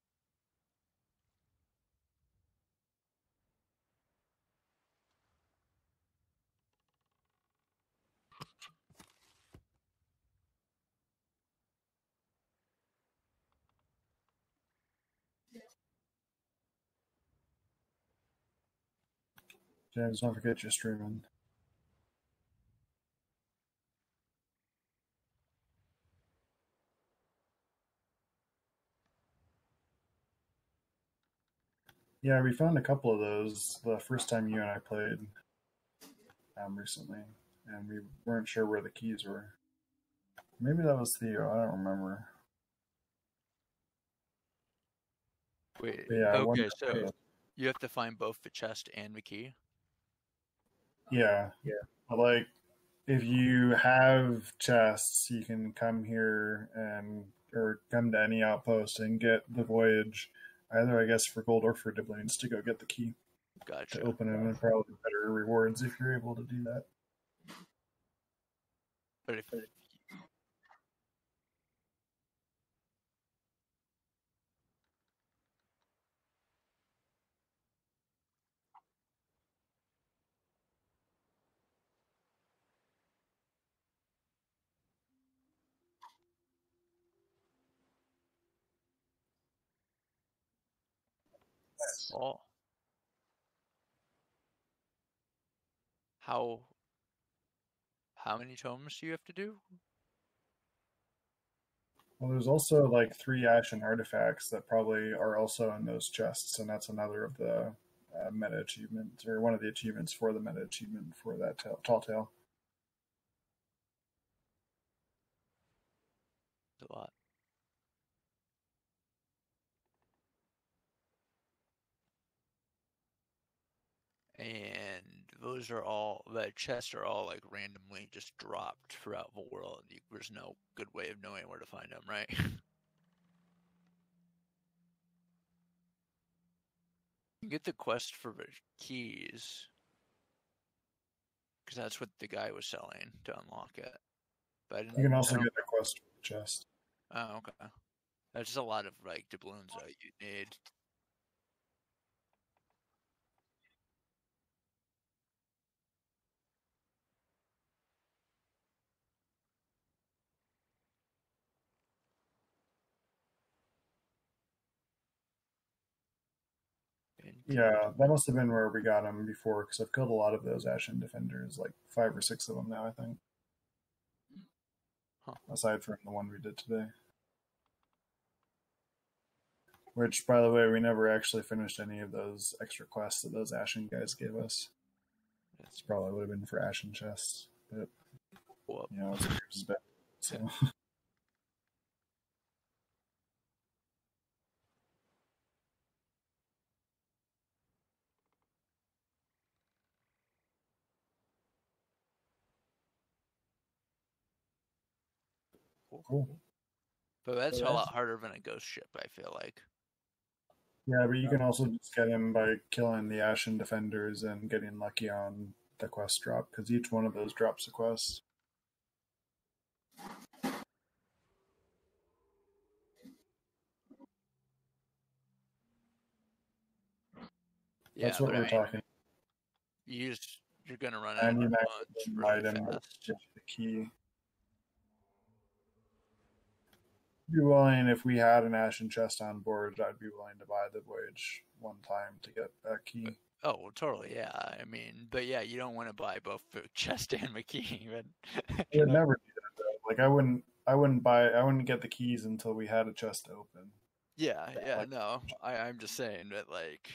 James, don't forget you're streaming. Yeah, we found a couple of those the first time you and I played recently, and we weren't sure where the keys were. Maybe that was Theo. I don't remember. Wait, But yeah, okay, so you have to find both the chest and the key? yeah. But like, if you have chests, you can come here or come to any outpost and get the voyage, either I guess for gold or for doubloons to go get the key Gotcha. to open them, and probably better rewards if you're able to do that. But if oh, how many tomes do you have to do? Well, there's also like 3 ashen artifacts that probably are also in those chests, and that's another of the meta achievements, or one of the achievements for the meta achievement for that tall tale. A lot. And those are all, the chests are all like randomly just dropped throughout the world. There's no good way of knowing where to find them, right? You get the quest for the keys, because that's what the guy was selling to unlock it. But I didn't, You can also I don't- get a quest for the chest. Oh, okay. That's just a lot of like doubloons that you need. Yeah, that must have been where we got them before, because I've killed a lot of those Ashen Defenders, like 5 or 6 of them now, I think. Huh. Aside from the one we did today. Which, by the way, we never actually finished any of those extra quests that those Ashen guys gave us. This probably would have been for Ashen chests, but Whoop. you know, it's bad. So cool. But that's a lot harder than a ghost ship, I feel like. Yeah, but you can also just get him by killing the Ashen Defenders and getting lucky on the quest drop, because each one of those drops a quest. Yeah, That's what but I we're mean, talking. you're gonna run out And you of might funds really item that fast. gives you the key. Be willing, if we had an Ashen chest on board, I'd be willing to buy the voyage one time to get that key. Oh, well, totally, yeah. I mean, but yeah, you don't want to buy both the chest and McKee. But I would never do that though. Like I wouldn't get the keys until we had a chest open. yeah, Like- no. I'm just saying that, like,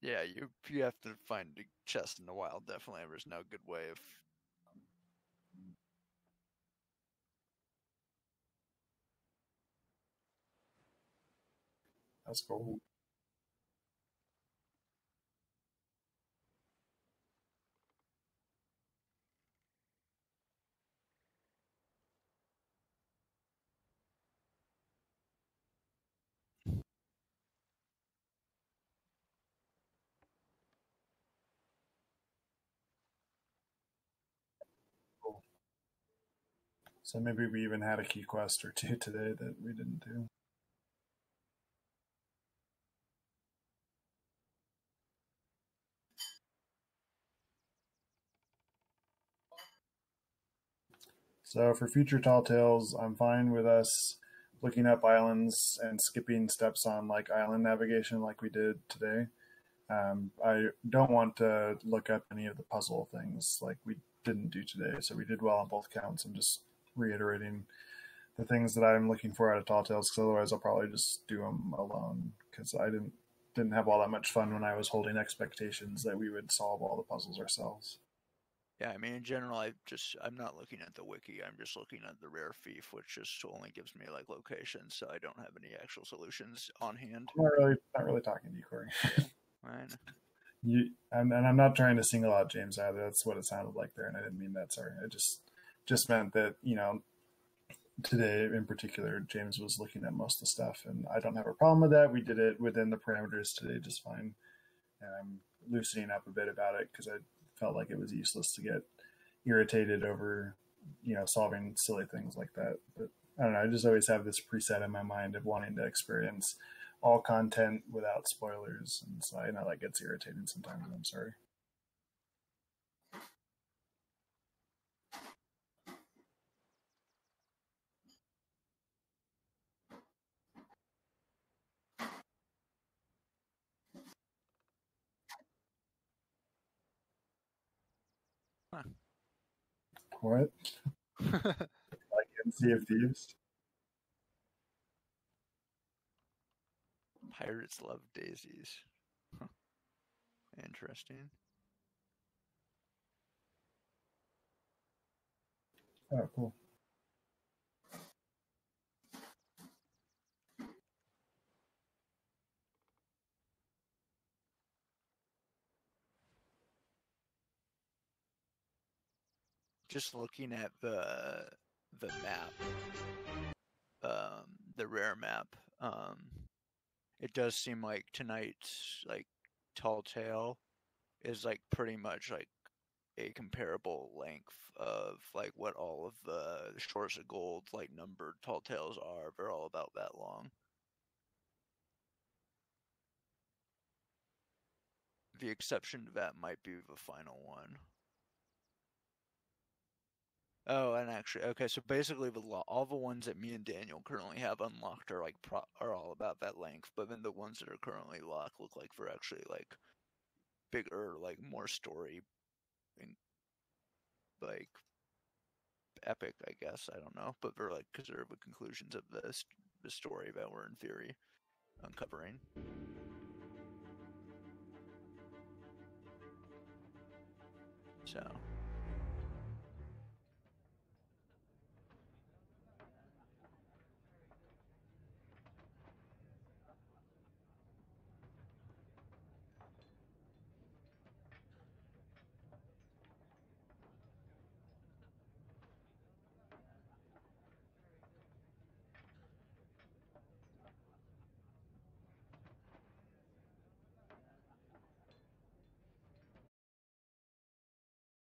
yeah, you have to find a chest in the wild. Definitely, there's no good way of. That's cool. So maybe we even had a key quest or two today that we didn't do. So for future Tall Tales, I'm fine with us looking up islands and skipping steps on like island navigation like we did today. I don't want to look up any of the puzzle things like we didn't do today. So we did well on both counts. I'm just reiterating the things that I'm looking for out of Tall Tales, because otherwise I'll probably just do them alone, because I didn't have all that much fun when I was holding expectations that we would solve all the puzzles ourselves. Yeah, I mean, in general, I'm not looking at the wiki. I'm just looking at the rare thief, which just only gives me like locations, so I don't have any actual solutions on hand. I'm not really talking to you, Corey. Right. And I'm not trying to single out James either. That's what it sounded like there, and I didn't mean that. Sorry. I just meant that, today in particular, James was looking at most of the stuff, and I don't have a problem with that. We did it within the parameters today just fine. And I'm loosening up a bit about it because I felt like it was useless to get irritated over, solving silly things like that. But I don't know. I just always have this preset in my mind of wanting to experience all content without spoilers, and so I know that gets irritating sometimes. I'm sorry. Huh. What? Like in Sea of Thieves? Pirates love daisies. Huh. Interesting. Oh, cool. Just looking at the map, the rare map, it does seem like tonight's like Tall Tale is like pretty much like a comparable length of like what all of the Shores of Gold like numbered Tall Tales are. They're all about that long. The exception to that might be the final one. Oh, and actually, okay, so basically all the ones that me and Daniel currently have unlocked are like are all about that length, but then the ones that are currently locked look like they're actually like bigger, like more story, and like epic, I guess. I don't know, but they're like because they're the conclusions of the story that we're in theory uncovering. So.